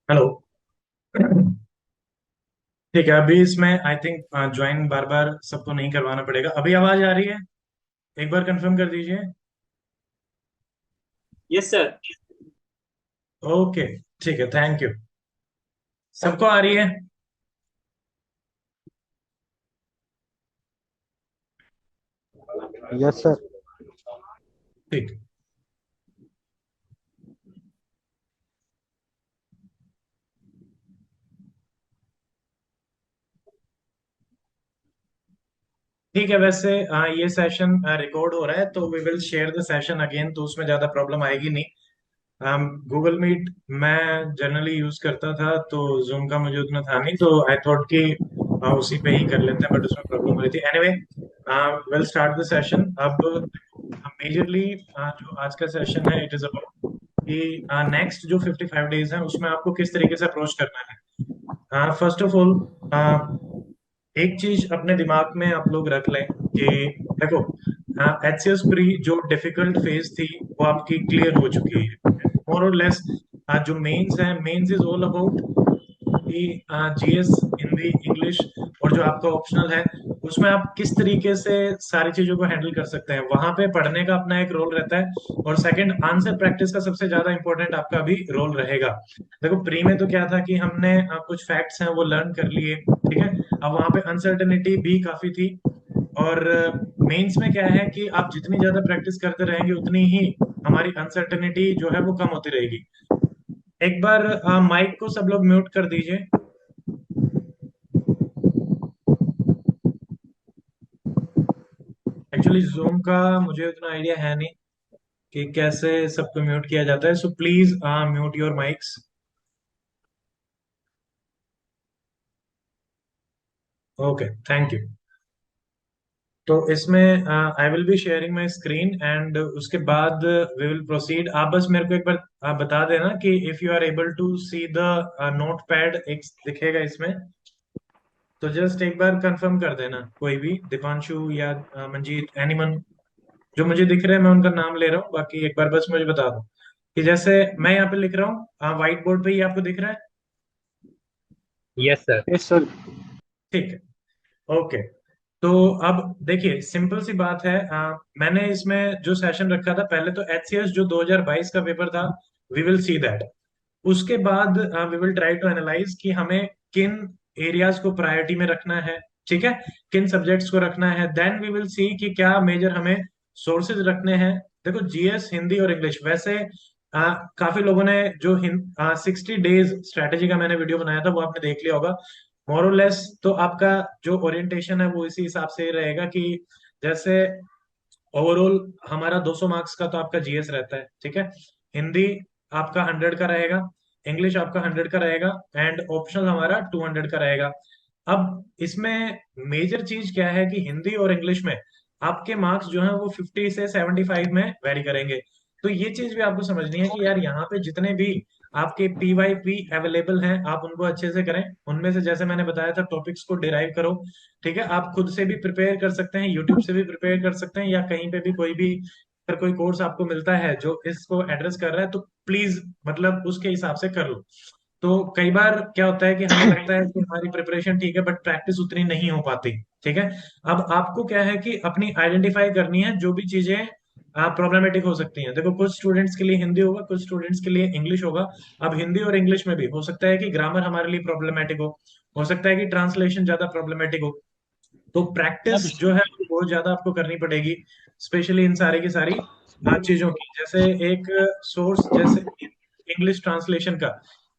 Hello. ठीक है, अभी इसमें आई थिंक ज्वाइन बार बार सबको नहीं करवाना पड़ेगा। अभी आवाज आ रही है? एक बार कंफर्म कर दीजिए। Yes sir. ओके, ठीक है, थैंक यू। सबको आ रही है? Yes sir. ठीक। ठीक है, वैसे ये सेशन रिकॉर्ड हो रहा है तो we will share the session again, तो उसमें ज्यादा प्रॉब्लम आएगी नहीं। गूगल मीट मैं जनरली यूज करता था, तो जूम का मुझे उतना था नहीं, तो आई थॉट कि उसी पे ही कर लेते हैं, बट उसमें प्रॉब्लम हो रही थी। Anyway, will start the session अब। मेजरली जो आज का सेशन है, इट इज अबाउट कि नेक्स्ट जो 55 डेज हैं उसमें आपको किस तरीके से अप्रोच करना है। फर्स्ट ऑफ ऑल, एक चीज अपने दिमाग में आप लोग रख लें कि देखो, एचसीएस प्री जो डिफिकल्ट फेज थी वो आपकी क्लियर हो चुकी है मोर और लेस। जो मेंस है, मेंस इज ऑल अबाउट कि जीएस, हिंदी, इंग्लिश और जो आपका ऑप्शनल है उसमें आप किस तरीके से सारी चीजों को हैंडल कर सकते हैं, वहां पे पढ़ने का अपना एक रोल रहता है। और सेकंड, आंसर प्रैक्टिस का सबसे ज्यादा इंपॉर्टेंट आपका भी रोल रहेगा। देखो, प्री में तो क्या था कि हमने कुछ फैक्ट्स हैं वो लर्न कर लिए, ठीक है। अब वहां पे अनसर्टेनिटी भी काफी थी। और मेंस में क्या है कि आप जितनी ज्यादा प्रैक्टिस करते रहेंगे उतनी ही हमारी अनसर्टेनिटी जो है वो कम होती रहेगी। एक बार माइक को सब लोग म्यूट कर दीजिए। एक्चुअली जूम का मुझे उतना आइडिया है नहीं कि कैसे सबको म्यूट किया जाता है, so please mute your mics. Okay, thank you. तो इसमें आई will be sharing my screen and उसके बाद वी विल प्रोसीड। आप बस मेरे को एक बार बता देना कि if you are able to see the notepad, एक दिखेगा इसमें, तो जस्ट एक बार कंफर्म कर देना। कोई भी, दीपांशु या मंजीत, एनीवन जो मुझे दिख रहे हैं मैं उनका नाम ले रहा हूँ, बाकी एक बार बस मुझे बता दो कि जैसे मैं यहाँ पे लिख रहा हूँ व्हाइट बोर्ड पे ही आपको दिख रहा है। Yes sir. Yes sir. ठीक है, ओके। तो अब देखिए, सिंपल सी बात है, मैंने इसमें जो सेशन रखा था, पहले तो एचसीएस जो 2022 का पेपर था, वी विल सी दैट। उसके बाद we will try to analyse कि हमें किन एरियाज को प्रायोरिटी में रखना है, ठीक है, किन सब्जेक्ट्स को रखना है। देन वी विल सी कि क्या मेजर हमें सोर्सेज रखने हैं। देखो, जीएस, हिंदी और इंग्लिश, वैसे काफी लोगों ने जो 60 डेज स्ट्रैटेजी का मैंने वीडियो बनाया था वो आपने देख लिया होगा। मोर और लेस तो आपका जो ओरिएंटेशन है वो इसी हिसाब से रहेगा कि जैसे ओवरऑल हमारा 200 मार्क्स का तो आपका जीएस रहता है, ठीक है। हिंदी आपका 100 का रहेगा, इंग्लिश आपका 100 का रहेगा, एंड ऑप्शनल हमारा 200 का रहेगा। अब इसमें मेजर चीज क्या है कि हिंदी और इंग्लिश में आपके मार्क्स जो है वो 50 से 75 में वेरी करेंगे। तो ये चीज भी आपको समझनी है कि यार यहाँ पे जितने भी आपके पीवाईपी अवेलेबल हैं आप उनको अच्छे से करें। उनमें से जैसे मैंने बताया था, टॉपिक्स को डिराइव करो, ठीक है। आप खुद से भी प्रिपेयर कर सकते हैं, यूट्यूब से भी प्रिपेयर कर सकते हैं, या कहीं पे भी कोई भी अगर कोई कोर्स आपको मिलता है जो इसको एड्रेस कर रहा है तो प्लीज मतलब उसके हिसाब से कर लो। तो कई बार क्या होता है कि हमें लगता है कि हमारी प्रिपरेशन ठीक है बट प्रैक्टिस उतनी नहीं हो पाती, ठीक है। अब आपको क्या है कि अपनी आइडेंटिफाई करनी है जो भी चीजें प्रॉब्लमेटिक हो सकती हैं। देखो, कुछ स्टूडेंट्स के लिए हिंदी होगा, कुछ स्टूडेंट्स के लिए इंग्लिश होगा। अब हिंदी और इंग्लिश में भी हो सकता है कि ग्रामर हमारे लिए प्रॉब्लमेटिक हो सकता है कि ट्रांसलेशन ज्यादा प्रॉब्लमेटिक हो। तो प्रैक्टिस जो है वो बहुत ज्यादा आपको करनी पड़ेगी, स्पेशली इन सारी की सारी चीजों की। जैसे एक सोर्स, जैसे इंग्लिश ट्रांसलेशन का,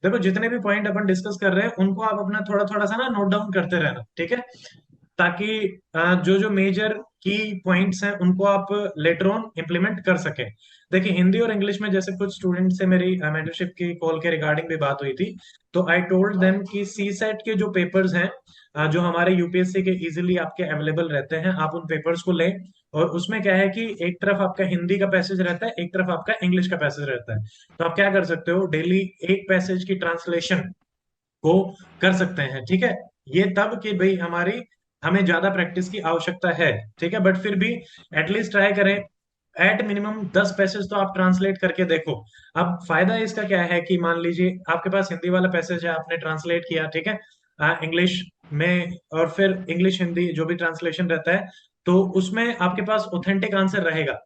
देखो जितने भी पॉइंट अपन डिस्कस कर रहे हैं उनको आप अपना थोड़ा थोड़ा सा ना नोट डाउन करते रहना, ठीक है, ताकि जो जो मेजर की पॉइंट्स हैं उनको आप लेटर ऑन इम्प्लीमेंट कर सकें। देखिए, हिंदी और इंग्लिश में जैसे कुछ स्टूडेंट से मेरी मेंटरशिप की कॉल के रिगार्डिंग भी बात हुई थी, तो आई टोल्ड देम कि सी सेट के जो पेपर्स हैं जो हमारे यूपीएससी के इजीली आपके अवेलेबल रहते हैं, आप उन पेपर्स को लें। और उसमें क्या है कि एक तरफ आपका हिंदी का पैसेज रहता है, एक तरफ आपका इंग्लिश का पैसेज रहता है। तो आप क्या कर सकते हो, डेली एक पैसेज की ट्रांसलेशन को कर सकते हैं, ठीक है। ये तब कि भाई हमारी हमें ज्यादा प्रैक्टिस की आवश्यकता है, ठीक है, बट फिर भी एटलीस्ट ट्राई करें। एट मिनिमम 10 पैसेज तो आप ट्रांसलेट करके देखो। अब फायदा इसका क्या है कि मान लीजिए आपके पास हिंदी वाला पैसेज है, आपने ट्रांसलेट किया, ठीक है, इंग्लिश में, और फिर इंग्लिश हिंदी जो भी ट्रांसलेशन रहता है, तो उसमें आपके पास ऑथेंटिक आंसर रहेगा,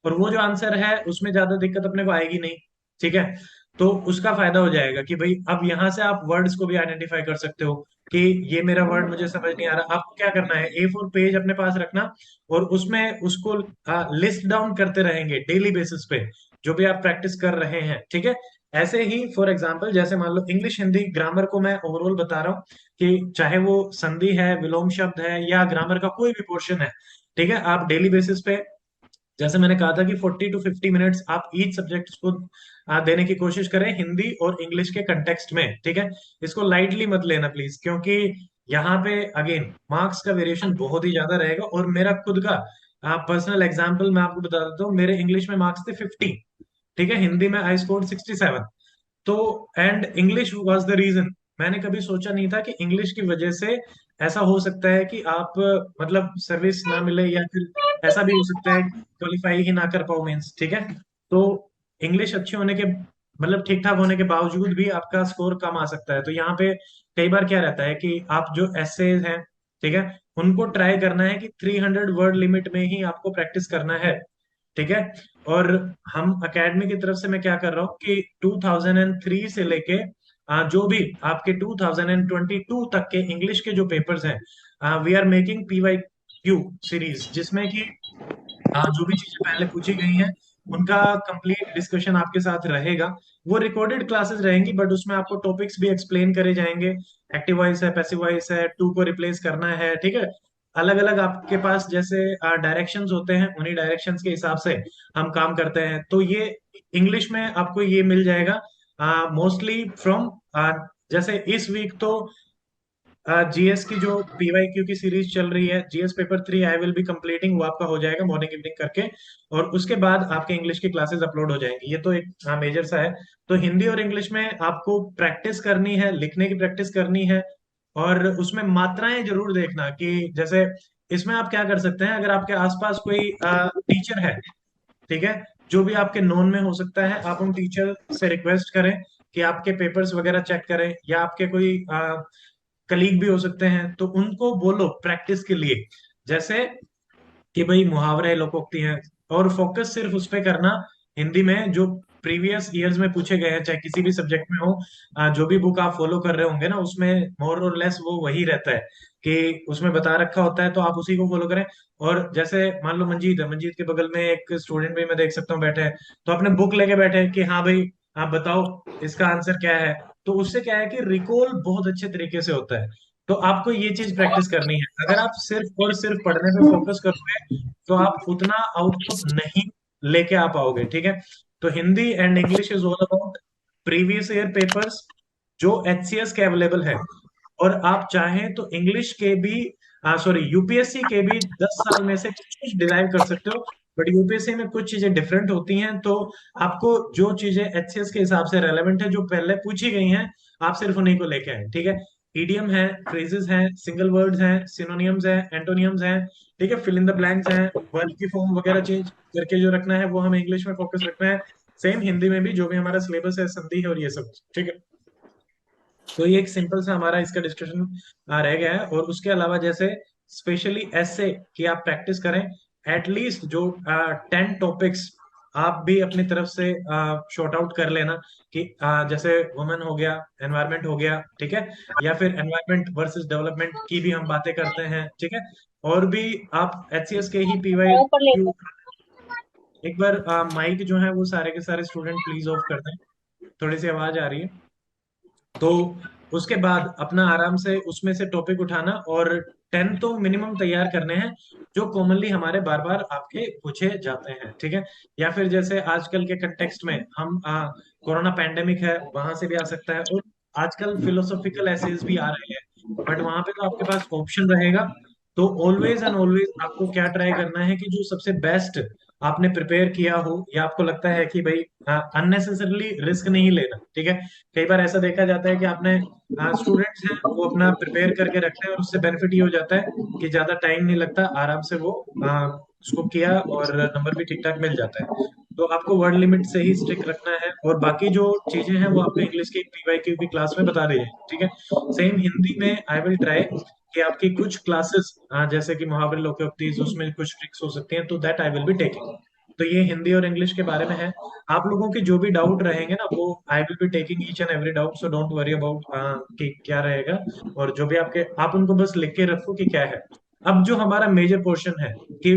और वो जो आंसर है उसमें ज्यादा दिक्कत अपने को आएगी नहीं, ठीक है। तो उसका फायदा हो जाएगा कि भाई अब यहाँ से आप वर्ड्स को भी आइडेंटिफाई कर सकते हो कि ये मेरा वर्ड मुझे समझ नहीं आ रहा। आपको क्या करना है, A4 पेज अपने पास रखना, और उसमें उसको लिस्ट डाउन करते रहेंगे डेली बेसिस पे, जो भी आप प्रैक्टिस कर रहे हैं, ठीक है। ऐसे ही फॉर एग्जाम्पल जैसे मान लो इंग्लिश हिंदी ग्रामर को मैं ओवरऑल बता रहा हूँ, कि चाहे वो संधि है, विलोम शब्द है, या ग्रामर का कोई भी पोर्शन है, ठीक है, आप डेली बेसिस पे, जैसे मैंने कहा था कि 40 to 50 मिनट्स आप ईच सब्जेक्ट को देने की कोशिश करें, हिंदी और इंग्लिश के कंटेक्स्ट में, ठीक है। इसको लाइटली मत लेना प्लीज, क्योंकि यहाँ पे अगेन मार्क्स का वेरिएशन बहुत ही ज्यादा रहेगा। और मेरा खुद का पर्सनल एग्जाम्पल मैं आपको बता देता हूँ, मेरे इंग्लिश में मार्क्स थे 50, ठीक है, हिंदी में आई स्कोर्ड 67। तो and English was the reason, मैंने कभी सोचा नहीं था कि इंग्लिश की वजह से ऐसा हो सकता है कि आप मतलब सर्विस ना मिले, या फिर ऐसा भी हो सकता है क्वालिफाई ही ना कर पाओ मेंस, ठीक है। तो इंग्लिश अच्छे होने के मतलब ठीक ठाक होने के बावजूद भी आपका स्कोर कम आ सकता है। तो यहाँ पे कई बार क्या रहता है कि आप जो एसे हैं, ठीक है, उनको ट्राई करना है कि 300 वर्ड लिमिट में ही आपको प्रैक्टिस करना है, ठीक है। और हम एकेडमी की तरफ से मैं क्या कर रहा हूँ कि 2003 से लेके जो भी आपके 2022 तक के इंग्लिश के जो पेपर्स हैं, we are making PYQ series, जिसमें कि जो भी चीजें पहले पूछी गई हैं उनका कंप्लीट डिस्कशन आपके साथ रहेगा। वो रिकॉर्डेड क्लासेस रहेंगी, बट उसमें आपको टॉपिक्स भी एक्सप्लेन करे जाएंगे। एक्टिव वॉइस है, पैसिव वॉइस है, टू को रिप्लेस करना है, ठीक है। अलग अलग आपके पास जैसे डायरेक्शंस होते हैं, उन्हीं डायरेक्शंस के हिसाब से हम काम करते हैं। तो ये इंग्लिश में आपको ये मिल जाएगा मोस्टली फ्रॉम, जैसे इस वीक तो जीएस की जो PYQ की सीरीज चल रही है, GS paper 3 I will be completing, वो आपका हो जाएगा मॉर्निंग इवनिंग करके। और उसके बाद आपके इंग्लिश की क्लासेस अपलोड हो जाएंगी। ये तो एक मेजर सा है। तो हिंदी और इंग्लिश में आपको प्रैक्टिस करनी है, लिखने की प्रैक्टिस करनी है, और उसमें मात्राएं जरूर देखना कि जैसे इसमें आप क्या कर सकते हैं, अगर आपके आसपास कोई टीचर है, ठीक है, जो भी आपके नोन में हो सकता है, आप उन टीचर से रिक्वेस्ट करें कि आपके पेपर्स वगैरह चेक करें, या आपके कोई कलीग भी हो सकते हैं, तो उनको बोलो प्रैक्टिस के लिए, जैसे कि भाई मुहावरे, लोकोक्ति हैं, और फोकस सिर्फ उस पे करना हिंदी में जो प्रीवियस ईयर्स में पूछे गए हैं, चाहे किसी भी सब्जेक्ट में हो। जो भी बुक आप फॉलो कर रहे होंगे ना, उसमें मोर और लेस वो वही रहता है कि उसमें बता रखा होता है, तो आप उसी को फॉलो करें। और जैसे मान लो मंजीत है, मंजीत के बगल में एक स्टूडेंट भी मैं देख सकता हूँ बैठे हैं, तो अपने बुक लेके बैठे हैं कि हाँ भाई आप बताओ इसका आंसर क्या है। तो उससे क्या है कि रिकॉल बहुत अच्छे तरीके से होता है। तो आपको ये चीज प्रैक्टिस करनी है। अगर आप सिर्फ और सिर्फ पढ़ने पे फोकस करोगे तो आप उतना आउटपुट नहीं लेके आ पाओगे, ठीक है। तो Hindi and English is all about previous year papers जो HCS के अवेलेबल है। और आप चाहें तो इंग्लिश के भी, सॉरी, यूपीएससी के भी 10 साल में से कुछ कुछ डिराइव कर सकते हो। बट यूपीएससी में कुछ चीजें डिफरेंट होती हैं, तो आपको जो चीजें HCS के हिसाब से रेलेवेंट है, जो पहले पूछी गई हैं, आप सिर्फ उन्हीं को लेके आए, ठीक है। ईडियम है, फ्रेजेस हैं, सिंगल वर्ड्स हैं, सिनोनियम्स हैं, एंटोनियम्स हैं, ठीक है, फिल इन द ब्लैंक्स हैं, वर्ब की फॉर्म वगैरह चेंज करके जो रखना है वो हमें इंग्लिश में फोकस रखना है। सेम हिंदी में भी जो भी हमारा सिलेबस है, संधि है और ये सब, ठीक है। तो ये एक सिंपल सा हमारा इसका डिस्कशन रह गया है। और उसके अलावा जैसे स्पेशली ऐसे कि आप प्रैक्टिस करें एटलीस्ट जो 10 टॉपिक्स, आप भी अपनी तरफ से शॉर्ट आउट कर लेना कि जैसे वुमेन हो गया, एनवायरनमेंट हो गया, ठीक है, या फिर एनवायरनमेंट वर्सेस डेवलपमेंट की भी हम बातें करते हैं, ठीक है। और भी आप HCS के ही PY ऊपर ले लो। एक बार माइक जो है वो सारे के सारे स्टूडेंट प्लीज ऑफ कर दें, थोड़ी सी आवाज आ रही है। तो उसके बाद अपना आराम से उसमें से टॉपिक उठाना, और 10 तो मिनिमम तैयार करने हैं जो कॉमनली हमारे बार बार आपके पूछे जाते हैं, ठीक है। या फिर जैसे आजकल के कंटेक्स्ट में हम कोरोना पैंडेमिक है, वहां से भी आ सकता है, और आजकल फिलोसॉफिकल एसेज भी आ रहे हैं, बट वहां पे तो आपके पास ऑप्शन रहेगा। तो ऑलवेज एंड ऑलवेज आपको क्या ट्राई करना है कि जो सबसे बेस्ट आपने प्रिपेयर किया हो, या आपको लगता है कि भाई अननेसेसरली रिस्क नहीं लेना, ठीक है। कई बार ऐसा देखा जाता है कि आपने स्टूडेंट्स हैं वो अपना प्रिपेयर करके रखते हैं, और उससे बेनिफिट ये हो जाता है कि ज्यादा टाइम नहीं लगता, आराम से वो उसको किया और नंबर भी ठीक ठाक मिल जाता है। तो आपको वर्ड लिमिट से ही स्टिक रखना है, और बाकी जो चीजें हैं वो आपको इंग्लिश की पीवाईक्यू की क्लास में बता दी जाएगी, ठीक है। सेम हिंदी में आई विल ट्राई कि आपकी कुछ क्लासेस, जैसे कि मुहावरे लोकोक्ति, उसमें कुछ ट्रिक्स हो सकती हैं, तो that I will be taking. तो ये हिंदी और इंग्लिश के बारे में है। आप लोगों के जो भी डाउट रहेंगे ना, वो आई will be taking each and every doubt, so don't worry about कि क्या रहेगा। और जो भी आपके, आप उनको बस लिख के रखो कि क्या है। अब जो हमारा मेजर पोर्शन है कि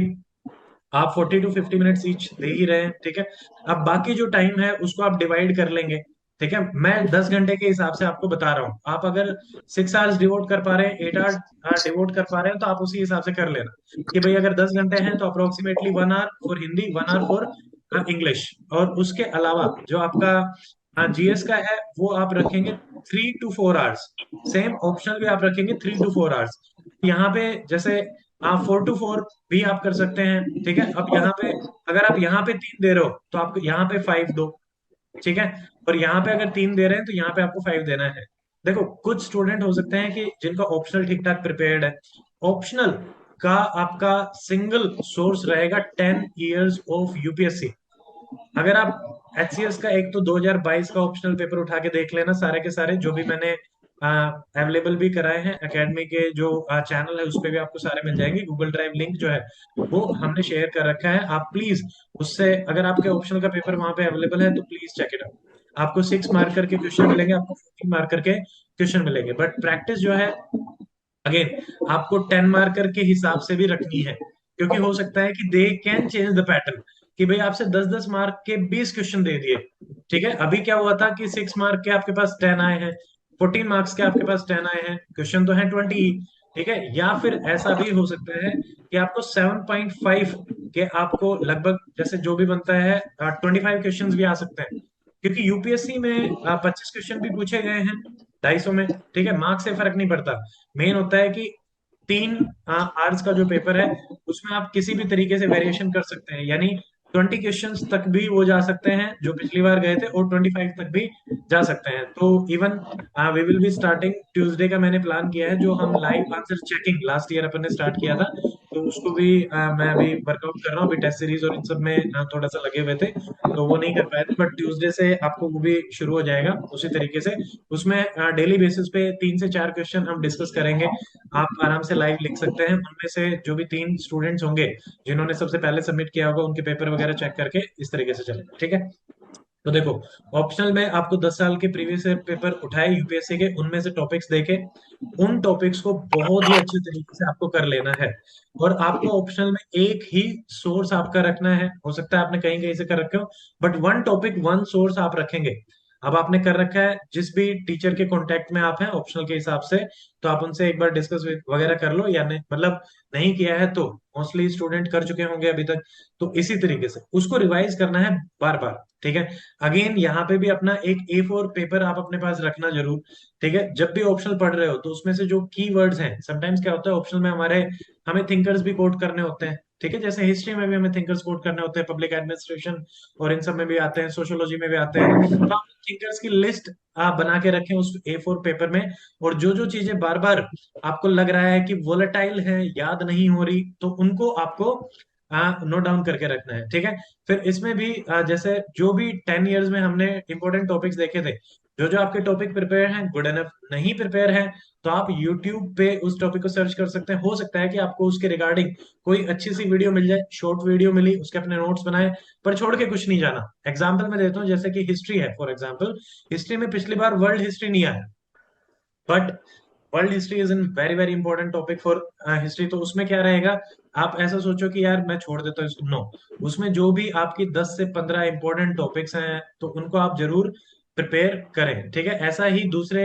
आप 40 to 50 मिनट्स ईच दे ही रहे हैं, ठीक है। अब बाकी जो टाइम है उसको आप डिवाइड कर लेंगे, ठीक है। मैं 10 घंटे के हिसाब से आपको बता रहा हूँ, आप अगर 6 आवर्स डिवोट कर पा रहे हैं, 8 आवर्स डिवोट कर पा रहे हैं, तो आप उसी हिसाब से कर लेना कि भाई अगर 10 घंटे हैं तो approximately 1 hour for Hindi, 1 hour for English. और उसके अलावा जो आपका जीएस का है वो आप रखेंगे 3 to 4 आवर्स। सेम ऑप्शनल भी आप रखेंगे 3 to 4 आवर्स। यहाँ पे जैसे आप 4 to 4 भी आप कर सकते हैं, ठीक है। अब यहाँ पे अगर आप यहाँ पे 3 दे रहे हो तो आप यहाँ पे 5 दो, ठीक है। और यहाँ पे अगर 3 दे रहे हैं तो यहाँ पे आपको 5 देना है। देखो कुछ स्टूडेंट हो सकते हैं कि जिनका ऑप्शनल ठीक ठाक प्रिपेयर्ड है। ऑप्शनल का आपका सिंगल सोर्स रहेगा 10 years ऑफ यूपीएससी। अगर आप एचसीएस का एक तो 2022 का ऑप्शनल पेपर उठा के देख लेना, सारे के सारे जो भी मैंने अवेलेबल भी कराए हैं एकेडमी के जो चैनल है उस पे भी आपको सारे मिल जाएंगे। गूगल ड्राइव लिंक जो है वो हमने शेयर कर रखा है, आप प्लीज उससे, अगर आपके ऑप्शनल का पेपर वहां पे अवेलेबल है तो प्लीज चेक इट आउट। आपको 6 मार्कर के क्वेश्चन मिलेंगे, आपको 14 मार्कर के क्वेश्चन मिलेंगे, बट प्रैक्टिस जो है अगेन आपको 10 मार्कर के हिसाब से भी रखनी है, क्योंकि हो सकता है कि they can change the pattern कि भाई आपसे 10-10 मार्क के 20 क्वेश्चन दे दिए, ठीक है। अभी क्या हुआ था कि 6 मार्क के आपके पास 10 आए हैं, 14 मार्क्स के आपके पास 10 आए हैं, क्वेश्चन तो है 20, ठीक है। या फिर ऐसा भी हो सकता है कि आपको 7.5 के आपको लगभग जैसे जो भी बनता है 25 क्वेश्चन भी आ सकते हैं, क्योंकि यूपीएससी में 25 क्वेश्चन भी पूछे गए हैं 250 में, ठीक है। मार्क्स से फर्क नहीं पड़ता। मेन होता है कि 3 आवर्स का जो पेपर है उसमें आप किसी भी तरीके से वेरिएशन कर सकते हैं, यानी 20 क्वेश्चंस तक भी वो जा सकते हैं जो पिछली बार गए थे, और 25 तक भी जा सकते हैं। तो even we will be starting Tuesday का मैंने प्लान किया है, जो हम live answer checking last year अपन ने स्टार्ट किया था, तो उसको भी मैं अभी वर्कआउट कर रहा हूँ। अभी टेस्ट सीरीज और इन सब में थोड़ा सा लगे हुए थे तो वो नहीं कर पाए थे, बट ट्यूसडे से आपको वो भी शुरू हो जाएगा उसी तरीके से। उसमें डेली बेसिस पे 3 से 4 क्वेश्चन हम डिस्कस करेंगे। आप आराम से लाइव लिख सकते हैं, उनमें से जो भी 3 स्टूडेंट्स होंगे जिन्होंने सबसे पहले सबमिट किया होगा उनके पेपर वगैरह चेक करके इस तरीके से चलेगा, ठीक है। तो देखो ऑप्शनल में आपको 10 साल के प्रीवियस पेपर उठाए यूपीएससी के, उनमें से टॉपिक्स देखे, उन टॉपिक्स को बहुत ही अच्छे तरीके से आपको कर लेना है। और आपको ऑप्शनल में एक ही सोर्स आपका रखना है, हो सकता है आपने कहीं कहीं से कर रखे हो, but one topic one source आप रखेंगे। अब आपने कर रखा है, जिस भी टीचर के कांटेक्ट में आप हैं ऑप्शनल के हिसाब से, तो आप उनसे एक बार डिस्कस वगैरह कर लो, या नहीं मतलब नहीं किया है तो मोस्टली स्टूडेंट कर चुके होंगे अभी तक, तो इसी तरीके से उसको रिवाइज करना है बार बार, ठीक है। अगेन यहाँ पे भी अपना एक A4 पेपर आप अपने पास रखना जरूर, ठीक है। जब भी ऑप्शनल पढ़ रहे हो तो उसमें से जो की वर्ड्स हैं, समटाइम्स क्या होता है ऑप्शनल में हमारे, हमें थिंकर्स भी कोट करने होते हैं, ठीक है। जैसे हिस्ट्री में भी हमें थिंकर्स कोट करने होते हैं, पब्लिक एडमिनिस्ट्रेशन और इन सब में भी आते हैं, सोशियोलॉजी में भी आते हैं, तो आप थिंकर्स की लिस्ट आप बना के रखें उस A4 पेपर में। और जो जो चीजें बार बार आपको लग रहा है कि वोलेटाइल है, याद नहीं हो रही, तो उनको आपको नोट डाउन करके रखना है, ठीक है। फिर इसमें भी जैसे जो भी 10 years में हमने इंपॉर्टेंट टॉपिक्स देखे थे, जो जो आपके टॉपिक प्रिपेयर हैं गुड एनफ, नहीं प्रिपेयर हैं तो आप यूट्यूब पे उस टॉपिक को सर्च कर सकते हैं। हो सकता है कि आपको उसके रिगार्डिंग कोई अच्छी सी वीडियो मिल जाए, शॉर्ट वीडियो मिली, उसके अपने नोट्स बनाए, पर छोड़ के कुछ नहीं जाना। एग्जाम्पल मैं देता हूँ, जैसे कि हिस्ट्री है, फॉर एग्जाम्पल हिस्ट्री में पिछली बार वर्ल्ड हिस्ट्री नहीं आया, but world history is an very very important topic for history. तो उसमें क्या रहेगा, आप ऐसा सोचो कि यार मैं छोड़ देता हूँ इसको, नो, उसमें जो भी आपकी 10 से 15 इंपॉर्टेंट टॉपिक्स हैं तो उनको आप जरूर प्रिपेयर करें, ठीक है। ऐसा ही दूसरे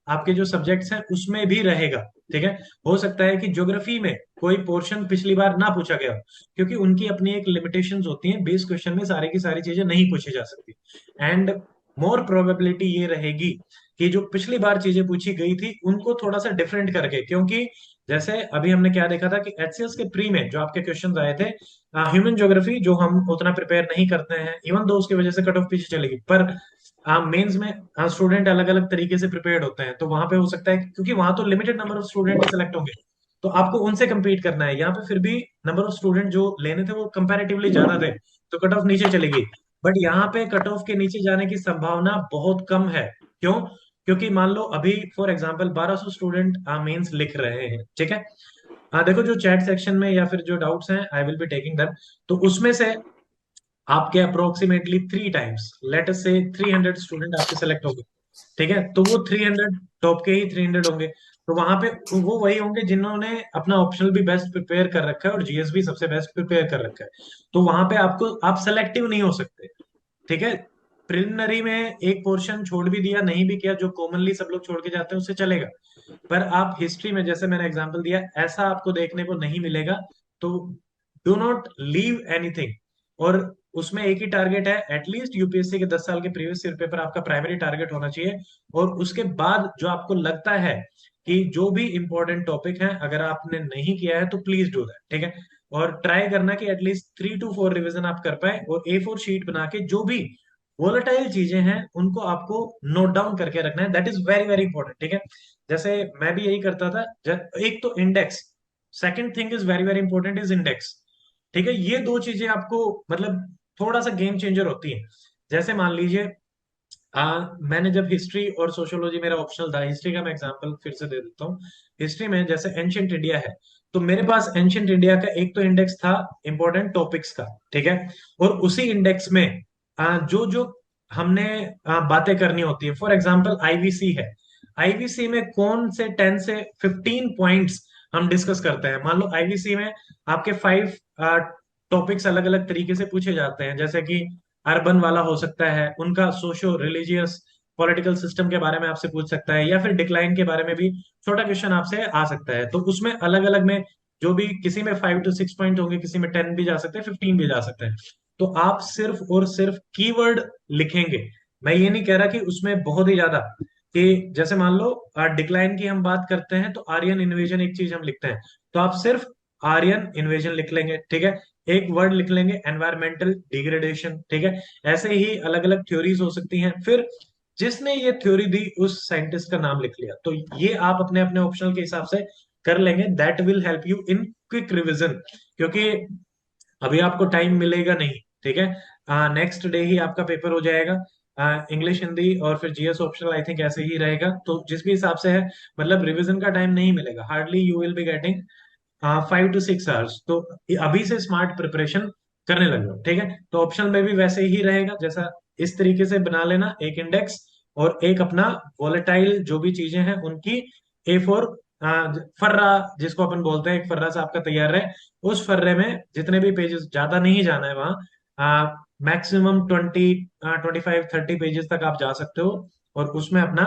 आपके जो सब्जेक्ट्स हैं उसमें भी रहेगा, ठीक है। हो सकता है कि ज्योग्राफी में कोई पोर्शन पिछली बार ना पूछा गया हो, क्योंकि उनकी अपनी एक लिमिटेशंस होती हैं, 20 क्वेश्चन में सारी की सारी चीजें नहीं पूछी जा सकती। एंड मोर प्रोबेबिलिटी ये रहेगी कि जो पिछली बार चीजें पूछी गई थी उनको थोड़ा सा डिफरेंट करके, क्योंकि जैसे अभी हमने क्या देखा था कि एचसीएस के प्री में जो आपके क्वेश्चंस आए थे, ह्यूमन ज्योग्राफी जो हम उतना प्रिपेयर नहीं करते हैं, इवन दो उसकी वजह से कट ऑफ पीछे चलेगी, पर मेंस में स्टूडेंट अलग अलग तरीके से प्रिपेयर्ड होते हैं, तो वहां पे हो सकता है क्योंकि वहां तो limited number of student he select होंगे, तो आपको उनसे compete करना है। यहाँ पे फिर भी नंबर ऑफ स्टूडेंट जो लेने थे वो कंपैरेटिवली ज्यादा थे, तो कट ऑफ नीचे चली गई। बट यहाँ पे कट ऑफ के नीचे जाने की संभावना बहुत कम है। क्यों? क्योंकि मान लो अभी फॉर एग्जाम्पल 1200 स्टूडेंट मेंस लिख रहे हैं, ठीक है। हाँ देखो, जो चैट सेक्शन में या फिर जो डाउट्स हैं आई विल बी टेकिंग देम। तो उसमें से आपके अप्रोक्सीमेटली 3 टाइम्स, लेट अस से 300 स्टूडेंट आपके सेलेक्ट होंगे, ठीक है। तो वो 300 टॉप के ही 300 होंगे। तो वहां पे वो वही होंगे जिन्होंने अपना ऑप्शनल भी बेस्ट प्रिपेयर कर रखा है और जीएस भी सबसे बेस्ट प्रिपेयर कर रखा है। तो वहां पे आपको आप सेलेक्टिव नहीं हो सकते, ठीक है। प्रिलिमिनरी में एक पोर्शन छोड़ भी दिया, नहीं भी किया, जो कॉमनली सब लोग छोड़ के जाते हैं उससे चलेगा। पर आप हिस्ट्री में, जैसे मैंने एग्जांपल दिया, ऐसा आपको देखने को नहीं मिलेगा। तो डू नॉट लीव एनीथिंग। और उसमें एक ही टारगेट है, एटलीस्ट यूपीएससी के 10 साल के प्रीवियस ईयर पेपर आपका प्राइमरी टारगेट होना चाहिए। और उसके बाद जो आपको लगता है कि जो भी इंपॉर्टेंट टॉपिक है, अगर आपने नहीं किया है तो प्लीज डू दैट, ठीक है। और ट्राई करना कि एटलीस्ट 3 to 4 रिवीजन आप कर पाए, और A4 शीट बना के जो भी वोलेटाइल चीजें हैं उनको आपको नोट डाउन करके रखना है। That is very very important, ठीक है। जैसे मैं भी यही करता था। एक तो index, second thing is very very important is index, ठीक है। ये दो चीजें आपको मतलब थोड़ा सा गेम चेंजर होती है। जैसे मान लीजिए मैंने जब हिस्ट्री और सोशियोलॉजी मेरा ऑप्शनल था, हिस्ट्री का मैं एग्जांपल फिर से दे देता हूँ। हिस्ट्री में जैसे एंशियंट इंडिया है, तो मेरे पास एंशियंट इंडिया का एक तो इंडेक्स था इंपॉर्टेंट टॉपिक्स का, ठीक है। और उसी इंडेक्स में जो जो हमने बातें करनी होती है, फॉर एग्जांपल आईवीसी है। आईवीसी में कौन से 10 से 15 पॉइंट्स हम डिस्कस करते हैं। मान लो आईवीसी में आपके 5 टॉपिक्स अलग अलग तरीके से पूछे जाते हैं, जैसे कि अर्बन वाला हो सकता है, उनका सोशो रिलीजियस पॉलिटिकल सिस्टम के बारे में आपसे पूछ सकता है, या फिर डिक्लाइन के बारे में भी छोटा क्वेश्चन आपसे आ सकता है। तो उसमें अलग अलग में जो भी, किसी में 5 to 6 पॉइंट होंगे, किसी में 10 भी जा सकते हैं, 15 भी जा सकते हैं। तो आप सिर्फ और सिर्फ कीवर्ड लिखेंगे। मैं ये नहीं कह रहा कि उसमें बहुत ही ज्यादा, कि जैसे मान लो डिक्लाइन की हम बात करते हैं तो आर्यन इन्वेजन एक चीज हम लिखते हैं, तो आप सिर्फ आर्यन इन्वेजन लिख लेंगे, ठीक है। एक वर्ड लिख लेंगे एनवायरमेंटल डिग्रेडेशन, ठीक है। ऐसे ही अलग अलग थ्योरीज हो सकती हैं। फिर जिसने ये थ्योरी दी उस साइंटिस्ट का नाम लिख लिया। तो ये आप अपने अपने ऑप्शनल के हिसाब से कर लेंगे। That will help you in quick revision, क्योंकि अभी आपको टाइम मिलेगा नहीं, ठीक है। नेक्स्ट डे ही आपका पेपर हो जाएगा। इंग्लिश, हिंदी और फिर जीएस ऑप्शनल, आई थिंक ऐसे ही रहेगा। तो जिस भी हिसाब से है, मतलब रिवीजन का टाइम नहीं मिलेगा, hardly you will be getting 5 to 6 hours. तो अभी से स्मार्ट प्रिपरेशन करने लग जाओ, ठीक है। तो ऑप्शन में भी वैसे ही रहेगा, जैसा इस तरीके से बना लेना, एक इंडेक्स और एक अपना वॉलेटाइल जो भी चीजें हैं उनकी A4 फर्रा, जिसको अपन बोलते हैं, एक फर्रा से आपका तैयार रहे। उस फर्रे में जितने भी पेजेस, ज्यादा नहीं जाना है वहां, मैक्सिमम 20, 25, 30 पेजेस तक आप जा सकते हो। और उसमें अपना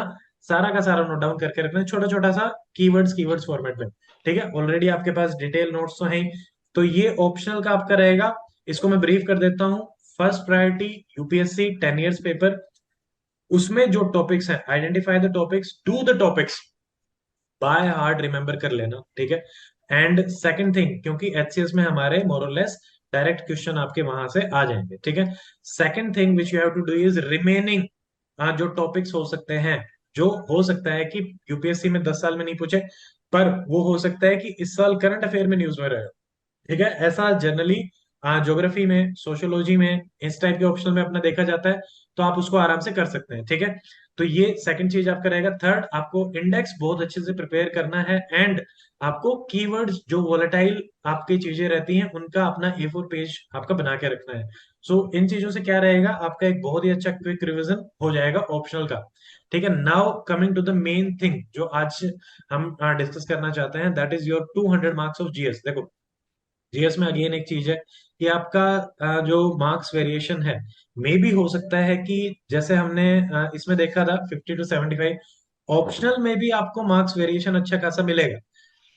सारा का सारा नोट डाउन करके रखना है, छोटा छोटा सा, कीवर्ड्स कीवर्ड्स फॉर्मेट में, ठीक है। ऑलरेडी आपके पास डिटेल नोट्स तो हैं ही। तो ये ऑप्शनल का आपका रहेगा। इसको मैं ब्रीफ कर देता हूँ। First priority UPSC 10 years paper, उसमें जो टॉपिक्स हैं, identify the topics, do the topics, by heart remember कर लेना, ठीक है। एंड सेकंड थिंग, क्योंकि एचसीएस में हमारे मोरलेस डायरेक्ट क्वेश्चन आपके वहां से आ जाएंगे, ठीक है। Second thing which you have to do is remaining, जो टॉपिक्स हो सकते हैं, जो हो सकता है कि यूपीएससी में 10 साल में नहीं पूछे, पर वो हो सकता है कि इस साल करंट अफेयर में न्यूज में रहे, ठीक है। ऐसा जनरली ज्योग्राफी में, सोशियोलॉजी में, इस टाइप के ऑप्शन में अपना देखा जाता है। तो आप उसको आराम से कर सकते हैं, ठीक है। तो ये सेकंड चीज आपका रहेगा। थर्ड, आपको इंडेक्स बहुत अच्छे से प्रिपेयर करना है। एंड आपको कीवर्ड्स जो वोलेटाइल आपकी चीजें रहती हैं उनका अपना A4 पेज आपका बना के रखना है। सो इन चीजों से क्या रहेगा, आपका एक बहुत ही अच्छा क्विक रिवीजन हो जाएगा ऑप्शनल का, ठीक है। Now coming to the main thing जो आज हम डिस्कस करना चाहते हैं, that is your 200 marks of GS. देखो, जीएस में अगेन एक चीज है कि आपका जो मार्क्स वेरिएशन है, मे भी हो सकता है कि जैसे हमने इसमें देखा था 50 to 75, ऑप्शनल में भी आपको मार्क्स वेरिएशन अच्छा खासा मिलेगा।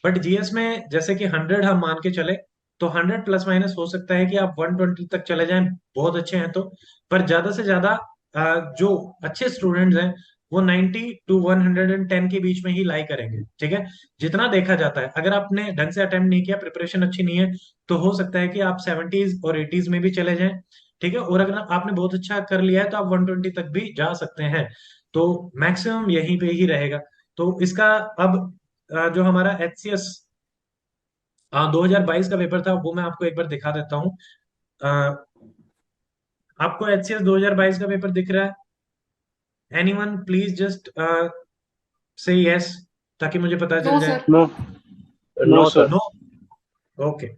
बट जीएस में जैसे कि 100 हम मान के चले, तो 100 प्लस माइनस हो सकता है कि आप 120 तक चले जाएं, बहुत अच्छे हैं तो। पर ज्यादा से ज्यादा जो अच्छे स्टूडेंट्स हैं वो 90 to 110 के बीच में ही लाई करेंगे, ठीक है। जितना देखा जाता है, अगर आपने ढंग से अटेम्प्ट नहीं किया, प्रिपरेशन अच्छी नहीं है, तो हो सकता है कि आप 70s और 80s में भी चले जाएं, ठीक है। और अगर आपने बहुत अच्छा कर लिया है तो आप 120 तक भी जा सकते हैं। तो मैक्सिमम यहीं पे ही रहेगा। तो इसका अब जो हमारा एचसीएस हाँ, 2022 का पेपर था, वो मैं आपको एक बार दिखा देता हूँ। अ, आपको एचसीएस 2022 का पेपर दिख रहा है? Anyone please just say yes, ताकि मुझे पता नो चल जाए। Sir. No. No no sir. Sir. No. Okay.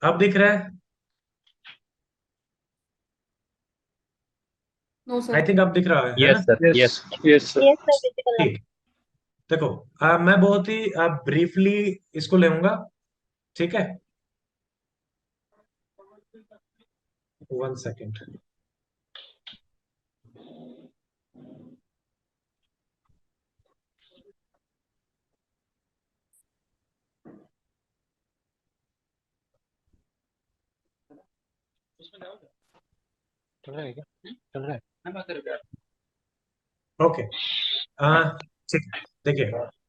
अब दिख रहा है? नो आई सर। थिंक अब दिख रहा है ना? Yes sir, yes. Yes. Yes sir. Yes sir, visible है। ठीक। देखो, मैं बहुत ही ब्रीफली इसको लेऊंगा, ठीक है? 1 सेकेंड। चल रहा है क्या? चल रहा है। ओके। ठीक है। देखिए,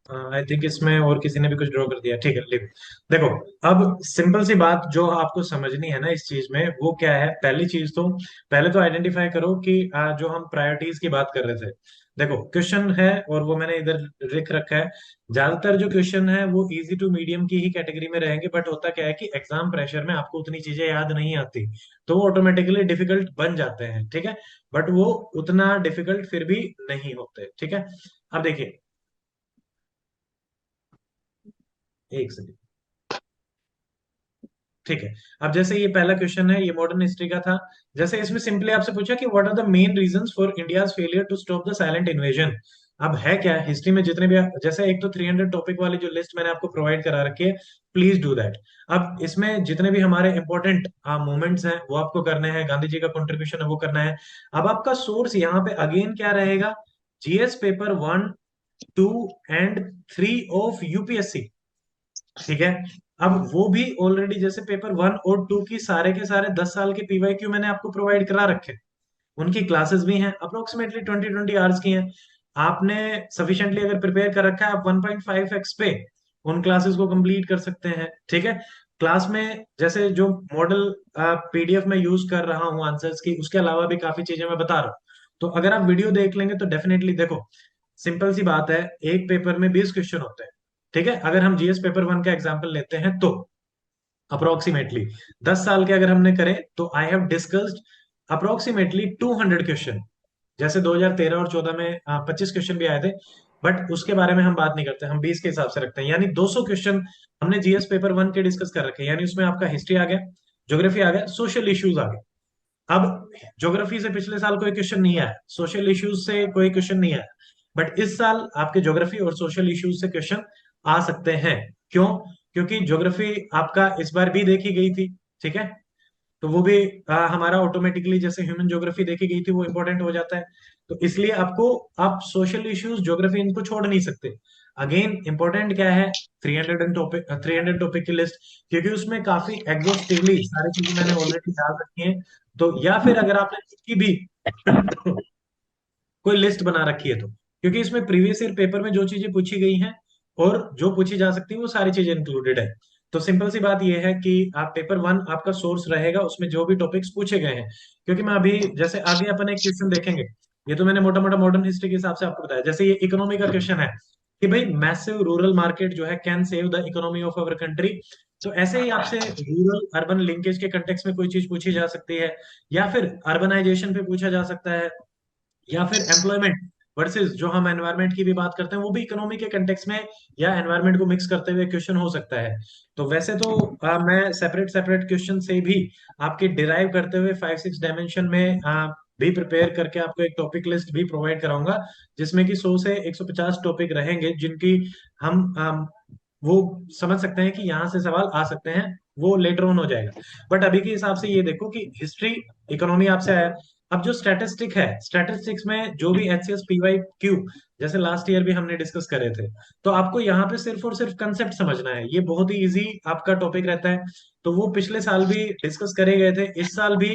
आई थिंक इसमें और किसी ने भी कुछ ड्रॉ कर दिया, ठीक है, लिव। देखो, अब सिंपल सी बात जो आपको समझनी है ना इस चीज में, वो क्या है? पहली चीज तो, पहले तो आइडेंटिफाई करो कि जो हम प्रायोरिटीज की बात कर रहे थे। देखो, क्वेश्चन है और वो मैंने इधर लिख रखा है। ज्यादातर जो क्वेश्चन है वो इजी टू मीडियम की ही कैटेगरी में रहेंगे, बट होता क्या है कि एग्जाम प्रेशर में आपको उतनी चीजें याद नहीं आती, तो वो ऑटोमेटिकली डिफिकल्ट बन जाते हैं, ठीक है? बट वो उतना डिफिकल्ट फिर भी नहीं होते, ठीक है? अब देखिए, एक सेकंड। ठीक है। अब जैसे ये पहला क्वेश्चन है, ये मॉडर्न हिस्ट्री का था। जैसे इसमें सिंपली आपसे पूछा कि what are the main reasons for India's failure to stop the silent invasion. अब है क्या हिस्ट्री में जितने भी, जैसे एक तो 300 टॉपिक वाली जो लिस्ट मैंने आपको प्रोवाइड करा रखी है, प्लीज डू दैट। अब इसमें जितने भी हमारे इंपॉर्टेंट मूवमेंट्स हैं वो आपको करने हैं, गांधी जी का कंट्रीब्यूशन है वो करना है। अब आपका सोर्स यहाँ पे अगेन क्या रहेगा? GS paper 1, 2 and 3 of UPSC, ठीक है? अब वो भी ऑलरेडी जैसे पेपर 1 और 2 की सारे के सारे 10 साल के पीवाईक्यू मैंने आपको प्रोवाइड करा रखे हैं। उनकी क्लासेस भी हैं, अप्रोक्सीमेटली 20-20 आवर्स की हैं। आपने सफिशिएंटली अगर प्रिपेयर कर रखा है, आप 1.5x पे उन क्लासेस को कंप्लीट कर सकते हैं, ठीक है? क्लास में जैसे जो मॉडल पीडीएफ में यूज कर रहा हूँ आंसर्स की, उसके अलावा भी काफी चीजें मैं बता रहा हूँ। तो अगर आप वीडियो देख लेंगे तो डेफिनेटली देखो, सिंपल सी बात है, एक पेपर में 20 क्वेश्चन होते हैं, ठीक है? अगर हम जीएस पेपर 1 का एग्जाम्पल लेते हैं तो अप्रोक्सीमेटली 10 साल के अगर हमने करें तो I have discussed approximately 200 question. जैसे 2013 और 14 में 25 क्वेश्चन भी आए थे, बट उसके बारे में हम बात नहीं करते, हम 20 के हिसाब से रखते हैं, यानी 200 क्वेश्चन हमने जीएस पेपर 1 के डिस्कस कर रखे हैं। यानी उसमें आपका हिस्ट्री आ गया, ज्योग्राफी आ गया, सोशल इश्यूज आ गए। अब ज्योग्राफी से पिछले साल कोई क्वेश्चन नहीं आया, सोशल इश्यूज से कोई क्वेश्चन नहीं आया, बट इस साल आपके ज्योग्राफी और सोशल इश्यूज से क्वेश्चन आ सकते हैं। क्यों? क्योंकि ज्योग्राफी आपका इस बार भी देखी गई थी, ठीक है? तो वो भी हमारा ऑटोमेटिकली जैसे ह्यूमन ज्योग्राफी देखी गई थी वो इंपॉर्टेंट हो जाता है। तो इसलिए आपको, आप सोशल इश्यूज, ज्योग्राफी, इनको छोड़ नहीं सकते। अगेन इंपॉर्टेंट क्या है? 300 टॉपिक की लिस्ट, क्योंकि उसमें काफी एग्जॉस्टिवली सारी चीजें मैंने ऑलरेडी डाल रखी हैं। तो या फिर अगर आपने इसकी भी कोई लिस्ट बना रखी है तो, क्योंकि इसमें प्रीवियस ईयर पेपर में जो चीजें पूछी गई हैं और जो पूछी जा सकती है वो सारी चीजें इंक्लूडेड है। तो सिंपल सी बात यह है कि आप पेपर 1 आपका सोर्स रहेगा, उसमें जो भी टॉपिक्स पूछे गए हैं। क्योंकि मैं अभी जैसे आगे अपन एक क्वेश्चन देखेंगे, ये तो मैंने मोटा मोटा मॉडर्न हिस्ट्री के हिसाब से आपको बताया। जैसे ये इकोनॉमी का क्वेश्चन है कि भाई मैसिव रूरल मार्केट जो है can save the economy of our country. तो ऐसे ही आपसे रूरल अर्बन लिंकेज के कंटेक्स में कोई चीज पूछी जा सकती है, या फिर अर्बनाइजेशन पे पूछा जा सकता है, या फिर एम्प्लॉयमेंट वर्सेस जो हम एनवायरनमेंट की भी बात करते हैं वो भी इकोनॉमी के कंटेक्स में या एनवायरनमेंट को मिक्स करते हुए क्वेश्चन हो सकता है। तो वैसे तो मैं सेपरेट सेपरेट क्वेश्चन से भी आपके डिराइव करते हुए 5-6 डायमेंशन में भी प्रिपेयर करके आपको एक टॉपिक लिस्ट भी प्रोवाइड कराऊंगा, जिसमें कि 100 से 150 टॉपिक रहेंगे जिनकी हम वो समझ सकते हैं कि यहाँ से सवाल आ सकते हैं। वो लेटर ऑन हो जाएगा, बट अभी के हिसाब से ये देखो कि हिस्ट्री, इकोनॉमी आपसे आया। अब जो स्टैटिस्टिक है, स्टैटिस्टिक्स में जो भी एचसीएस पीवाई क्यू जैसे लास्ट ईयर भी हमने डिस्कस करे थे, तो आपको यहाँ पे सिर्फ और सिर्फ कंसेप्ट समझना है, ये बहुत ही इजी आपका टॉपिक रहता है। तो वो पिछले साल भी डिस्कस करे गए थे, इस साल भी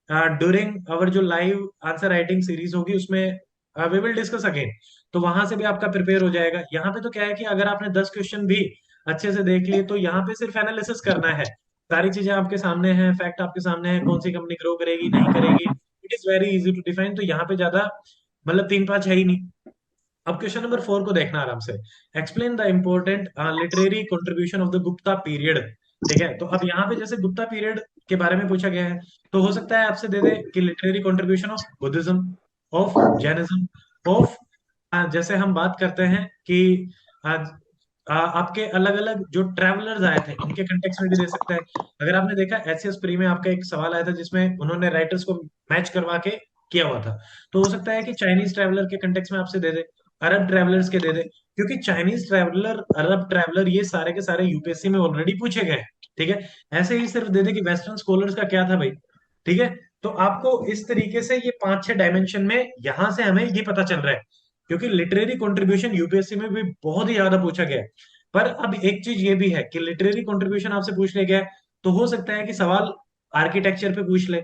ड्यूरिंग आवर जो लाइव आंसर राइटिंग सीरीज होगी उसमें वी विल डिस्कस अगेन। तो वहां से भी आपका प्रिपेयर हो जाएगा। यहाँ पे तो क्या है कि अगर आपने 10 क्वेश्चन भी अच्छे से देख लिए तो यहाँ पे सिर्फ एनालिसिस करना है। सारी चीजें आपके सामने हैं, फैक्ट आपके सामने है, कौन सी कंपनी ग्रो करेगी नहीं करेगी, it is very easy to define. तो यहाँ पे ज्यादा मतलब तीन पांच है ही नहीं। अब क्वेश्चन नंबर 4 को देखना आराम से। Explain the important literary contribution of the Gupta period. ठीक है, तो अब यहाँ पे जैसे गुप्ता पीरियड के बारे में पूछा गया है, तो हो सकता है आपसे दे दे कि literary contribution of Buddhism, of Jainism, of जैसे हम बात करते हैं कि आपके अलग अलग जो ट्रैवलर्स आए थे उनके कंटेक्स्ट में भी दे सकता है। अगर आपने देखा एचसीएस प्री में आपका एक सवाल आया था जिसमें उन्होंने राइटर्स को मैच करवा के किया हुआ था, तो हो सकता है कि चाइनीज ट्रैवलर के कंटेक्स्ट में आपसे दे दे, अरब ट्रैवलर्स के दे दे, क्योंकि चाइनीज ट्रैवलर, अरब ट्रैवलर, ये सारे के सारे यूपीएससी में ऑलरेडी पूछे गए हैं। ठीक है, ऐसे ही सिर्फ दे दे कि वेस्टर्न स्कॉलर्स का क्या था भाई। ठीक है, तो आपको इस तरीके से ये पांच छह डायमेंशन में यहां से हमें ये पता चल रहा है, क्योंकि लिटरेरी कंट्रीब्यूशन यूपीएससी में भी बहुत ही ज्यादा पूछा गया है। पर अब एक चीज ये भी है कि लिटरेरी कंट्रीब्यूशन आपसे पूछ लिया गया है, तो हो सकता है कि सवाल आर्किटेक्चर पे पूछ ले।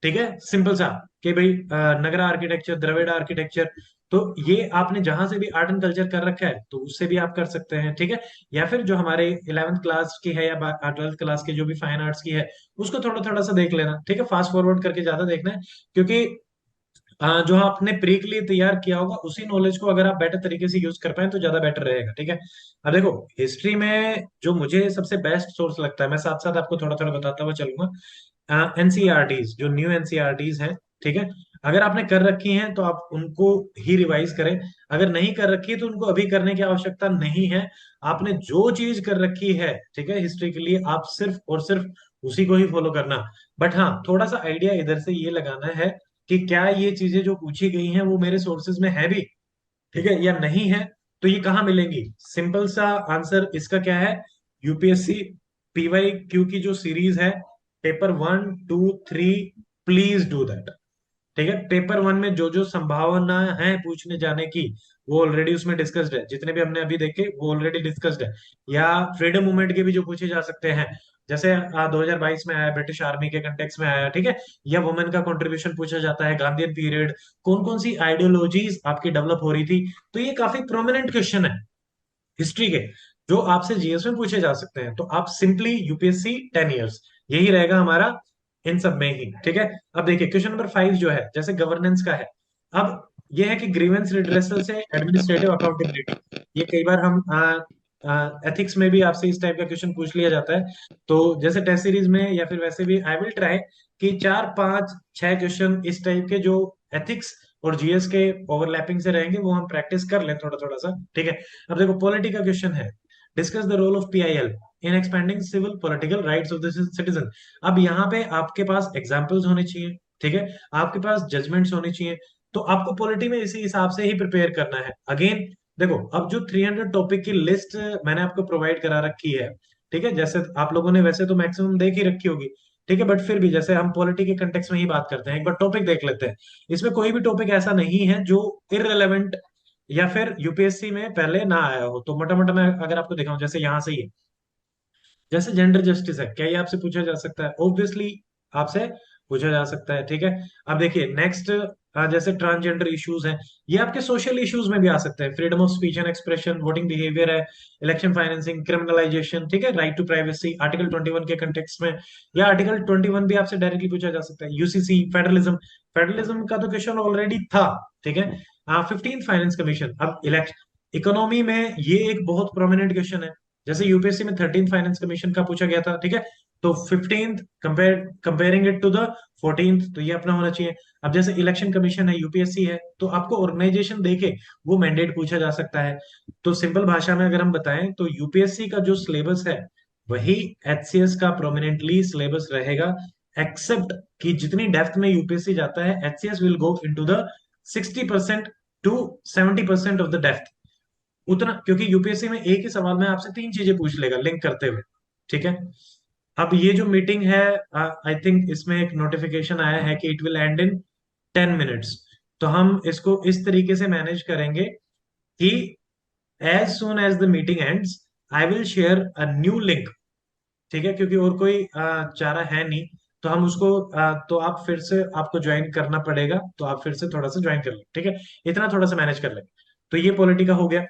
ठीक है, सिंपल सा कि भाई नगरा आर्किटेक्चर, द्रविड़ आर्किटेक्चर, तो ये आपने जहां से भी आर्ट एंड कल्चर कर रखा है तो उससे भी आप कर सकते हैं। ठीक है, या फिर जो हमारे 11th क्लास की है या 12th क्लास की जो भी फाइन आर्ट्स की है उसको थोड़ा थोड़ा सा देख लेना। ठीक है, फास्ट फॉरवर्ड करके ज्यादा देखना है, क्योंकि जो आपने प्री के लिए तैयार किया होगा उसी नॉलेज को अगर आप बेटर तरीके से यूज कर पाए तो ज्यादा बेटर रहेगा। ठीक है, अब देखो हिस्ट्री में जो मुझे सबसे बेस्ट सोर्स लगता है, मैं साथ साथ आपको थोड़ा थोड़ा बताता हुआ चलूंगा। एनसीईआरटीज, जो न्यू एनसीईआरटीज हैं, ठीक है, अगर आपने कर रखी हैं तो आप उनको ही रिवाइज करें। अगर नहीं कर रखी है तो उनको अभी करने की आवश्यकता नहीं है। आपने जो चीज कर रखी है, ठीक है, हिस्ट्री के लिए, आप सिर्फ और सिर्फ उसी को ही फॉलो करना। बट हाँ, थोड़ा सा आइडिया इधर से ये लगाना है कि क्या ये चीजें जो पूछी गई हैं वो मेरे सोर्सेज में है भी, ठीक है, या नहीं है, तो ये कहाँ मिलेंगी। सिंपल सा आंसर इसका क्या है, यूपीएससी पीवाई क्यू की जो सीरीज है, पेपर 1 2 3, प्लीज डू दैट। ठीक है, पेपर 1 में जो जो संभावना है पूछने जाने की वो ऑलरेडी उसमें डिस्कस्ड है, जितने भी हमने अभी देखे वो ऑलरेडी डिस्कस्ड है। या फ्रीडम मूवमेंट के भी जो पूछे जा सकते हैं, जैसे 2022 में आया, ब्रिटिश आर्मी के कंटेक्स में आया। ठीक है, या वुमेन का कंट्रीब्यूशन पूछा जाता है, गांधीयन पीरियड, कौन कौन सी आइडियोलॉजीज आपकी डेवलप हो रही थी। तो ये काफी प्रोमिनेंट क्वेश्चन है हिस्ट्री के, जो आपसे जीएस में पूछे जा सकते हैं। तो आप सिंपली यूपीएससी 10 इयर्स, यही रहेगा हमारा इन सब में ही। ठीक है, अब देखिए क्वेश्चन नंबर 5 जो है, जैसे गवर्नेंस का है। अब यह है कि ग्रीवेंस रिड्रेसल से एडमिनिस्ट्रेटिव अकाउंटेबिलिटी, ये कई बार हम एथिक्स में भी आपसे इस टाइप का क्वेश्चन पूछ लिया जाता है। तो जैसे टेस्ट सीरीज में या फिर वैसे भी आई विल ट्राई कि 4 5 6 क्वेश्चन इस टाइप के जो एथिक्स और जीएस के ओवरलैपिंग से रहेंगे वो हम प्रैक्टिस कर लें थोड़ा थोड़ा सा। ठीक है, अब देखो पॉलिटी का क्वेश्चन है, discuss the role of PIL in expanding civil political rights of the citizen. अब यहाँ पे आपके पास एग्जाम्पल्स होने चाहिए, ठीक है, आपके पास जजमेंट्स होने चाहिए। तो आपको पॉलिटी में इसी हिसाब से ही प्रिपेयर करना है। अगेन देखो, अब जो 300 टॉपिक की लिस्ट मैंने आपको प्रोवाइड करा रखी है, ठीक है, जैसे आप लोगों ने वैसे तो मैक्सिमम देख ही रखी होगी, ठीक है, बट फिर भी जैसे हम पॉलिटी के कंटेक्स में ही बात करते हैं, एक बार टॉपिक देख लेते हैं। इसमें कोई भी टॉपिक ऐसा नहीं है जो इररेलेवेंट या फिर यूपीएससी में पहले ना आया हो। तो मोटा मोटा मैं अगर आपको दिखाऊं, जैसे यहां से ही है, जैसे जेंडर जस्टिस है, क्या ये आपसे पूछा जा सकता है? ऑब्वियसली आपसे पूछा जा सकता है। ठीक है, अब देखिए नेक्स्ट, जैसे ट्रांसजेंडर इश्यूज हैं, ये आपके सोशल इश्यूज में भी आ सकते हैं। Freedom of speech and expression, voting behaviour है, इलेक्शन फाइनेंसिंग, क्रिमिनलाइजेशन, ठीक है, राइट टू प्राइवेसी, आर्टिकल 21 के कंटेक्स्ट में, या आर्टिकल 21 भी आपसे डायरेक्टली पूछा जा सकता है। यूसीसी, फेडरलिज्म, फेडरलिज्म का तो क्वेश्चन ऑलरेडी था। ठीक है, 15th फाइनेंस कमीशन। अब इलेक्शन इकोनॉमी में ये एक बहुत प्रोमिनेंट क्वेश्चन है, जैसे यूपीएससी में 13th फाइनेंस कमीशन का पूछा गया था। ठीक है, तो 15th comparing it to the 14th, तो ये अपना होना चाहिए। अब जैसे इलेक्शन कमीशन है, यूपीएससी है, तो आपको ऑर्गेनाइजेशन देके वो मैंडेट पूछा जा सकता है। तो सिंपल भाषा में अगर हम बताएं तो यूपीएससी का जो सिलेबस है वही एचसीएस का प्रोमिनेंटली सिलेबस रहेगा, एक्सेप्ट कि जितनी डेप्थ में यूपीएससी जाता है, HCS will go into the 60% to 70% of the depth, उतना, क्योंकि यूपीएससी में एक ही सवाल में आपसे तीन चीजें पूछ लेगा लिंक करते हुए। ठीक है, अब ये जो मीटिंग है, आई थिंक इसमें एक नोटिफिकेशन आया है कि it will end in 10 minutes. तो हम इसको इस तरीके से मैनेज करेंगे कि as soon as the meeting ends I will share a new link. ठीक है, क्योंकि और कोई चारा है नहीं। तो हम उसको तो आप फिर से आपको ज्वाइन करना पड़ेगा, तो आप फिर से थोड़ा सा ज्वाइन कर लें, ठीक है, इतना थोड़ा सा मैनेज कर लें। तो ये पॉलिटी का हो गया।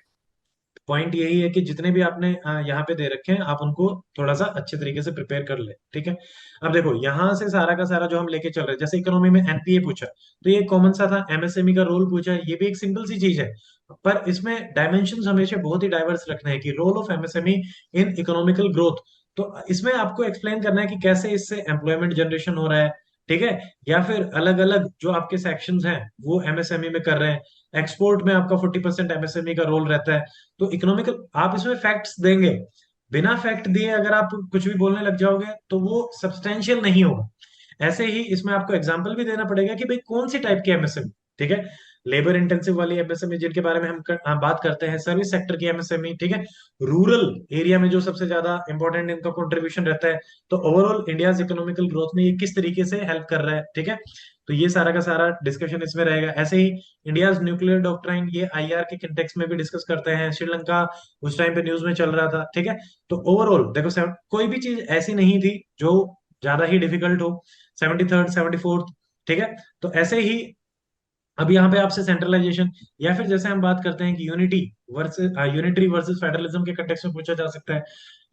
पॉइंट यही है कि जितने भी आपने यहाँ पे दे रखे हैं आप उनको थोड़ा सा अच्छे तरीके से प्रिपेयर कर ले, ठीक है। अब देखो यहाँ से सारा का सारा जो हम लेके चल रहे हैं, जैसे इकोनॉमी में एनपीए पूछा, तो ये कॉमन सा था। एमएसएमई का रोल पूछा, ये भी एक सिंपल सी चीज है, पर इसमें डायमेंशन हमेशा बहुत ही डाइवर्स रखने हैं कि role of MSME in economical growth. तो इसमें आपको एक्सप्लेन करना है कि कैसे इससे एम्प्लॉयमेंट जनरेशन हो रहा है, ठीक है, या फिर अलग अलग जो आपके सेक्शंस हैं वो एमएसएमई में कर रहे हैं। एक्सपोर्ट में आपका 40% एमएसएमई का रोल रहता है। तो इकोनॉमिकल आप इसमें फैक्ट्स देंगे, बिना फैक्ट दिए अगर आप कुछ भी बोलने लग जाओगे तो वो सब्सटेंशियल नहीं होगा। ऐसे ही इसमें आपको एग्जांपल भी देना पड़ेगा कि भाई कौन सी टाइप की एमएसएमई, ठीक है, लेबर इंटेंसिव वाली एमएसएमई जिनके बारे में हम बात करते हैं, सर्विस सेक्टर की एमएसएमई, ठीक है, रूरल एरिया में जो सबसे ज्यादा इंपॉर्टेंट इनका कंट्रीब्यूशन रहता है, तो ओवरऑल इंडिया इकोनॉमिकल ग्रोथ में ये किस तरीके से हेल्प कर रहा है, ठीक है। तो ये सारा का सारा डिस्कशन इसमें रहेगा। ऐसे ही इंडिया न्यूक्लियर डॉक्ट्राइन, ये आईआर के कंटेक्स्ट में भी डिस्कस करते हैं। श्रीलंका उस टाइम पे न्यूज में चल रहा था, ठीक है। तो ओवरऑल देखो कोई भी चीज ऐसी नहीं थी जो ज्यादा ही डिफिकल्ट हो। 73rd 74th, ठीक है। तो ऐसे ही अब यहाँ पे आपसे सेंट्रलाइजेशन, या फिर जैसे हम बात करते हैं कि unity versus unitary versus federalism के कंटेक्स्ट में पूछा जा सकता है।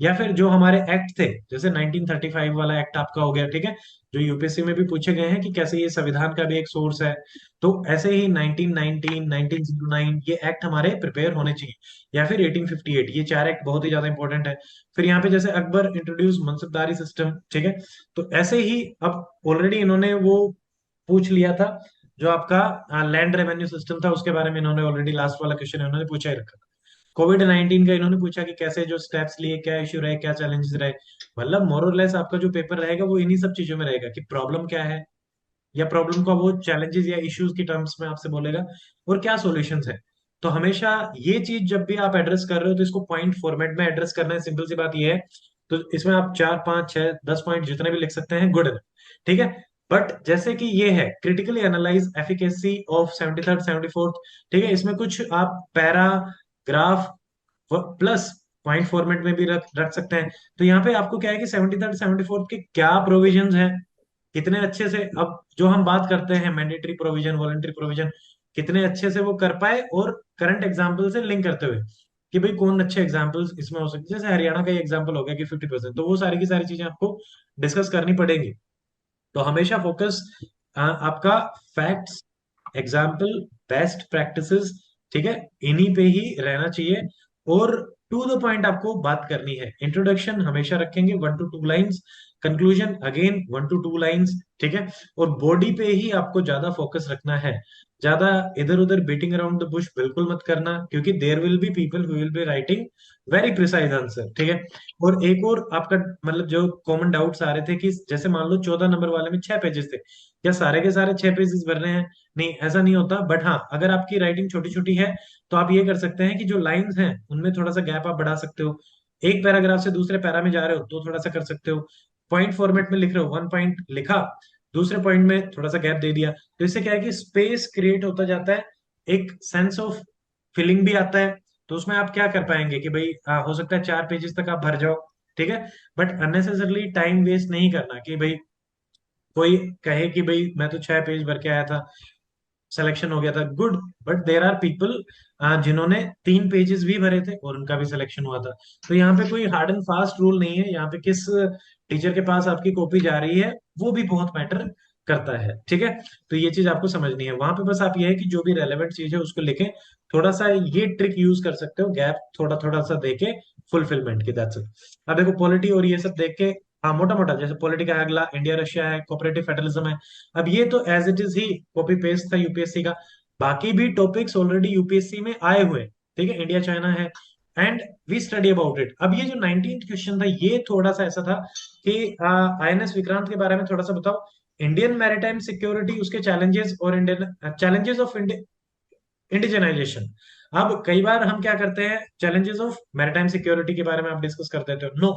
या फिर जो हमारे एक्ट थे, जैसे 1935 वाला एक्ट आपका हो गया, ठीक है, जो यूपीएससी में भी पूछे गए हैं कि कैसे ये संविधान का भी एक सोर्स है। तो ऐसे ही 1919 1909 ये एक्ट हमारे प्रिपेयर होने चाहिए। या फिर 1858, ये चार एक्ट बहुत ही ज्यादा इंपॉर्टेंट है। फिर यहाँ पे जैसे अकबर इंट्रोड्यूस मनसबदारी सिस्टम, ठीक है। तो ऐसे ही अब ऑलरेडी इन्होंने वो पूछ लिया था जो आपका लैंड रेवेन्यू सिस्टम था, उसके बारे में इन्होंने ऑलरेडी लास्ट वाला क्वेश्चन इन्होंने पूछा ही रखा था। कोविड 19 का इन्होंने पूछा कि कैसे जो स्टेप्स लिए, क्या इश्यू रहे, क्या चैलेंजेस रहे। मतलब मोर और लेस आपका जो पेपर रहेगा वो इन्हीं सब चीजों में रहेगा कि प्रॉब्लम क्या है, या प्रॉब्लम का वो चैलेंजेस या इश्यूज की टर्म्स में आपसे बोलेगा, और क्या सॉल्यूशंस है। तो हमेशा ये चीज जब भी आप एड्रेस कर रहे हो तो इसको पॉइंट फॉर्मेट में एड्रेस करना है, सिंपल सी बात ये है। तो इसमें आप 4 5 6 10 पॉइंट जितने भी लिख सकते हैं, गुड, ठीक है। बट जैसे कि ये है critically analyse efficacy of 73rd 74th, ठीक है, इसमें कुछ आप पैराग्राफ प्लस पॉइंट फॉर्मेट में भी रख रख सकते हैं। तो यहाँ पे आपको क्या है कि 73rd 74th के क्या प्रोविजंस हैं, कितने अच्छे से, अब जो हम बात करते हैं मैंडेटरी प्रोविजन, वॉलंटरी प्रोविजन, कितने अच्छे से वो कर पाए, और करंट एग्जाम्पल से लिंक करते हुए कि भाई कौन अच्छे एग्जाम्पल्स इसमें हो सकते हैं। जैसे हरियाणा का एग्जाम्पल हो गया कि 50%, तो वो सारी की सारी चीजें आपको डिस्कस करनी पड़ेंगी। तो हमेशा फोकस आपका फैक्ट्स, एग्जाम्पल, बेस्ट प्रैक्टिसेस, ठीक है, इन्हीं पे ही रहना चाहिए। और टू द पॉइंट आपको बात करनी है। इंट्रोडक्शन हमेशा रखेंगे 1 to 2 lines, conclusion again 1 to 2 lines, ठीक है। और बॉडी पे ही आपको ज्यादा फोकस रखना है। ज्यादा इधर उधर बीटिंग अराउंड द बुश बिल्कुल मत करना, क्योंकि there will be people who will be writing very precise answer, ठीक है। और एक और आपका मतलब जो कॉमन डाउट्स आ रहे थे कि जैसे मान लो 14 नंबर वाले में 6 पेजेस थे, क्या सारे के सारे 6 पेजेस भर रहे हैं? नहीं, ऐसा नहीं होता। बट हाँ, अगर आपकी राइटिंग छोटी छोटी है तो आप ये कर सकते हैं कि जो लाइंस हैं उनमें थोड़ा सा गैप आप बढ़ा सकते हो। एक पैराग्राफ से दूसरे पैरा में जा रहे हो तो थोड़ा सा कर सकते हो। पॉइंट फॉर्मेट में लिख रहे हो, 1 पॉइंट लिखा, दूसरे पॉइंट में थोड़ा सा गैप दे दिया, तो इससे क्या है कि स्पेस क्रिएट होता जाता है, एक सेंस ऑफ फिलिंग भी आता है। तो उसमें आप क्या कर पाएंगे कि भाई हो सकता है 4 पेजेस तक आप भर जाओ, ठीक है। बट अननेसेसरली टाइम वेस्ट नहीं करना कि भाई कोई कहे कि भाई मैं तो 6 पेज भर के आया था, सिलेक्शन हो गया था, good. But there are people जिन्होंने 3 पेजेस भी भरे थे और उनका भी सिलेक्शन हुआ था। तो यहाँ पे कोई हार्ड एंड फास्ट रूल नहीं है, यहाँ पे किस टीचर के पास आपकी कॉपी जा रही है वो भी बहुत मैटर करता है, ठीक है। तो ये चीज आपको समझनी है। वहां पे बस आप ये है कि जो भी रेलेवेंट चीज है उसको लिखें। थोड़ा सा ये ट्रिक यूज कर सकते हो, गैप थोड़ा थोड़ा सा देके फुलफिलमेंट की, दैट्स इट। अब देखो पॉलिटी और ये सब देख के, हाँ मोटा मोटा जैसे पॉलिटी का है, अगला इंडिया रशिया है, कोऑपरेटिव फेडरलिज्म है। अब ये तो एज इट इज ही कॉपी पेस्ट था यूपीएससी का। बाकी भी टॉपिक्स ऑलरेडी यूपीएससी में आए हुए हैं, ठीक है, इंडिया चाइना है, and we study about it. अब ये जो 19th क्वेश्चन था ये थोड़ा सा ऐसा था कि आईएनएस विक्रांत के बारे में थोड़ा सा बताओ, इंडियन मैरिटाइम सिक्योरिटी, उसके चैलेंजेस, और इंडियन चैलेंजेस ऑफ इंडिजनाइजेशन। अब कई बार हम क्या करते हैं, चैलेंजेस ऑफ मैरिटाइम सिक्योरिटी के बारे में आप डिस्कस कर देते हो, नो।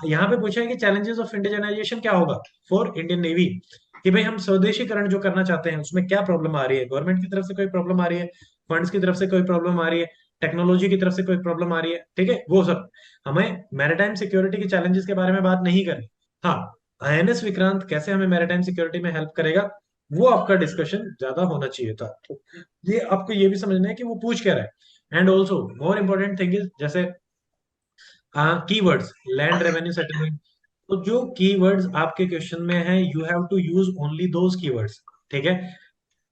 यहाँ पे पूछा है कि चैलेंजेस ऑफ इंडिजनाइजेशन क्या होगा फॉर इंडियन नेवी, कि भाई हम स्वदेशीकरण जो करना चाहते हैं उसमें क्या प्रॉब्लम आ रही है, गवर्नमेंट की तरफ से कोई प्रॉब्लम आ रही है, फंड्स की तरफ से कोई प्रॉब्लम आ रही है, टेक्नोलॉजी की तरफ से कोई प्रॉब्लम आ रही है, ठीक है, वो सब। हमें मैरिटाइम सिक्योरिटी के चैलेंजेस के बारे में बात नहीं करनी। हाँ, आईएनएस विक्रांत कैसे हमें मैरिटाइम सिक्योरिटी में हेल्प करेगा, वो आपका डिस्कशन ज्यादा होना चाहिए था। तो ये आपको ये भी समझना है कि वो पूछ क्या रहा है। And also more important thing is जैसे कीवर्ड्स, लैंड रेवेन्यू सेटलमेंट। तो जो कीवर्ड्स आपके क्वेश्चन में है, you have to use only those keywords. ठीक है।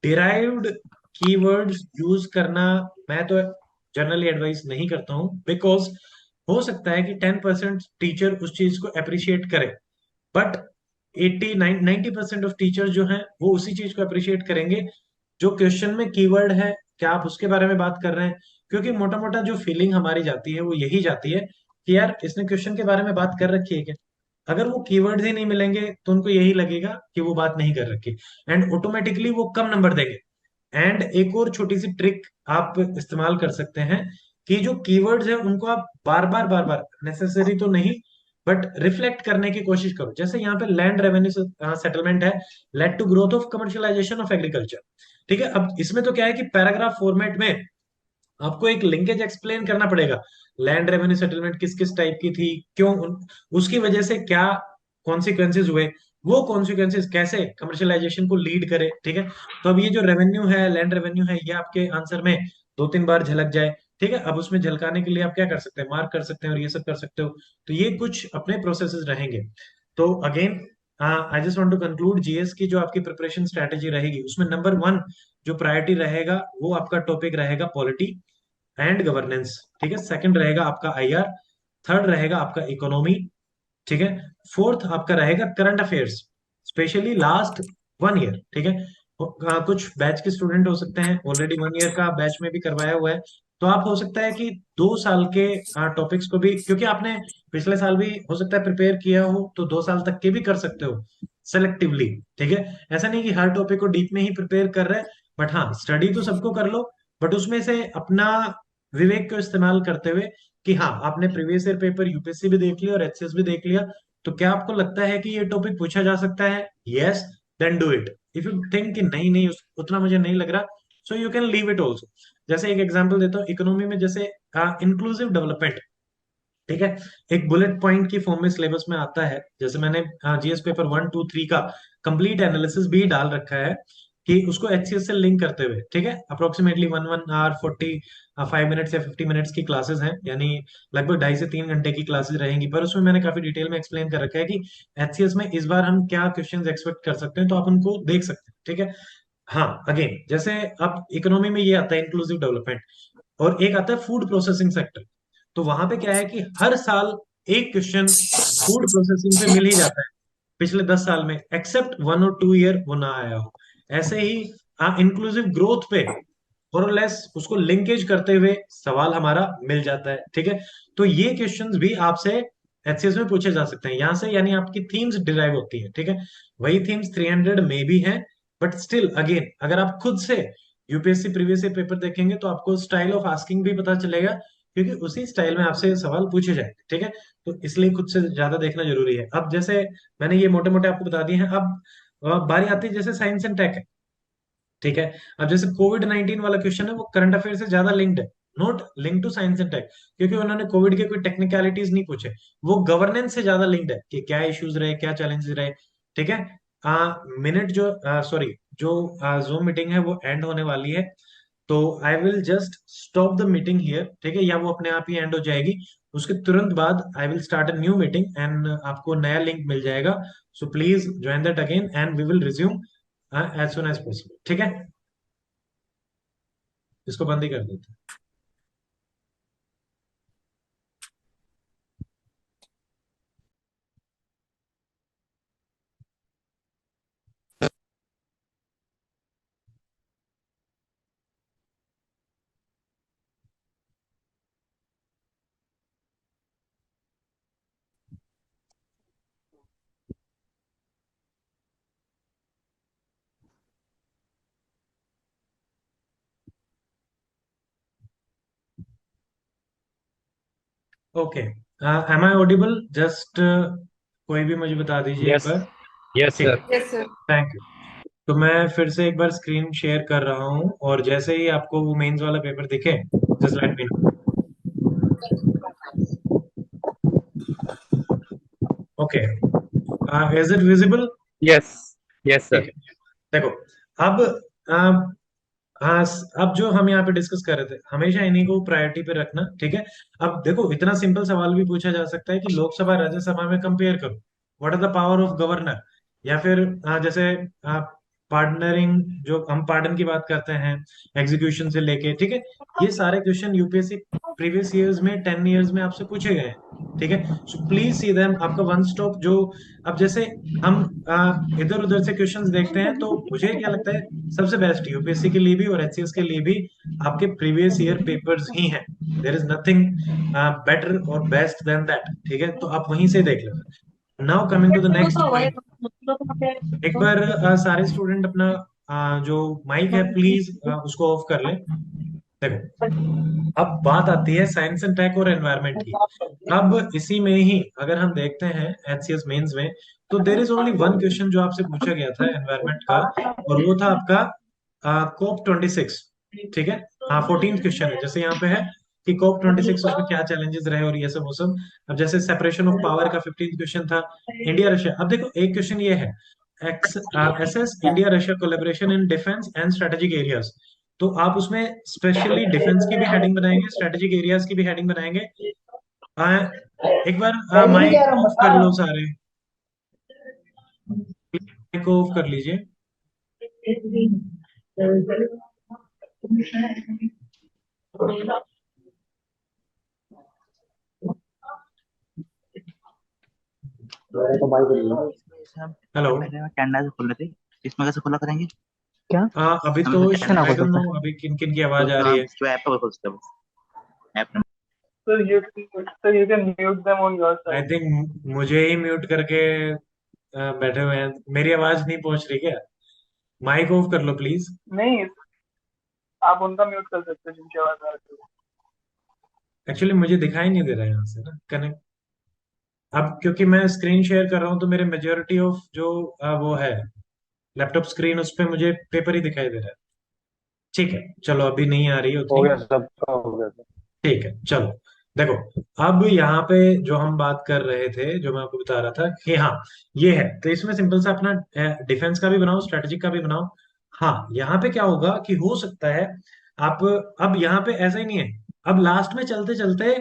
डिराइव्ड कीवर्ड्स यूज करना मैं तो जनरली एडवाइस नहीं करता हूं, बिकॉज हो सकता है कि 10% टीचर उस चीज को अप्रिशिएट करे, बट 90% ऑफ टीचर जो हैं वो उसी चीज को अप्रिशिएट करेंगे जो क्वेश्चन में कीवर्ड है, क्या आप उसके बारे में बात कर रहे हैं। क्योंकि मोटा मोटा जो फीलिंग हमारी जाती है वो यही जाती है कि यार इसने क्वेश्चन के बारे में बात कर रखी है क्या। अगर वो कीवर्ड्स ही नहीं मिलेंगे तो उनको यही लगेगा कि वो बात नहीं कर रखी, एंड ऑटोमेटिकली वो कम नंबर देंगे। एंड एक और छोटी सी ट्रिक आप इस्तेमाल कर सकते हैं कि जो कीवर्ड्स है उनको आप बार बार नेसेसरी तो नहीं, बट रिफ्लेक्ट करने की कोशिश करो। जैसे यहाँ पे लैंड रेवेन्यू सेटलमेंट है, led to growth of commercialisation of agriculture. ठीक है। अब इसमें तो क्या है कि पैराग्राफ फॉर्मेट में आपको एक लिंकेज एक्सप्लेन करना पड़ेगा, लैंड रेवेन्यू सेटलमेंट किस किस टाइप की थी, क्यों उसकी वजह से क्या कॉन्सिक्वेंसेज हुए, वो कॉन्सिक्वेंसेज कैसे कमर्शियलाइजेशन को लीड करे। ठीक है। तो अब ये जो रेवेन्यू है, लैंड रेवेन्यू है, ये आपके आंसर में 2-3 बार झलक जाए। ठीक है। अब उसमें झलकाने के लिए आप क्या कर सकते हैं, मार्क कर सकते हैं और ये सब कर सकते हो। तो ये कुछ अपने प्रोसेसेस रहेंगे। तो again I just want to conclude, GS की जो आपकी प्रिपरेशन स्ट्रेटेजी रहेगी उसमें नंबर 1 जो प्रायोरिटी रहेगा वो आपका टॉपिक रहेगा पॉलिटी एंड गवर्नेंस। ठीक है। सेकंड रहेगा आपका आईआर। थर्ड रहेगा आपका इकोनॉमी। ठीक है। फोर्थ आपका रहेगा current affairs, specially last 1 year. ठीक है। कुछ बैच के स्टूडेंट हो सकते हैं ऑलरेडी 1 ईयर का बैच में भी करवाया हुआ है, तो आप हो सकता है कि 2 साल के टॉपिक्स को भी, क्योंकि आपने पिछले साल भी हो सकता है प्रिपेयर किया हो, तो 2 साल तक के भी कर सकते हो सेलेक्टिवली। ठीक है। ऐसा नहीं कि हर टॉपिक को डीप में ही प्रिपेयर कर रहे हैं, बट हाँ स्टडी तो सबको कर लो, बट उसमें से अपना विवेक को इस्तेमाल करते हुए कि हाँ आपने प्रीवियस ईयर पेपर यूपीएससी भी देख लिया और एचसीएस भी देख लिया, तो क्या आपको लगता है कि ये टॉपिक पूछा जा सकता है, yes, then do it. If you think कि नहीं नहीं उतना मुझे नहीं लग रहा, so you can leave it also. जैसे एक एग्जांपल देता हूँ, इकोनॉमी में जैसे इंक्लूसिव डेवलपमेंट। ठीक है। एक बुलेट पॉइंट की फॉर्म में सिलेबस में आता है, जैसे मैंने जीएस पेपर 1, 2, 3 का कंप्लीट एनालिसिस भी डाल रखा है कि उसको एचसीएस से लिंक करते हुए। ठीक है। अप्रोक्सीमेटली 1 1 आवर 45 मिनट्स या 50 मिनट्स की क्लासेस हैं, यानी लगभग 2.5 से 3 घंटे की क्लासेस रहेंगी, पर उसमें मैंने काफी डिटेल में एक्सप्लेन कर रखा है कि एचसीएस में इस बार हम क्या क्वेश्चंस एक्सपेक्ट कर सकते हैं, तो आप उनको देख सकते हैं। ठीक है। हाँ अगेन जैसे अब इकोनॉमी में ये आता है इंक्लूसिव डेवलपमेंट, और एक आता है फूड प्रोसेसिंग सेक्टर। तो वहां पे क्या है कि हर साल एक क्वेश्चन फूड प्रोसेसिंग पे मिल ही जाता है, पिछले 10 साल में एक्सेप्ट 1 और 2 ईयर वो ना आया हो। ऐसे ही इंक्लूसिव ग्रोथ पे और लेस उसको लिंकेज करते हुए सवाल हमारा मिल जाता है। ठीक है। तो ये क्वेश्चंस भी आपसे एचसीएस में पूछे जा सकते हैं यहाँ से, यानी आपकी थीम्स डिराइव होती है। ठीक है। वही थीम्स 300 में भी हैं, बट स्टिल अगेन अगर आप खुद से यूपीएससी प्रीवियस ईयर पेपर देखेंगे तो आपको स्टाइल ऑफ आस्किंग भी पता चलेगा, क्योंकि उसी स्टाइल में आपसे सवाल पूछे जाएंगे। ठीक है। तो इसलिए खुद से ज्यादा देखना जरूरी है। अब जैसे मैंने ये मोटे मोटे आपको बता दिए हैं, अब बारी आती है जैसे साइंस एंड टेक है। ठीक है। अब जैसे कोविड 19 वाला क्वेश्चन है वो करंट अफेयर से ज्यादा लिंक्ड है, not link to science and tech, क्योंकि उन्होंने कोविड के कोई टेक्निकलिटीज नहीं पूछे, वो गवर्नेंस से ज्यादा लिंक्ड है कि क्या इश्यूज रहे, क्या चैलेंजेस रहे। ठीक है। मिनट जो सॉरी जो जूम मीटिंग है वो एंड होने वाली है, तो I will just stop the meeting here. ठीक है। या वो अपने आप ही एंड हो जाएगी, उसके तुरंत बाद I will start a new meeting and आपको नया लिंक मिल जाएगा। So please join that again and we will resume as soon as possible. ठीक है। इसको बंद ही कर देते हैं। Okay. Am I audible, just कोई भी मुझे बता दीजिए एक यस, बार। यस ठीक सर। है। Thank you. तो मैं फिर से एक बार स्क्रीन शेयर कर रहा हूँ, और जैसे ही आपको वो मेंस वाला पेपर दिखे, just let me know. Okay. Is it visible? Yes, yes ठीक सर। है, देखो अब आ, हाँ, अब जो हम यहाँ पे डिस्कस कर रहे थे, हमेशा इन्हीं को प्रायोरिटी पे रखना, ठीक है। अब देखो, इतना सिंपल सवाल भी पूछा जा सकता है कि लोकसभा राज्यसभा में कंपेयर करो, what are the power of governor. या फिर जैसे पार्टनरिंग, जो हम पार्डन की बात करते हैं, एग्जीक्यूशन से लेके, ठीक है। ये सारे क्वेश्चन यूपीएससी प्रीवियस ईयर्स में 10 ईयर्स में आपसे पूछे गए हैं, ठीक है। सो प्लीज सी देम, आपका वन स्टॉप जो, अब जैसे हम इधर उधर से क्वेश्चंस देखते हैं, तो मुझे क्या लगता है सबसे बेस्ट यूपीएससी के लिए भी और एचसीएस के लिए भी आपके प्रीवियस ईयर पेपर्स ही हैं। देयर इज नथिंग बेटर और बेस्ट देन दैट, ठीक है। तो आप वहीं से देख लेना। Now coming to the next point, एक बार सारे स्टूडेंट अपना जो माइक है प्लीज उसको ऑफ कर लें। देखो, अब बात आती है साइंस एंड टेक और एनवायरनमेंट की। अब इसी में ही अगर हम देखते हैं एचसीएस मेंस में, तो there is only one question जो आपसे पूछा गया था एनवायरनमेंट का, और वो था आपका COP26, ठीक है। हाँ, 14th क्वेश्चन है, जैसे यहाँ पे है कि COP26 उसमें क्या चैलेंजेस रहे और ये सब वो सब। अब जैसे सेपरेशन ऑफ पावर का 15th क्वेश्चन था, इंडिया रशिया। अब देखो, एक क्वेश्चन ये है, SS India Russia collaboration in defence and strategic areas. तो आप उसमें स्पेशली डिफेंस की भी हेडिंग बनाएंगे, स्ट्रेटेजिक एरियाज की भी हेडिंग बनाएंगे। आ, एक बार माइक ऑफ कर लो सारे, माइक ऑफ कर लीजिए। तो भाई बोलिए। इसमें हम हेलो। पहले में कैनडा से खोल रहे थे, इसमें कैसे खुला करेंगे? क्या? अभी हम तो इसमें इससे ना कैनडा आई खोल से डोंट सकता नो है। अभी किन किन की तो आवाज आ रही उसका है। जो ऐप है वो खोलते हैं बस। App So you can mute them on your I side. Think मुझे ही म्यूट करके बैठे हुए हैं, मेरी आवाज नहीं पहुंच रही क्या? माइक ऑफ कर लो प्लीज। नहीं, आप उनका म्यूट कर सकते हो जिनकी आवाज आ रही है। एक्चुअली मुझे दिखाई नहीं दे रहा है यहाँ से ना कनेक्ट। अब क्योंकि मैं स्क्रीन शेयर कर रहा हूँ, तो मेरे मेजोरिटी ऑफ जो वो है लैपटॉप स्क्रीन, उस पे मुझे पेपर ही दिखाई दे रहा है। ठीक है, चलो, अभी नहीं आ रही है हो उतनी। गया, सबका हो गया सर। ठीक है, चलो। देखो, अब यहाँ पे जो हम बात कर रहे थे, जो मैं आपको बता रहा था कि हाँ, ये है, तो इसमें सिंपल सा अपना डिफेंस का भी बनाओ, स्ट्रेटेजिक का भी बनाओ। हाँ, यहाँ पे क्या होगा कि हो सकता है आप, अब यहाँ पे ऐसा ही नहीं है, अब लास्ट में चलते चलते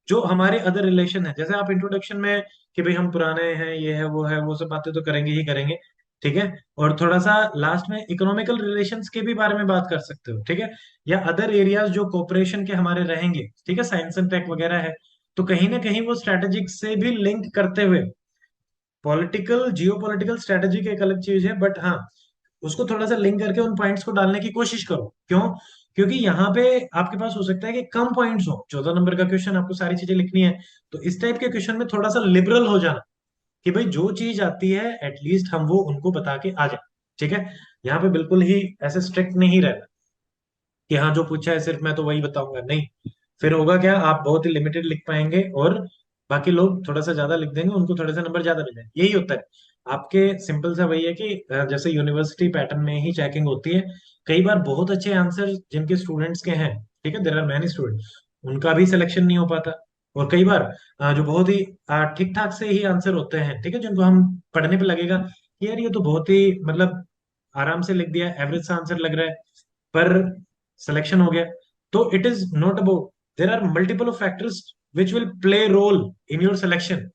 जो हमारे अदर रिलेशन है, जैसे आप इंट्रोडक्शन में कि भाई हम पुराने हैं, ये है वो सब बातें तो करेंगे ही करेंगे, ठीक है। और थोड़ा सा लास्ट में इकोनॉमिकल रिलेशंस के भी बारे में बात कर सकते हो, ठीक है। या अदर एरियाज जो कोऑपरेशन के हमारे रहेंगे, ठीक है, साइंस एंड टेक वगैरह है, तो कहीं ना कहीं वो स्ट्रेटेजिक से भी लिंक करते हुए, पॉलिटिकल जियो पॉलिटिकल स्ट्रेटेजिक एक अलग चीज है, बट हाँ, उसको थोड़ा सा लिंक करके उन पॉइंट्स को डालने की कोशिश करो। क्यों? क्योंकि यहाँ पे आपके पास हो सकता है कि कम पॉइंट्स हो, 14 नंबर का क्वेश्चन, आपको सारी चीजें लिखनी है, तो इस टाइप के क्वेश्चन में थोड़ा सा लिबरल हो जाना, कि भाई जो चीज आती है एटलीस्ट हम वो उनको बता के आ जाए, ठीक है। यहाँ पे बिल्कुल ही ऐसे स्ट्रिक्ट नहीं रहना कि हाँ जो पूछा है सिर्फ मैं तो वही बताऊंगा, नहीं। फिर होगा क्या, आप बहुत ही लिमिटेड लिख पाएंगे और बाकी लोग थोड़ा सा ज्यादा लिख देंगे, उनको थोड़े से नंबर ज्यादा मिल जाएंगे, यही होता है आपके। सिंपल सा वही है कि जैसे यूनिवर्सिटी पैटर्न में ही चेकिंग होती है, कई बार बहुत अच्छे आंसर जिनके स्टूडेंट्स के हैं, ठीक है, देर आर मैनी स्टूडेंट, उनका भी सिलेक्शन नहीं हो पाता। और कई बार जो बहुत ही ठीक ठाक से ही आंसर होते हैं, ठीक है, जिनको हम पढ़ने पे लगेगा कि यार ये तो बहुत ही मतलब आराम से लिख दिया, एवरेज सा आंसर लग रहा है, पर सिलेक्शन हो गया। तो it is not about, there are multiple of factors which will play role in your selection.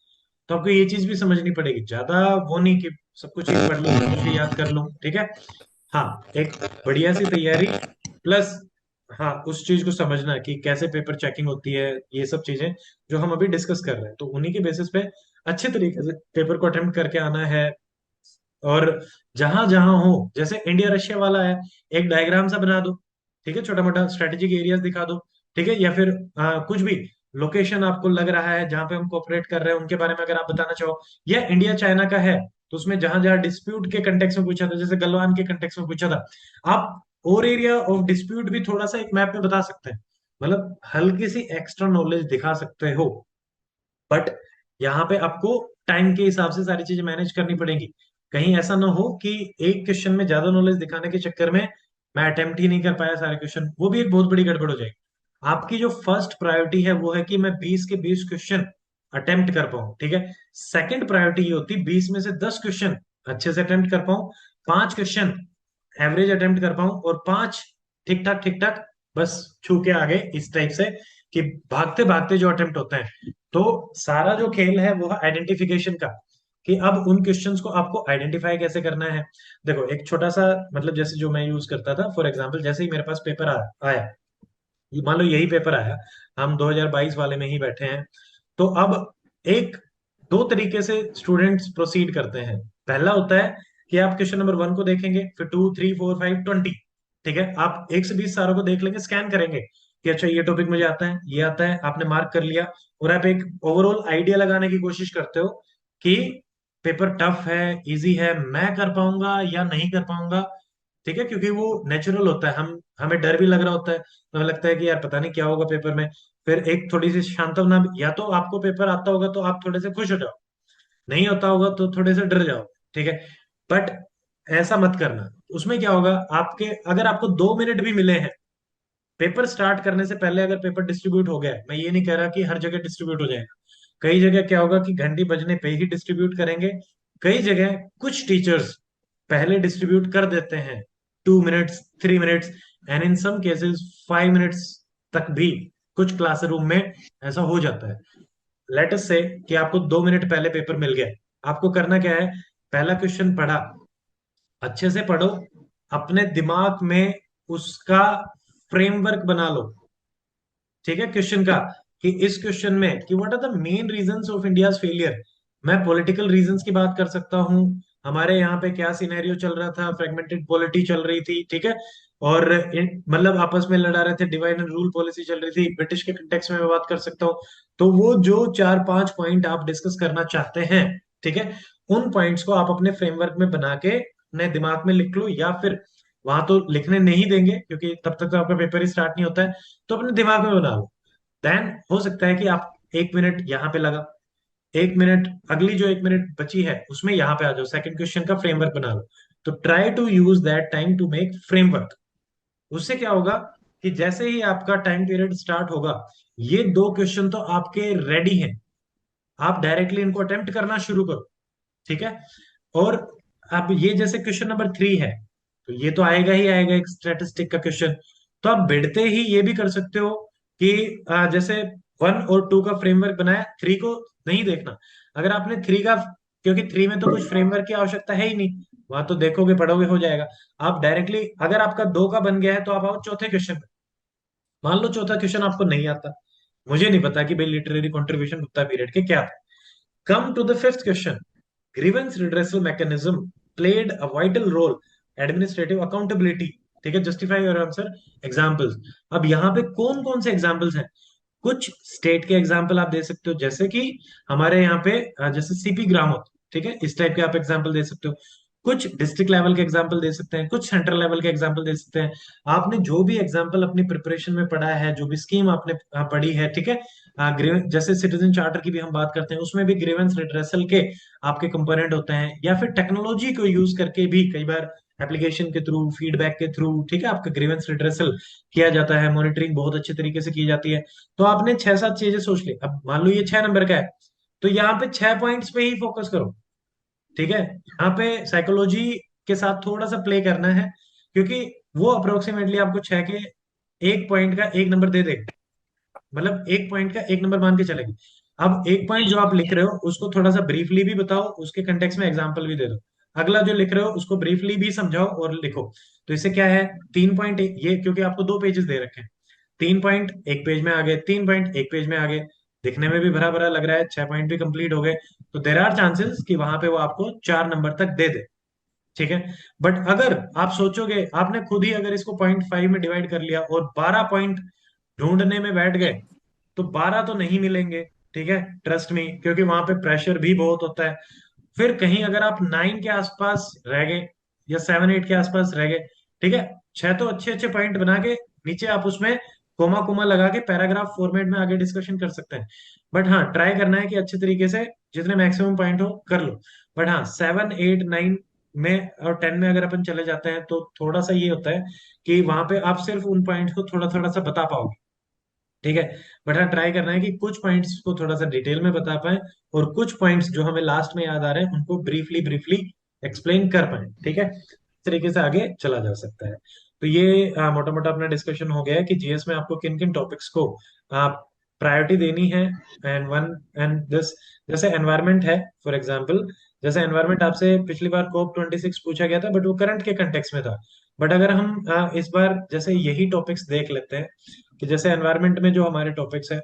तो आपको ये चीज भी समझनी पड़ेगी, ज्यादा वो नहीं कि सब कुछ ही पढ़ लो, सब कुछ ही याद कर लो, ठीक है। हाँ, एक बढ़िया सी तैयारी प्लस, हाँ, उस चीज को समझना कि कैसे पेपर चेकिंग होती है, ये सब चीजें जो हम अभी डिस्कस कर रहे हैं, तो उन्हीं के बेसिस पे अच्छे तरीके से पेपर को अटेम्प्ट करके आना है। और जहां जहां हो, जैसे इंडिया रशिया वाला है, एक डायग्राम सा बना दो, ठीक है, छोटा मोटा स्ट्रेटेजिक एरियाज दिखा दो, ठीक है। या फिर कुछ भी लोकेशन आपको लग रहा है जहां पे हम कोऑपरेट कर रहे हैं उनके बारे में अगर आप बताना चाहो, या इंडिया चाइना का है, तो उसमें जहां जहां डिस्प्यूट के कंटेक्स में पूछा था, जैसे गलवान के कंटेक्स में पूछा था, आप और एरिया ऑफ डिस्प्यूट भी थोड़ा सा एक मैप में बता सकते हैं, मतलब हल्की सी एक्स्ट्रा नॉलेज दिखा सकते हो। बट यहाँ पे आपको टाइम के हिसाब से सारी चीजें मैनेज करनी पड़ेगी। कहीं ऐसा ना हो कि एक क्वेश्चन में ज्यादा नॉलेज दिखाने के चक्कर में मैं अटेम्प्ट ही नहीं कर पाया सारे क्वेश्चन, वो भी एक बहुत बड़ी गड़बड़ हो जाएगी। आपकी जो फर्स्ट प्रायोरिटी है वो है कि मैं 20 के 20 क्वेश्चन अटेम्प्ट कर पाऊं, ठीक है। सेकंड प्रायोरिटी ये होती 20 में से 10 क्वेश्चन अच्छे से अटेम्प्ट कर पाऊं, 5 क्वेश्चन एवरेज अटेम्प्ट कर पाऊं, और 5 ठीक ठाक बस छू के आगे, इस टाइप से कि भागते भागते जो अटेम्प्ट होते हैं। तो सारा जो खेल है वो है आइडेंटिफिकेशन का, कि अब उन क्वेश्चंस को आपको आइडेंटिफाई कैसे करना है। देखो एक छोटा सा मतलब जैसे जो मैं यूज करता था, फॉर एग्जांपल जैसे ही मेरे पास पेपर आया, मान लो यही पेपर आया, हम 2022 वाले में ही बैठे हैं, तो अब एक दो तरीके से स्टूडेंट्स प्रोसीड करते हैं। पहला होता है कि आप क्वेश्चन नंबर 1 को देखेंगे, फिर 2, 3, 4, 5, 20, ठीक है, आप 1 से 20 सारों को देख लेंगे, स्कैन करेंगे कि अच्छा ये टॉपिक मुझे आता है, ये आता है, आपने मार्क कर लिया, और आप एक ओवरऑल आइडिया लगाने की कोशिश करते हो कि पेपर टफ है, इजी है, मैं कर पाऊंगा या नहीं कर पाऊंगा, ठीक है, क्योंकि वो नेचुरल होता है, हम हमें डर भी लग रहा होता है, तो हमें लगता है कि यार पता नहीं क्या होगा पेपर में। फिर एक थोड़ी सी सांत्वना, या तो आपको पेपर आता होगा तो आप थोड़े से खुश हो जाओ, नहीं होता होगा तो थोड़े से डर जाओ, ठीक है। बट ऐसा मत करना। उसमें क्या होगा, आपके अगर आपको 2 मिनट भी मिले हैं पेपर स्टार्ट करने से पहले, अगर पेपर डिस्ट्रीब्यूट हो गया है, मैं ये नहीं कह रहा कि हर जगह डिस्ट्रीब्यूट हो जाएगा, कई जगह क्या होगा कि घंटी बजने पे ही डिस्ट्रीब्यूट करेंगे, कई जगह कुछ टीचर्स पहले डिस्ट्रीब्यूट कर देते हैं, 2 minutes, 3 minutes, and in some cases 5 minutes तक भी कुछ क्लासरूम में ऐसा हो जाता है। लेट अस से कि आपको 2 मिनट पहले पेपर मिल गया, आपको करना क्या है, पहला क्वेश्चन पढ़ा, अच्छे से पढ़ो, अपने दिमाग में उसका फ्रेमवर्क बना लो, ठीक है, क्वेश्चन का, कि इस क्वेश्चन में कि what are the main reasons of India's failure. मैं पॉलिटिकल रीजंस की बात कर सकता हूँ, हमारे यहाँ पे क्या सिनेरियो चल रहा था, फ्रेगमेंटेड पॉलिटी चल रही थी, ठीक है, और मतलब आपस में लड़ा रहे थे, डिवाइड एंड रूल पॉलिसी चल रही थी, ब्रिटिश के कंटेक्स्ट में मैं बात कर सकता हूँ। तो वो जो 4-5 पॉइंट आप डिस्कस करना चाहते हैं, ठीक है, उन पॉइंट्स को आप अपने फ्रेमवर्क में बना के अपने दिमाग में लिख लो, या फिर वहां तो लिखने नहीं देंगे क्योंकि तब तक तो आपका पेपर ही स्टार्ट नहीं होता है, तो अपने दिमाग में बना लो। देन हो सकता है कि आप 1 मिनट यहाँ पे लगा, 1 मिनट अगली जो 1 मिनट बची है उसमें यहाँ पे आ जाओ, सेकंड क्वेश्चन का फ्रेमवर्क बना लो। तो try to use that time to make framework. उससे क्या होगा कि जैसे ही आपका टाइम पीरियड स्टार्ट होगा, ये 2 क्वेश्चन तो आपके रेडी हैं, आप डायरेक्टली इनको अटेम्प्ट करना शुरू करो, ठीक है। और अब ये जैसे क्वेश्चन नंबर 3 है, तो ये तो आएगा ही आएगा, एक स्टैटिस्टिक का क्वेश्चन। तो आप बढ़ते ही ये भी कर सकते हो कि जैसे 1 और 2 का फ्रेमवर्क बनाया, 3 को नहीं देखना। अगर आपने 3 का, क्योंकि 3 में तो कुछ फ्रेमवर्क की आवश्यकता है ही नहीं, वहां तो देखोगे पढ़ोगे हो जाएगा। आप डायरेक्टली, अगर आपका 2 का बन गया है तो आप आओ चौथे क्वेश्चन पे। मान लो चौथा क्वेश्चन आपको नहीं आता, मुझे नहीं पता कि भाई लिटरेरी कंट्रीब्यूशन गुप्ता पीरियड के क्या था। Come to the fifth question, grievance redressal mechanism played a vital role, administrative accountability, ठीक है, जस्टिफाई योर आंसर, एग्जांपल्स। अब यहाँ पे कौन कौन से एग्जांपल्स हैं, कुछ स्टेट के एग्जांपल आप दे सकते हो, जैसे कि हमारे यहाँ पे जैसे सीपी ग्रामों, ठीक है, इस टाइप के आप एग्जांपल दे सकते हो। कुछ डिस्ट्रिक्ट लेवल के एग्जांपल दे सकते हैं, कुछ सेंट्रल लेवल के एग्जांपल दे सकते हैं। आपने जो भी एग्जांपल अपनी प्रिपरेशन में पढ़ा है, जो भी स्कीम आपने पढ़ी है, ठीक है, जैसे सिटीजन चार्टर की भी हम बात करते हैं, उसमें भी ग्रीवेंस रिड्रेसल के आपके कंपोनेंट होते हैं, या फिर टेक्नोलॉजी को यूज करके भी कई बार एप्लीकेशन के थ्रू, फीडबैक के थ्रू, ठीक है, आपका ग्रीवेंस रिड्रेसल किया जाता है, मॉनिटरिंग बहुत अच्छे तरीके से की जाती है। तो आपने 6-7 चीजें सोच ली, अब मान लो ये 6 नंबर का है, तो यहाँ पे 6 पॉइंट्स पे ही फोकस करो, ठीक है। यहाँ पे साइकोलॉजी के साथ थोड़ा सा प्ले करना है, क्योंकि वो अप्रोक्सीमेटली आपको 6 के 1 पॉइंट का 1 नंबर दे देगा, मतलब 1 पॉइंट का 1 नंबर मान के चलेगी। अब 1 पॉइंट जो आप लिख रहे हो उसको थोड़ा सा ब्रीफली भी बताओ, उसके कंटेक्स्ट में एग्जाम्पल भी दे दो, अगला जो लिख रहे हो उसको ब्रीफली भी समझाओ और लिखो। तो इससे क्या है, 3 पॉइंट ये, क्योंकि आपको 2 पेजेस दे रखे हैं, 3 पॉइंट एक पेज में आ गए, 3 पॉइंट एक पेज में आ गए, दिखने में भी भरा भरा लग रहा है, 6 पॉइंट भी कंप्लीट हो गए। तो देर आर चांसेस कि वहां पे वो आपको 4 नंबर तक दे दे, ठीक है। बट अगर आप सोचोगे, आपने खुद ही अगर इसको 0.5 में डिवाइड कर लिया और 12 पॉइंट ढूंढने में बैठ गए, तो 12 तो नहीं मिलेंगे, ठीक है, ट्रस्ट मी, क्योंकि वहां पे प्रेशर भी बहुत होता है। फिर कहीं अगर आप 9 के आसपास रह गए या 7-8 के आसपास रह गए, ठीक है, 6 तो अच्छे अच्छे पॉइंट बना के नीचे आप उसमें कोमा कोमा लगा के पैराग्राफ फॉर्मेट में आगे डिस्कशन कर सकते हैं। बट हाँ, ट्राई करना है कि अच्छे तरीके से जितने मैक्सिमम पॉइंट हो कर लो। बट हाँ, 7, 8, 9 में और 10 में अगर अपन चले जाते हैं तो थोड़ा सा ये होता है कि वहां पे आप सिर्फ उन पॉइंट को थोड़ा थोड़ा सा बता पाओगे, ठीक है। बट हाँ, ट्राई करना है कि कुछ पॉइंट्स को थोड़ा सा डिटेल में बता पाए, और कुछ पॉइंट्स जो हमें लास्ट में याद आ रहे हैं उनको ब्रीफली ब्रीफली एक्सप्लेन कर पाए। ठीक है, इस तरीके से आगे चला जा सकता है। तो ये मोटा मोटा अपना डिस्कशन हो गया है कि जीएस में आपको किन किन टॉपिक्स को आप प्रायोरिटी देनी है। एंड दिस, जैसे एनवायरनमेंट है फॉर एग्जांपल, जैसे एनवायरनमेंट आपसे पिछली बार कोप 26 पूछा गया था, बट वो करंट के कंटेक्स में था। बट अगर हम इस बार जैसे यही टॉपिक्स देख लेते हैं, कि जैसे एनवायरनमेंट में जो हमारे टॉपिक्स है,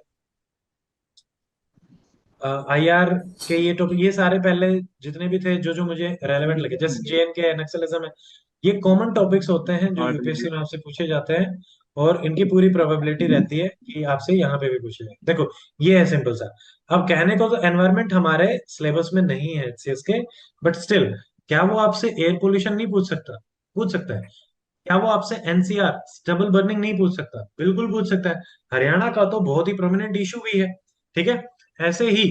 आईआर के ये टॉपिक, ये सारे पहले जितने भी थे जो जो मुझे रेलेवेंट लगे, जैसे जेएनके नक्सलिज्म है, ये कॉमन टॉपिक्स होते हैं जो और यूपीएससी में आपसे पूछे जाते हैं, और इनकी पूरी प्रोबेबिलिटी रहती है कि आपसे यहाँ पे भी पूछे जाए। देखो, ये है सिंपल सा। अब कहने को तो एनवायरनमेंट हमारे सिलेबस में नहीं है एचसीएस के, बट स्टिल, क्या वो आपसे एयर पोल्यूशन नहीं पूछ सकता? पूछ सकता है। क्या वो आपसे एनसीआर स्टबल बर्निंग नहीं पूछ सकता? बिल्कुल पूछ सकता है। हरियाणा का तो बहुत ही प्रोमिनेंट इशू भी है। ठीक है, ऐसे ही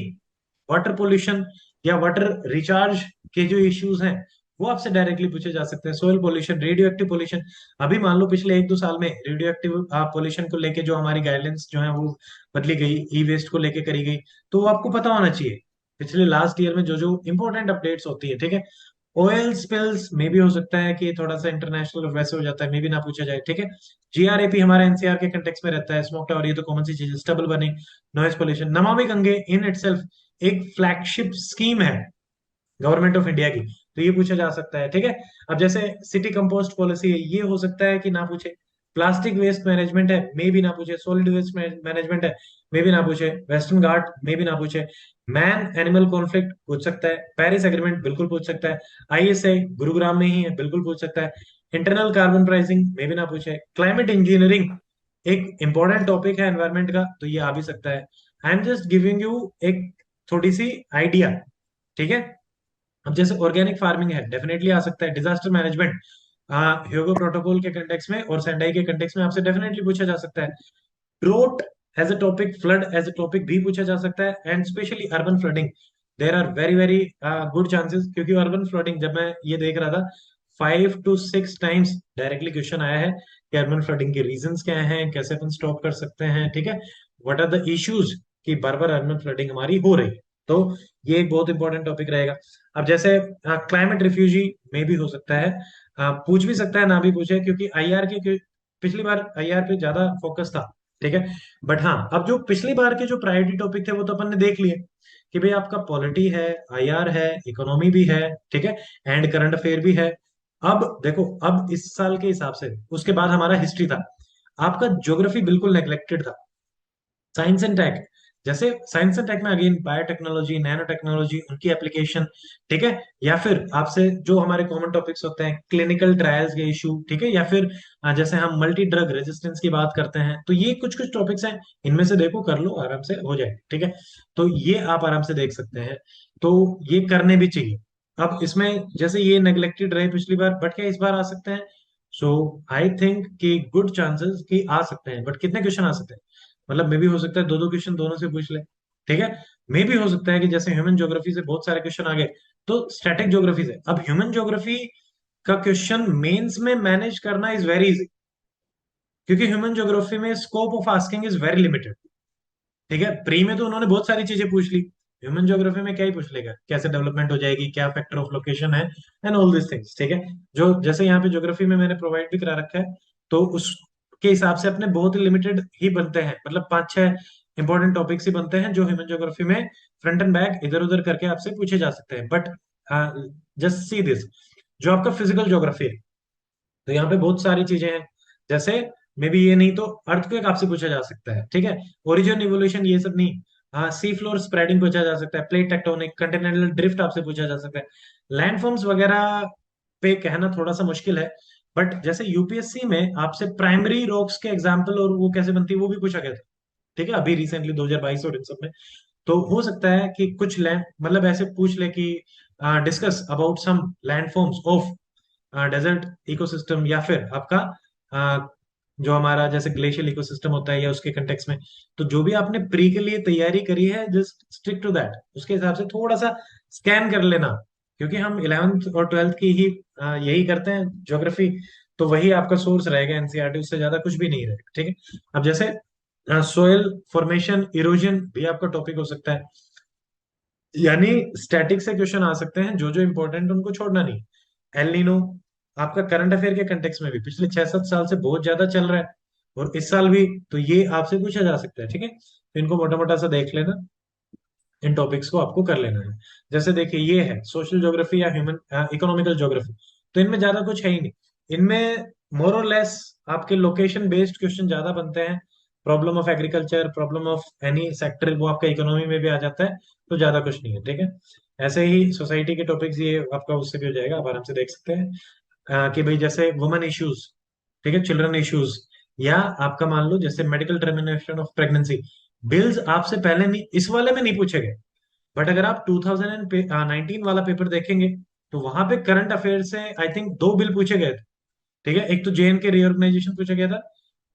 वाटर पोल्यूशन या वाटर रिचार्ज के जो इश्यूज हैं, वो आपसे डायरेक्टली पूछे जा सकते हैं। Soil pollution, radio active pollution, अभी मान लो पिछले 1-2 साल में रेडियो एक्टिव पोल्यूशन को लेके जो हमारी गाइडलाइंस जो है वो बदली गई, ई वेस्ट को लेके करी गई, तो वो आपको पता होना चाहिए पिछले लास्ट ईयर में जो जो इंपॉर्टेंट अपडेट्स होती है। ठीक है, ऑयल स्पिल्स में भी हो सकता है कि थोड़ा सा इंटरनेशनल वैसे हो जाता है, मे भी ना पूछा जाए। ठीक है, जीआरएपी हमारा एनसीआर के कंटेक्स में रहता है, स्मोक टावर, ये तो कॉमन सी चीज है, stubble burning, noise pollution. Namami Gange in itself एक फ्लैगशिप स्कीम है गवर्नमेंट ऑफ इंडिया की, तो ये पूछा जा सकता है। ठीक है, अब जैसे सिटी कंपोस्ट पॉलिसी है, ये हो सकता है कि ना पूछे। प्लास्टिक वेस्ट मैनेजमेंट है, मे भी ना पूछे। सॉलिड वेस्ट मैनेजमेंट है, मे भी ना पूछे। वेस्टर्न घाट, मे भी ना पूछे। मैन एनिमल कॉन्फ्लिक्ट पूछ सकता है। पेरिस एग्रीमेंट बिल्कुल पूछ सकता है। आईएसए गुरुग्राम में ही है, बिल्कुल पूछ सकता है। इंटरनल कार्बन प्राइसिंग, मे भी ना पूछे। क्लाइमेट इंजीनियरिंग एक इंपॉर्टेंट टॉपिक है एनवायरमेंट का, तो ये आ भी सकता है। I am just giving you एक थोड़ी सी आइडिया। ठीक है, अब जैसे ऑर्गेनिक फार्मिंग है, डेफिनेटली आ सकता है। डिजास्टर मैनेजमेंट ह्योगो प्रोटोकॉल के कंटेक्स में और सेंडाई के कंटेक्स में आपसे डेफिनेटली पूछा जा सकता है। Drought as a topic, flood as a topic भी पूछा जा सकता है, and specially urban flooding. There are very very good chances, क्योंकि अर्बन फ्लडिंग जब मैं ये देख रहा था, 5 to 6 टाइम्स डायरेक्टली क्वेश्चन आया है कि अर्बन फ्लडिंग के रीजंस क्या हैं, कैसे अपन स्टॉप कर सकते हैं। ठीक है, व्हाट आर द इश्यूज कि बार बार अर्बन फ्लडिंग हमारी हो रही है। तो ये एक बहुत इंपॉर्टेंट टॉपिक रहेगा। अब जैसे क्लाइमेट रिफ्यूजी में भी हो सकता है, पूछ भी सकता है, ना भी पूछे, क्योंकि आईआर के पिछली बार आईआर पे ज्यादा फोकस था। ठीक है, बट हाँ, अब जो पिछली बार के जो प्रायोरिटी टॉपिक थे वो तो अपन ने देख लिए, कि भाई आपका पॉलिटी है, आईआर है, इकोनॉमी भी है, ठीक है, एंड करंट अफेयर भी है। अब देखो, अब इस साल के हिसाब से उसके बाद हमारा हिस्ट्री था। आपका ज्योग्राफी बिल्कुल नेग्लेक्टेड था। साइंस एंड टेक, जैसे साइंस एंड टेक में अगेन बायोटेक्नोलॉजी, नैनो टेक्नोलॉजी, उनकी एप्लीकेशन, ठीक है, या फिर आपसे जो हमारे कॉमन टॉपिक्स होते हैं, क्लिनिकल ट्रायल्स के इशू, ठीक है, या फिर जैसे हम मल्टी ड्रग रेजिस्टेंस की बात करते हैं, तो ये कुछ कुछ टॉपिक्स हैं, इनमें से देखो, कर लो, आराम से हो जाए। ठीक है, तो ये आप आराम से देख सकते हैं, तो ये करने भी चाहिए। अब इसमें जैसे ये नेग्लेक्टेड रहे पिछली बार, बट क्या इस बार आ सकते हैं? सो आई थिंक कि गुड चांसेस कि आ सकते हैं, बट कितने क्वेश्चन आ सकते हैं, मतलब मे भी हो सकता है 2-2 क्वेश्चन दोनों से पूछ ले। ठीक है, मे भी हो सकता है कि जैसे ह्यूमन ज्योग्राफी से बहुत सारे क्वेश्चन आ गए, तो स्टैटिक ज्योग्राफी से, अब ह्यूमन ज्योग्राफी का क्वेश्चन मेंस में मैनेज करना इज वेरी इजी, क्योंकि ह्यूमन ज्योग्राफी में scope of asking is very limited. ठीक है, प्री में तो उन्होंने बहुत सारी चीजें पूछ ली, ह्यूमन ज्योग्राफी में क्या ही पूछ लेगा, कैसे डेवलपमेंट हो जाएगी, क्या फैक्टर ऑफ लोकेशन है, एंड ऑल दिस थिंग्स। ठीक है, जो जैसे यहाँ पे ज्योग्राफी में मैंने प्रोवाइड भी करा रखा है, तो उसके हिसाब से अपने बहुत ही लिमिटेड ही बनते हैं, मतलब 5-6 इंपॉर्टेंट टॉपिक्स ही बनते हैं जो ह्यूमन ज्योग्राफी में फ्रंट एंड बैक इधर उधर करके आपसे पूछे जा सकते हैं। बट जस्ट सी दिस, जो आपका फिजिकल ज्योग्राफी है, तो यहाँ पे बहुत सारी चीजें हैं, जैसे मे बी ये नहीं तो अर्थक्वेक आपसे पूछा जा सकता है। ठीक है, ओरिजिन इवोल्यूशन ये सब नहीं, हाँ, सी फ्लोर स्प्रेडिंग पूछा जा सकता है, प्लेट टेक्टोनिक, कंटिनेंटल ड्रिफ्ट आपसे पूछा जा सकता है। लैंडफॉर्म्स वगैरह पे कहना थोड़ा सा मुश्किल है, बट जैसे यूपीएससी में आपसे प्राइमरी रॉक्स के एग्जाम्पल और वो कैसे बनती है वो भी पूछा गया था। ठीक है, अभी रिसेंटली 2022 और इन सब में, तो हो सकता है कि कुछ लैंड मतलब ऐसे पूछ ले कि discuss about some landforms of desert ecosystem, या फिर आपका जो हमारा जैसे ग्लेशियल इकोसिस्टम होता है, या उसके कंटेक्स में। तो जो भी आपने प्री के लिए तैयारी करी है, जस्ट स्टिक टू दैट, उसके हिसाब से थोड़ा सा स्कैन कर लेना, क्योंकि हम 11th और 12th की ही यही करते हैं ज्योग्राफी, तो वही आपका सोर्स रहेगा एनसीईआरटी, उससे ज्यादा कुछ भी नहीं रहेगा। ठीक है, अब जैसे सोयल फॉर्मेशन इरोजन भी आपका टॉपिक हो सकता है। यानी स्टैटिक से क्वेश्चन आ सकते हैं, जो जो इंपॉर्टेंट उनको छोड़ना नहीं। एल नीनो आपका करंट अफेयर के कंटेक्स में भी पिछले 6-7 साल से बहुत ज्यादा चल रहा है, और इस साल भी, तो ये आपसे पूछा जा सकता है। ठीक है, तो इनको मोटा मोटा सा देख लेना, इन टॉपिक्स को आपको कर लेना है। जैसे देखिए ये है सोशल ज्योग्राफी या ह्यूमन इकोनॉमिकल ज्योग्राफी, तो इनमें ज्यादा कुछ है ही नहीं। इनमें मोर और लेस आपके लोकेशन बेस्ड क्वेश्चन ज्यादा बनते हैं। Problem of agriculture, problem of any sector, वो आपका इकोनॉमी में भी आ जाता है, तो ज्यादा कुछ नहीं है। ठीक है, ऐसे ही सोसाइटी के टॉपिक्स ये आपका उससे भी हो जाएगा, आप आराम से देख सकते हैं। कि भाई जैसे वुमेन इश्यूज, ठीक है, चिल्ड्रन इश्यूज, या आपका मान लो जैसे medical termination of pregnancy, bills आपसे पहले नहीं, इस वाले में नहीं पूछे गए। बट अगर आप 2019 वाला पेपर देखेंगे, तो वहां पे करंट अफेयर से आई थिंक 2 बिल पूछे गए थे। ठीक है, एक तो जेएन के रीऑर्गेनाइजेशन पूछा गया था,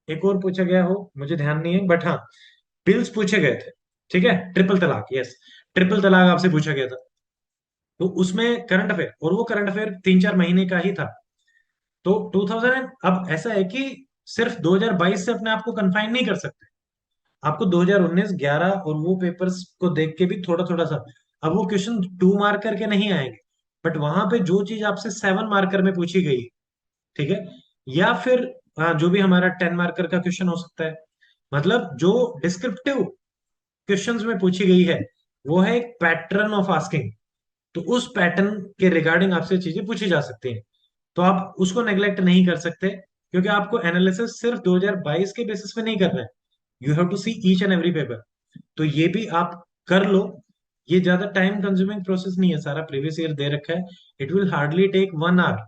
एक और पूछा गया हो मुझे ध्यान नहीं है, बट हाँ बिल्स पूछे गए थे। ठीक है, ट्रिपल तलाक, यस, ट्रिपल तलाक आपसे पूछा गया था। तो उसमें करंट अफेयर, और वो करंट अफेयर 3-4 महीने का ही था। तो 2000, अब ऐसा है कि सिर्फ 2022 से अपने आप को कंफाइन नहीं कर सकते। आपको 2019, 11 और वो पेपर्स को देख के भी थोड़ा थोड़ा सा, अब वो क्वेश्चन 2 मार्कर के नहीं आएंगे, बट वहां पे जो चीज आपसे 7 मार्कर में पूछी गई, ठीक है, या फिर जो भी हमारा 10 मार्कर का क्वेश्चन हो सकता है, मतलब जो डिस्क्रिप्टिव क्वेश्चंस में पूछी गई है, वो है एक पैटर्न ऑफ आस्किंग। तो उस पैटर्न के रिगार्डिंग आपसे चीजें पूछी जा सकती हैं, तो आप उसको नेग्लेक्ट नहीं कर सकते, क्योंकि आपको एनालिसिस सिर्फ 2022 के बेसिस पे नहीं करना है। You have to see each and every paper, तो ये भी आप कर लो। ये ज्यादा टाइम कंज्यूमिंग प्रोसेस नहीं है, सारा प्रीवियस ईयर दे रखा है। It will hardly take 1 hour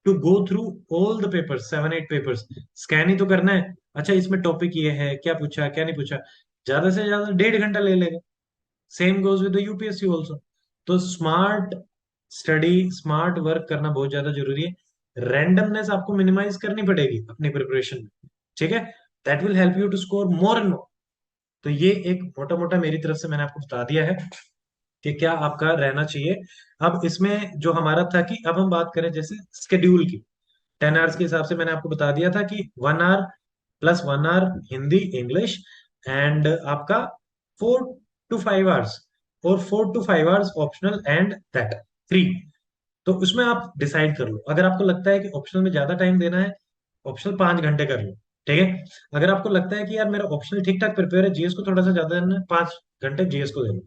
to go through all the papers, 7-8 papers. Scan ही तो करना है, अच्छा इसमें टॉपिक ये है, क्या पूछा क्या नहीं पूछा, ज्यादा से ज्यादा 1.5 घंटा ले लेगा। Same goes with the UPSC also. तो स्मार्ट स्टडी, स्मार्ट वर्क करना बहुत ज्यादा जरूरी है। रैंडमनेस आपको मिनिमाइज करनी पड़ेगी अपनी प्रिपरेशन में। ठीक है, that will help you to score more and more. तो ये एक मोटा मोटा मेरी तरफ से मैंने आपको बता दिया है कि क्या आपका रहना चाहिए। अब इसमें जो हमारा था कि अब हम बात करें जैसे स्केड्यूल की, 10 आवर्स के हिसाब से मैंने आपको बता दिया था कि 1 hour plus 1 hour Hindi English, and आपका 4 to 5 आवर्स, और 4 to 5 hours optional, and that 3। तो उसमें आप डिसाइड कर लो, अगर आपको लगता है कि ऑप्शनल में ज्यादा टाइम देना है, ऑप्शनल 5 घंटे कर लो। ठीक है, अगर आपको लगता है कि यार मेरा ऑप्शनल ठीक ठाक प्रिपेयर है, जीएस को थोड़ा सा ज्यादा देना है, 5 घंटे जीएस को दे लो।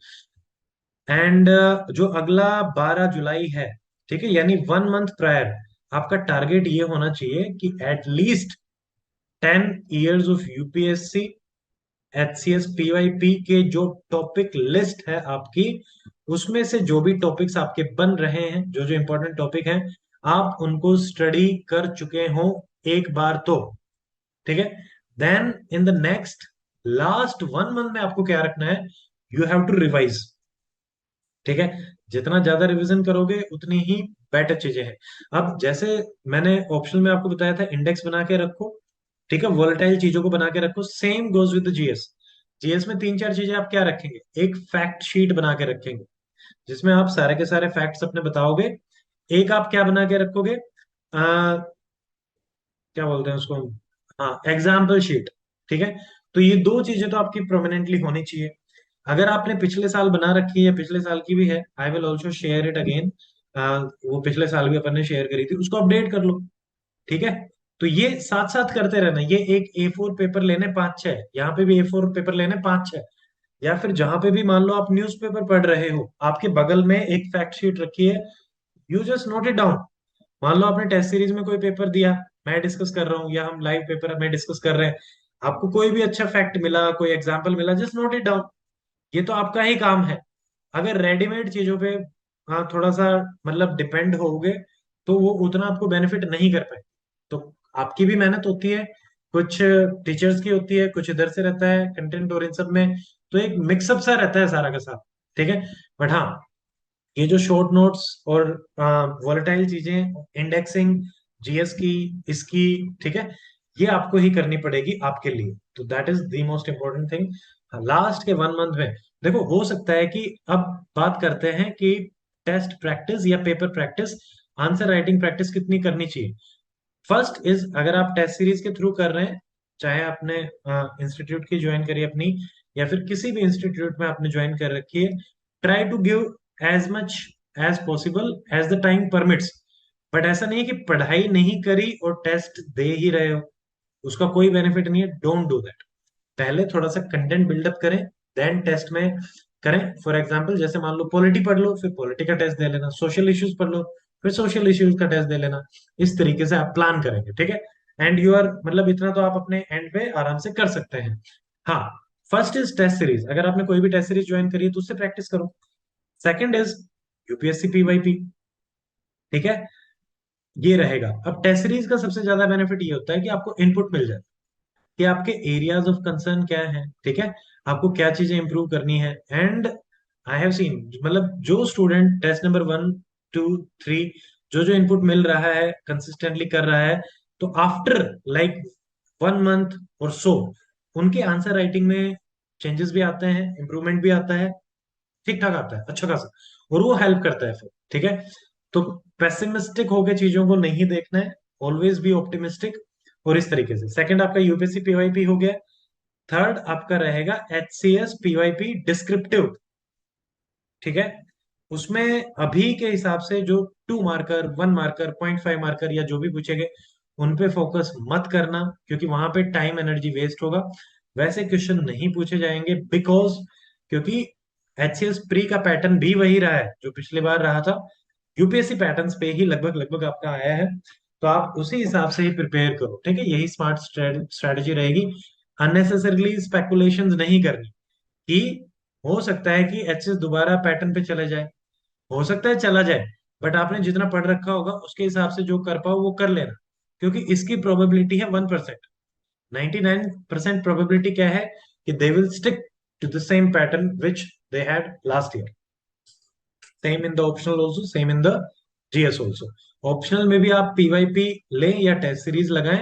एंड जो अगला 12 जुलाई है, ठीक है, यानी 1 मंथ प्रायर, आपका टारगेट ये होना चाहिए कि at least 10 years of UPSC HCS PYP के जो टॉपिक लिस्ट है आपकी, उसमें से जो भी टॉपिक्स आपके बन रहे हैं, जो जो इंपॉर्टेंट टॉपिक हैं, आप उनको स्टडी कर चुके हो एक बार तो। ठीक है, then in the next last 1 month में आपको क्या रखना है, यू हैव टू रिवाइज। ठीक है, जितना ज्यादा रिवीजन करोगे उतनी ही बेटर चीजें हैं। अब जैसे मैंने ऑप्शन में आपको बताया था, इंडेक्स बना के रखो, ठीक है, वोलेटाइल चीजों को बना के रखो। Same goes with GS. GS में 3-4 चीजें आप क्या रखेंगे, एक फैक्ट शीट बना के रखेंगे, जिसमें आप सारे के सारे फैक्ट्स अपने बताओगे। एक आप क्या बना के रखोगे, क्या बोलते हैं उसको, हाँ, एग्जाम्पल शीट। ठीक है, तो ये 2 चीजें तो आपकी प्रोमिनेंटली होनी चाहिए। अगर आपने पिछले साल बना रखी है, पिछले साल की भी है, I will also share it again. वो पिछले साल भी अपन ने शेयर करी थी, उसको अपडेट कर लो। ठीक है, तो ये साथ साथ करते रहना। ये एक A4 पेपर लेने 5-6, यहाँ पे भी A4 पेपर लेने 5-6, या फिर जहां पे भी मान लो आप न्यूज़पेपर पढ़ रहे हो, आपके बगल में एक फैक्ट शीट रखी है, you just note it down. मान लो आपने टेस्ट सीरीज में कोई पेपर दिया, मैं डिस्कस कर रहा हूँ, या हम लाइव पेपर में डिस्कस कर रहे हैं, आपको कोई भी अच्छा फैक्ट मिला, कोई एग्जाम्पल मिला, जस्ट नोट इट डाउन। ये तो आपका ही काम है। अगर रेडीमेड चीजों पे थोड़ा सा मतलब डिपेंड होगे, तो वो उतना आपको बेनिफिट नहीं कर पाए। तो आपकी भी मेहनत होती है, कुछ टीचर्स की होती है, कुछ इधर से रहता है कंटेंट और इन सब में, तो एक मिक्सअप सा रहता है सारा का सारा। ठीक है, बट हाँ, ये जो शॉर्ट नोट्स और वॉलेटाइल चीजें, इंडेक्सिंग जीएस की, इसकी, ठीक है, ये आपको ही करनी पड़ेगी आपके लिए। तो that is the most important thing. Last के 1 मंथ में देखो, हो सकता है कि अब बात करते हैं कि टेस्ट प्रैक्टिस या paper practice, answer writing practice कितनी करनी चाहिए। फर्स्ट इज, अगर आप टेस्ट सीरीज के थ्रू कर रहे हैं, चाहे आपने इंस्टीट्यूट की ज्वाइन करी अपनी या फिर किसी भी इंस्टीट्यूट में आपने ज्वाइन कर रखी है, try to give as much as possible as the time permits. But ऐसा नहीं है कि पढ़ाई नहीं करी और टेस्ट दे ही रहे हो, उसका कोई बेनिफिट नहीं है। Don't do that. पहले थोड़ा सा कंटेंट बिल्डअप करें, देन टेस्ट में करें। फॉर एग्जाम्पल जैसे मान लो पॉलिटी पढ़ लो, फिर पॉलिटी का टेस्ट दे लेना, सोशल इश्यूज पढ़ लो, फिर सोशल इश्यूज का टेस्ट दे लेना। इस तरीके से आप प्लान करेंगे, ठीक है। एंड यू आर मतलब इतना तो आप अपने एंड पे आराम से कर सकते हैं। हाँ, फर्स्ट इज टेस्ट सीरीज। अगर आपने कोई भी टेस्ट सीरीज ज्वाइन करी है तो उससे प्रैक्टिस करो। सेकंड इज यूपीएससी पीवाईपी, ठीक है। ये रहेगा। अब टेस्ट सीरीज का सबसे ज्यादा बेनिफिट ये होता है कि आपको इनपुट मिल जाए कि आपके एरियाज ऑफ कंसर्न क्या है, ठीक है, आपको क्या चीजें इंप्रूव करनी है। एंड आई हैव सीन, मतलब जो स्टूडेंट टेस्ट नंबर 1 2 3 जो जो इनपुट मिल रहा है कंसिस्टेंटली कर रहा है, तो आफ्टर लाइक 1 मंथ और सो उनके आंसर राइटिंग में चेंजेस भी आते हैं, इंप्रूवमेंट भी आता है, ठीक ठाक आता है अच्छा खासा, और वो हेल्प करता है फिर, ठीक है। तो पेसिमिस्टिक होकर चीजों को नहीं देखना है, ऑलवेज बी ऑप्टिमिस्टिक। और इस तरीके से सेकंड आपका यूपीएससी पीवाईपी हो गया। थर्ड आपका रहेगा एचसीएस पीवाईपी डिस्क्रिप्टिव, ठीक है। उसमें अभी के हिसाब से जो 2 मार्कर 1 मार्कर 0.5 मार्कर या जो भी पूछेंगे उन पे फोकस मत करना, क्योंकि वहां पे टाइम एनर्जी वेस्ट होगा। वैसे क्वेश्चन नहीं पूछे जाएंगे बिकॉज क्योंकि एचसीएस प्री का पैटर्न भी वही रहा है जो पिछली बार रहा था। यूपीएससी पैटर्न्स पे ही लगभग लगभग आपका आया है, तो आप उसी हिसाब से ही प्रिपेयर करो, ठीक है। यही स्मार्ट स्ट्रेटजी रहेगी। अननेसेसरली स्पेकुलेशंस नहीं करनी कि हो सकता है कि एचएस दोबारा पैटर्न पे चले जाए, हो सकता है चला जाए, बट आपने जितना पढ़ रखा होगा उसके हिसाब से जो कर पाओ वो कर लेना, क्योंकि इसकी प्रोबेबिलिटी है 1%। 99% प्रोबेबिलिटी क्या है कि they will stick to the same pattern which they had last year. Same in the optional also, same in the GS also. Optional में भी आप पीवाईपी लें या टेस्ट सीरीज लगाएं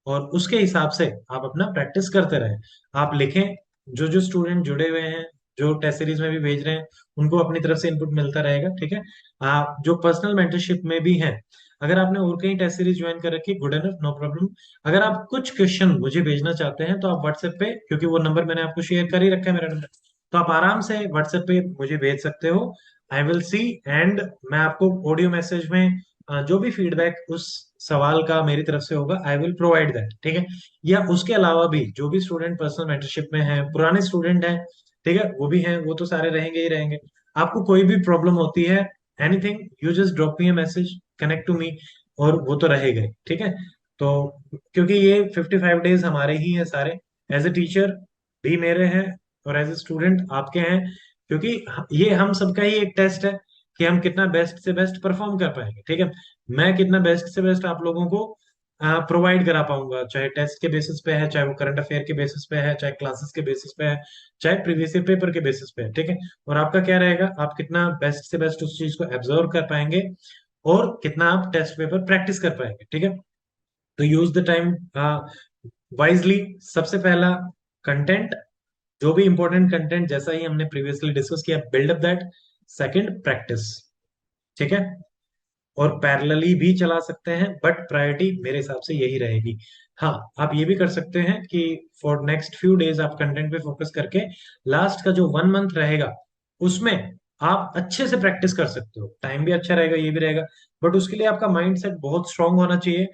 और उसके हिसाब से आप अपना प्रैक्टिस करते रहें। आप लिखें, जो जो स्टूडेंट जुड़े हुए हैं जो टेस्ट सीरीज में भी भेज रहे हैं उनको अपनी तरफ से इनपुट मिलता रहेगा, ठीक है। आप जो पर्सनल मेंटरशिप में भी हैं, अगर आपने और कहीं टेस्ट सीरीज ज्वाइन कर रखी, गुड एनफ, नो प्रॉब्लम। अगर आप कुछ क्वेश्चन मुझे भेजना चाहते हैं तो आप व्हाट्सएप पे, क्योंकि वो नंबर मैंने आपको शेयर कर ही रखा है, मेरा नंबर, तो आप आराम से व्हाट्सएप पे मुझे भेज सकते हो। आई विल सी, एंड मैं आपको ऑडियो मैसेज में जो भी फीडबैक उस सवाल का मेरी तरफ से होगा आई विल प्रोवाइड दैट, ठीक है। या उसके अलावा भी जो भी स्टूडेंट पर्सनल मेंटरशिप में है, पुराने स्टूडेंट हैं, ठीक है, वो भी हैं, वो तो सारे रहेंगे ही रहेंगे। आपको कोई भी प्रॉब्लम होती है, anything, you just drop me a message, connect to me, और वो तो रहेगा ही, ठीक है। तो क्योंकि ये 55 डेज हमारे ही हैं सारे, एज ए टीचर भी मेरे हैं और एज ए स्टूडेंट आपके हैं, क्योंकि ये हम सबका ही एक टेस्ट है कि हम कितना बेस्ट से बेस्ट परफॉर्म कर पाएंगे, ठीक है। मैं कितना बेस्ट से बेस्ट आप लोगों को प्रोवाइड करा पाऊंगा, चाहे टेस्ट के बेसिस पे है, चाहे वो करंट अफेयर के बेसिस पे है, चाहे क्लासेस के बेसिस पे है, चाहे प्रीवियस ईयर पेपर के बेसिस पे है, ठीक है। और आपका क्या रहेगा, आप कितना बेस्ट से बेस्ट उस चीज को एब्जर्व कर पाएंगे और कितना आप टेस्ट पेपर प्रैक्टिस कर पाएंगे, ठीक है। तो यूज द टाइम वाइजली। सबसे पहला कंटेंट, जो भी इंपॉर्टेंट कंटेंट, जैसा ही हमने प्रीवियसली डिस्कस किया, build up that. Second, practice, ठीक है। और पैरेलली भी चला सकते हैं, बट प्रायोरिटी मेरे हिसाब से यही रहेगी। हाँ, आप ये भी कर सकते हैं कि फॉर नेक्स्ट फ्यू डेज आप कंटेंट पे फोकस करके लास्ट का जो 1 मंथ रहेगा उसमें आप अच्छे से प्रैक्टिस कर सकते हो। टाइम भी अच्छा रहेगा, ये भी रहेगा, बट उसके लिए आपका माइंड सेट बहुत स्ट्रांग होना चाहिए।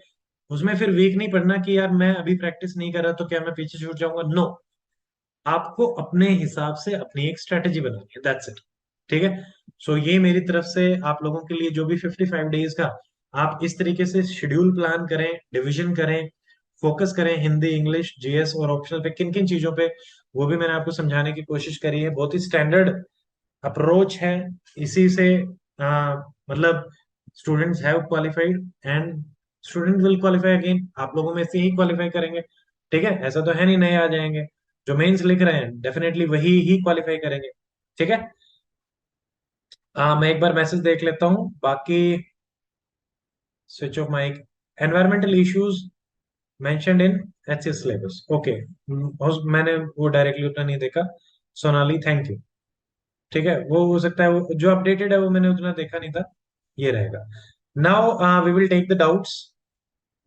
उसमें फिर वीक नहीं पड़ना कि यार मैं अभी प्रैक्टिस नहीं कर रहा तो क्या मैं पीछे छूट जाऊंगा, नो। आपको अपने हिसाब से अपनी एक स्ट्रेटेजी बनानी है, दैट्स इट, ठीक है। सो ये मेरी तरफ से आप लोगों के लिए जो भी 55 डेज का आप इस तरीके से शेड्यूल प्लान करें, डिवीजन करें, फोकस करें, हिंदी, इंग्लिश, जीएस और ऑप्शनल पे किन किन चीजों पे, वो भी मैंने आपको समझाने की कोशिश करी है। बहुत ही स्टैंडर्ड अप्रोच है, इसी से मतलब students have qualified and student will qualify again, आप लोगों में से ही क्वालिफाई करेंगे, ठीक है। ऐसा तो है नहीं नए आ जाएंगे, जो मेंस लिख रहे हैं डेफिनेटली वही ही क्वालिफाई करेंगे, ठीक है। मैं एक बार मैसेज देख लेता हूँ बाकी। Switch off mic, environmental issues mentioned in HS syllabus, okay. मैंने वो डायरेक्टली उतना नहीं देखा, सोनाली थैंक यू, ठीक है। वो हो सकता है वो जो अपडेटेड है वो मैंने उतना देखा नहीं था, ये रहेगा। Now we will take the doubts.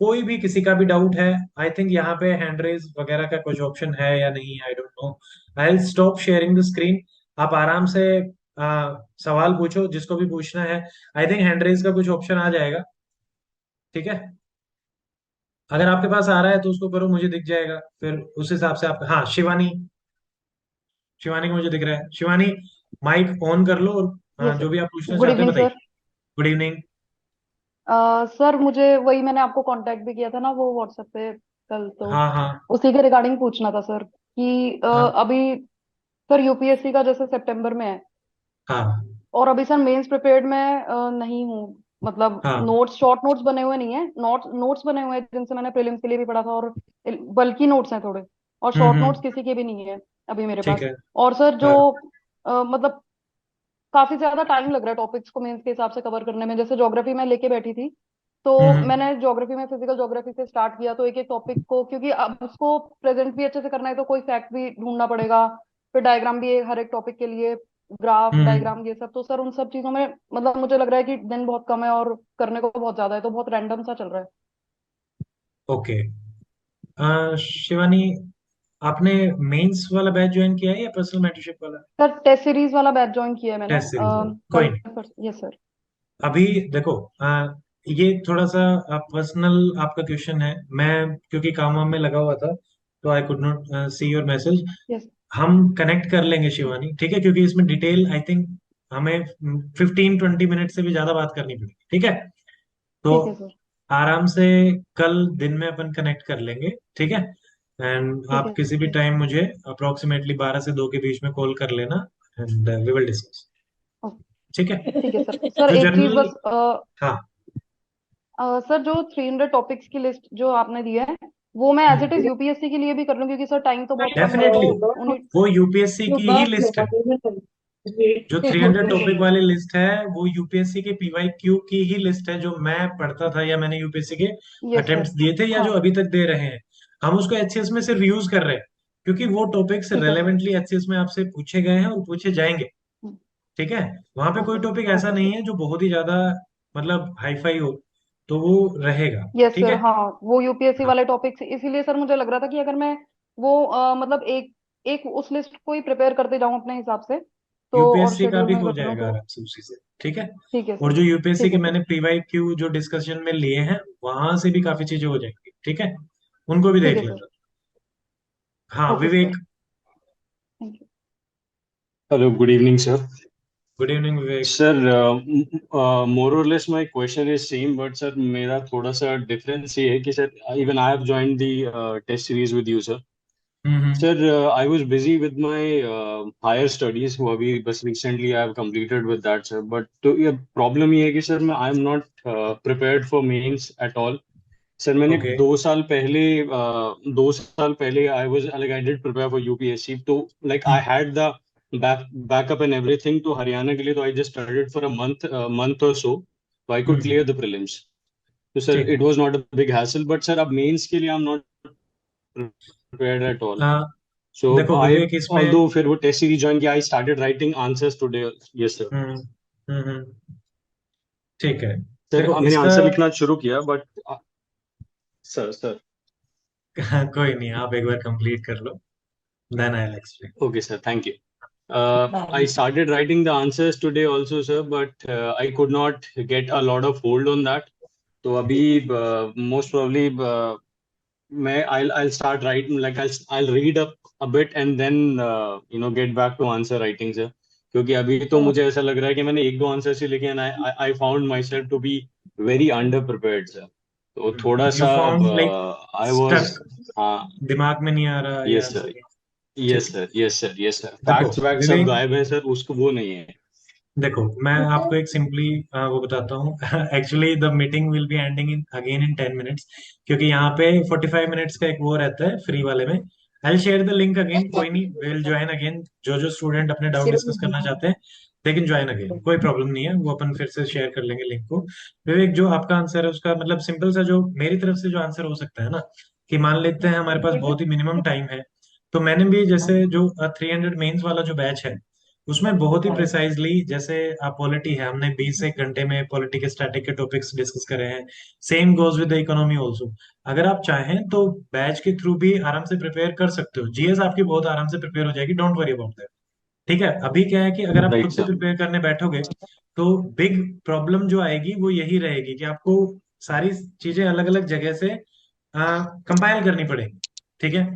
कोई भी किसी का भी डाउट है, आई थिंक यहाँ पे हैंड रेज वगैरह का कुछ ऑप्शन है या नहीं, I don't know. I will stop sharing the screen. आप आराम से सवाल पूछो जिसको भी पूछना है। आई थिंक हैंड रेज का कुछ ऑप्शन आ जाएगा, ठीक है। अगर आपके पास आ रहा है तो उसको करो, मुझे दिख जाएगा, फिर उस हिसाब से आप। हाँ, शिवानी, शिवानी को मुझे दिख रहा है। शिवानी, माइक ऑन कर लो और यस जो भी आप सर। पूछना गुड चाहते हो इवनिंग बताइए। सर। Good evening. सर मुझे वही, मैंने आपको कांटेक्ट भी किया था ना वो व्हाट्सएप पे कल, तो हाँ हाँ उसी के रिगार्डिंग पूछना था सर कि हाँ अभी सर यूपीएससी का जैसे सितंबर में है, हाँ और अभी सर मेंस प्रिपेयर्ड में नहीं हूँ। मतलब हाँ। नोट्स, शॉर्ट नोट्स बने हुए नहीं है, नोट्स बने हुए हैं जिनसे मैंने प्रीलिम्स के लिए भी पढ़ा था, और बल्कि नोट्स हैं थोड़े, और शॉर्ट हम्म। नोट्स किसी के भी नहीं है अभी मेरे ठीक पास। है। और सर जो हाँ। मतलब काफी ज्यादा टाइम लग रहा है टॉपिक्स को मेंस के हिसाब से कवर करने में। जैसे ज्योग्राफी में लेके बैठी थी, तो हम्म। मैंने ज्योग्राफी में फिजिकल ज्योग्राफी से स्टार्ट किया, तो एक एक टॉपिक को, क्योंकि अब उसको प्रेजेंट भी अच्छे से करना है तो कोई फैक्ट भी ढूंढना पड़ेगा, फिर डायग्राम भी हर एक टॉपिक के लिए, ग्राफ हम्म। डायग्राम ये सब। तो सर उन सब चीजों में मतलब मुझे लग रहा है कि दिन बहुत कम है और करने को बहुत ज्यादा है, तो बहुत रैंडम सा चल रहा है। ओके। शिवानी, आपने मेंस वाला बैच ज्वाइन किया है या पर्सनल मेंटरशिप वाला? सर टेस्ट सीरीज वाला बैच ज्वाइन किया है मैंने टेस्ट सीरीज वाला, कोई कल। नहीं। Yes sir. अभी देखो, ये थोड़ा सा पर्सनल आपका क्वेश्चन है। मैं क्योंकि काम वाम में लगा हुआ था, तो I could not see your message. Yes. हम कनेक्ट कर लेंगे शिवानी, ठीक है, क्योंकि इसमें डिटेल आई थिंक हमें 15-20 मिनट से भी ज्यादा बात करनी पड़ेगी, ठीक है। तो ठीक है सर। आराम से कल दिन में अपन कनेक्ट कर लेंगे, ठीक है। एंड ठीक आप है। किसी भी टाइम मुझे अप्रोक्सीमेटली 12 से 2 के बीच में कॉल कर लेना, and we will discuss, okay. ठीक है। ठीक है सर। सर जो एक चीज जनरल, बस, हाँ। सर जो 300 टॉपिक्स की लिस्ट जो आपने दी है, वो मैं एज इट इज यूपीएससी के लिए भी कर लूं, क्योंकि सर टाइम तो बहुत कम है तो डेफिनेटली उन्हीं। वो यूपीएससी की ही लिस्ट है। जो 300 टॉपिक वाली लिस्ट है वो यूपीएससी के पीवाई क्यू की ही लिस्ट है, जो मैं पढ़ता था या मैंने यूपीएससी के यस सर। अटेम्प्ट्स दिए थे या हाँ। जो अभी तक दे रहे हैं। हम उसको एचसीएस में सिर्फ यूज कर रहे हैं, क्योंकि वो टॉपिक्स ठीक है सर। रेलेवेंटली एचसीएस में आपसे पूछे गए हैं और पूछे जाएंगे, ठीक है। वहां पे कोई ओके। टॉपिक ऐसा ओके नहीं सर। है जो बहुत ही ज्यादा मतलब हाईफाई हो, तो वो रहेगा, यस ठीक सर। है। हाँ, वो यूपीएससी हाँ, वाले टॉपिक्स, इसीलिए सर मुझे लग रहा था कि अगर मैं वो मतलब एक एक उस लिस्ट को ही प्रिपेयर करते जाऊं अपने हिसाब से, तो और यूपीएससी का शेड्यूल भी में हो कर लूं जाएगा तो। आराम से उसी से, ठीक है। ठीक है और सर। जो यूपीएससी ठीक के है सर। मैंने पीवाई क्यू जो डिस्कशन में लिए हैं, वहां से भी काफी चीजें हो जाएंगी, ठीक है। उनको भी ठीक देख है सर। लेना। हाँ, okay sir. Vivek. Thank you. Hello, good evening, sir. Good evening Vivek. Sir, more or less my question is same, but sir, मेरा थोड़ा सा difference ये है कि sir, even I have joined the test series with you, sir. Hmm. Sir, I was busy with my higher studies, वो अभी बस recently I have completed with that, sir. But तो ये problem ये है कि sir, I am not prepared for mains at all. Sir मैंने okay. 2 साल पहले I was like I did prepare for UPSC, तो like I had the backup and everything तो हरियाणा के लिए, तो I just started for a month और so I could hmm. Clear the prelims. तो सर ठीक है। It was not a big hassle, but sir अब मेंस के लिए I am not prepared at all. Uh, so देखो आई विवेक, इसमें although फिर वो टेस्ट सीरीज ज्वाइन किया, I started writing answers today. Yes sir. Hmm ठीक है। सर देखो मैंने इसका आंसर लिखना शुरू किया, बट सर सर कोई नहीं, आप एक बार कंप्लीट कर लो, then I will explain. Okay sir, thank you. I started writing the answers today also, sir, but I could not get a lot of hold on that. So abhi most probably I'll start writing, like I'll read up a bit and then get back to answer writing, sir. क्योंकि अभी तो मुझे ऐसा लग रहा है कि मैंने एक दो आंसर से लिखे, and I found myself to be very under prepared, sir. तो थोड़ा यू सा found like I was, stuck, हाँ. दिमाग में नहीं आ रहा या Yes sir. ऐसे? यस ठीक है। Sir, yes sir, yes sir, देखो फैक्ट्स वैक्ट्स सब विवेक, गायब है सर, उसको वो नहीं है. देखो मैं आपको एक सिंपली वो बताता हूँ। Actually the meeting will be ending in again in 10 minutes, क्योंकि यहाँ पे 45 मिनट्स का एक वो रहता है फ्री वाले में। I share the link again, कोई नहीं, विल ज्वाइन अगेन। जो जो स्टूडेंट अपने डाउट डिस्कस करना चाहते हैं, दे कैन ज्वाइन अगेन, कोई प्रॉब्लम नहीं है, वो अपन फिर से शेयर कर लेंगे लिंक को। विवेक, जो आपका आंसर है उसका मतलब सिंपल सा, जो मेरी तरफ से जो आंसर हो सकता है ना, कि मान लेते हैं हमारे पास बहुत ही मिनिमम टाइम है, तो मैंने भी जैसे जो 300 मेंस वाला जो बैच है उसमें बहुत ही प्रिसाइजली, जैसे आप पॉलिटी है, हमने 20 एक घंटे में पॉलिटी के स्टैटिक के टॉपिक्स डिस्कस करे हैं। Same goes with the economy also. अगर आप चाहें तो बैच के थ्रू भी आराम से प्रिपेयर कर सकते हो, जीएस आपकी बहुत आराम से प्रिपेयर हो जाएगी, डोंट वरी अबाउट दैट। ठीक है, अभी क्या है कि अगर आप राइट खुद से सर। प्रिपेयर करने बैठोगे तो बिग प्रॉब्लम जो आएगी वो यही रहेगी कि आपको सारी चीजें अलग अलग जगह से कंपाइल करनी पड़ेगी। ठीक है,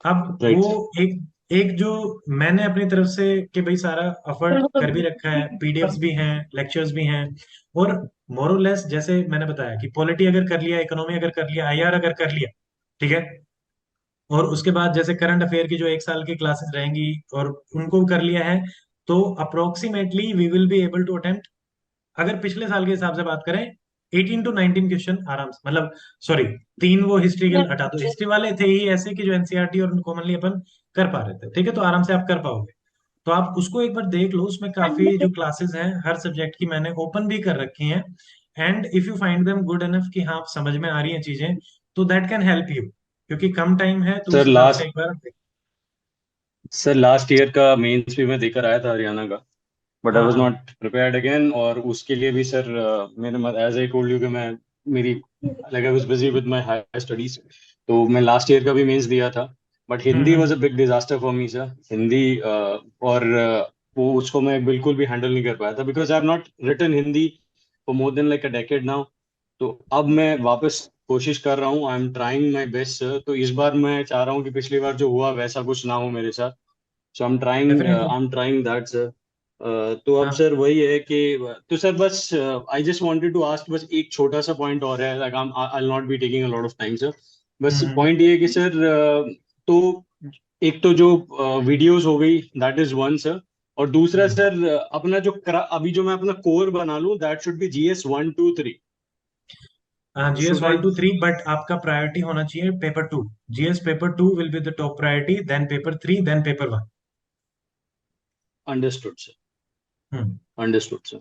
अब वो राइट सर। एक एक जो मैंने अपनी तरफ से कि भाई सारा एफर्ट कर भी रखा है, पीडीएफ्स भी हैं, लेक्चर्स भी हैं, और मोरलेस जैसे मैंने बताया कि पॉलिटी अगर कर लिया, इकोनॉमी अगर कर लिया, आईआर अगर कर लिया, ठीक है, और उसके बाद जैसे करंट अफेयर की जो एक साल की क्लासेस रहेंगी और उनको कर लिया है, तो approximately we will be able to attempt, अगर पिछले साल के हिसाब से बात करें, 18 to 19 क्वेश्चन आराम से, मतलब सॉरी, तीन वो हिस्ट्री के हटा दो, हिस्ट्री वाले थे ही ऐसे कि जो एनसीईआरटी और कॉमनली अपन कर पा रहे थे, ठीक है, तो आराम से आप कर पाओगे। तो आप उसको एक बार देख लो, उसमें काफी जो क्लासेस हैं हर सब्जेक्ट की मैंने ओपन भी कर रखी हैं, and if you find them good enough कि हाँ समझ में आ रही हैं चीजें, तो दैट कैन हेल्प यू, क्योंकि कम टाइम है तो सर उस हिसाब से लास्ट एक बार। सर लास्ट ईयर का मेंस भी मैं देकर आया था हरियाणा का, बट आई हाँ वाज हाँ। Not prepared again. और उसके लिए भी सर मैंने, एज आई टोल्ड यू कि मैं मेरी like I was busy with my higher studies, तो मैं लास्ट ईयर का भी मेंस दिया था। But Hindi was a hmm. Big disaster for me sir. Hindi और वो उसको मैं बिल्कुल भी हैंडल नहीं कर पाया था, because I have not written Hindi for more than like a decade now. तो अब मैं वापस कोशिश कर रहा हूँ, I am trying my best sir. तो इस बार मैं चाह रहा हूँ कि पिछली बार जो हुआ वैसा कुछ ना हो मेरे साथ। So definitely. I am trying that sir. तो अब हाँ। सर वही है कि, तो सर बस I just wanted to ask, बस एक छोटा सा पॉइंट और है, like I will not be taking a lot of time sir. बस हम्म। पॉइंट ये है कि सर तो एक तो जो वीडियोस हो गई, दैट इज वन सर। और दूसरा हम्म। सर अपना जो अभी जो मैं अपना कोर बना लूं, दैट शुड बी जीएस 1 2 3। हाँ, जीएस शुड आई? 1 2 3, बट आपका प्रायोरिटी होना चाहिए paper 2। GS paper 2 will be the top priority, then paper 3, then paper 1। Understood sir. Hmm. Understood sir.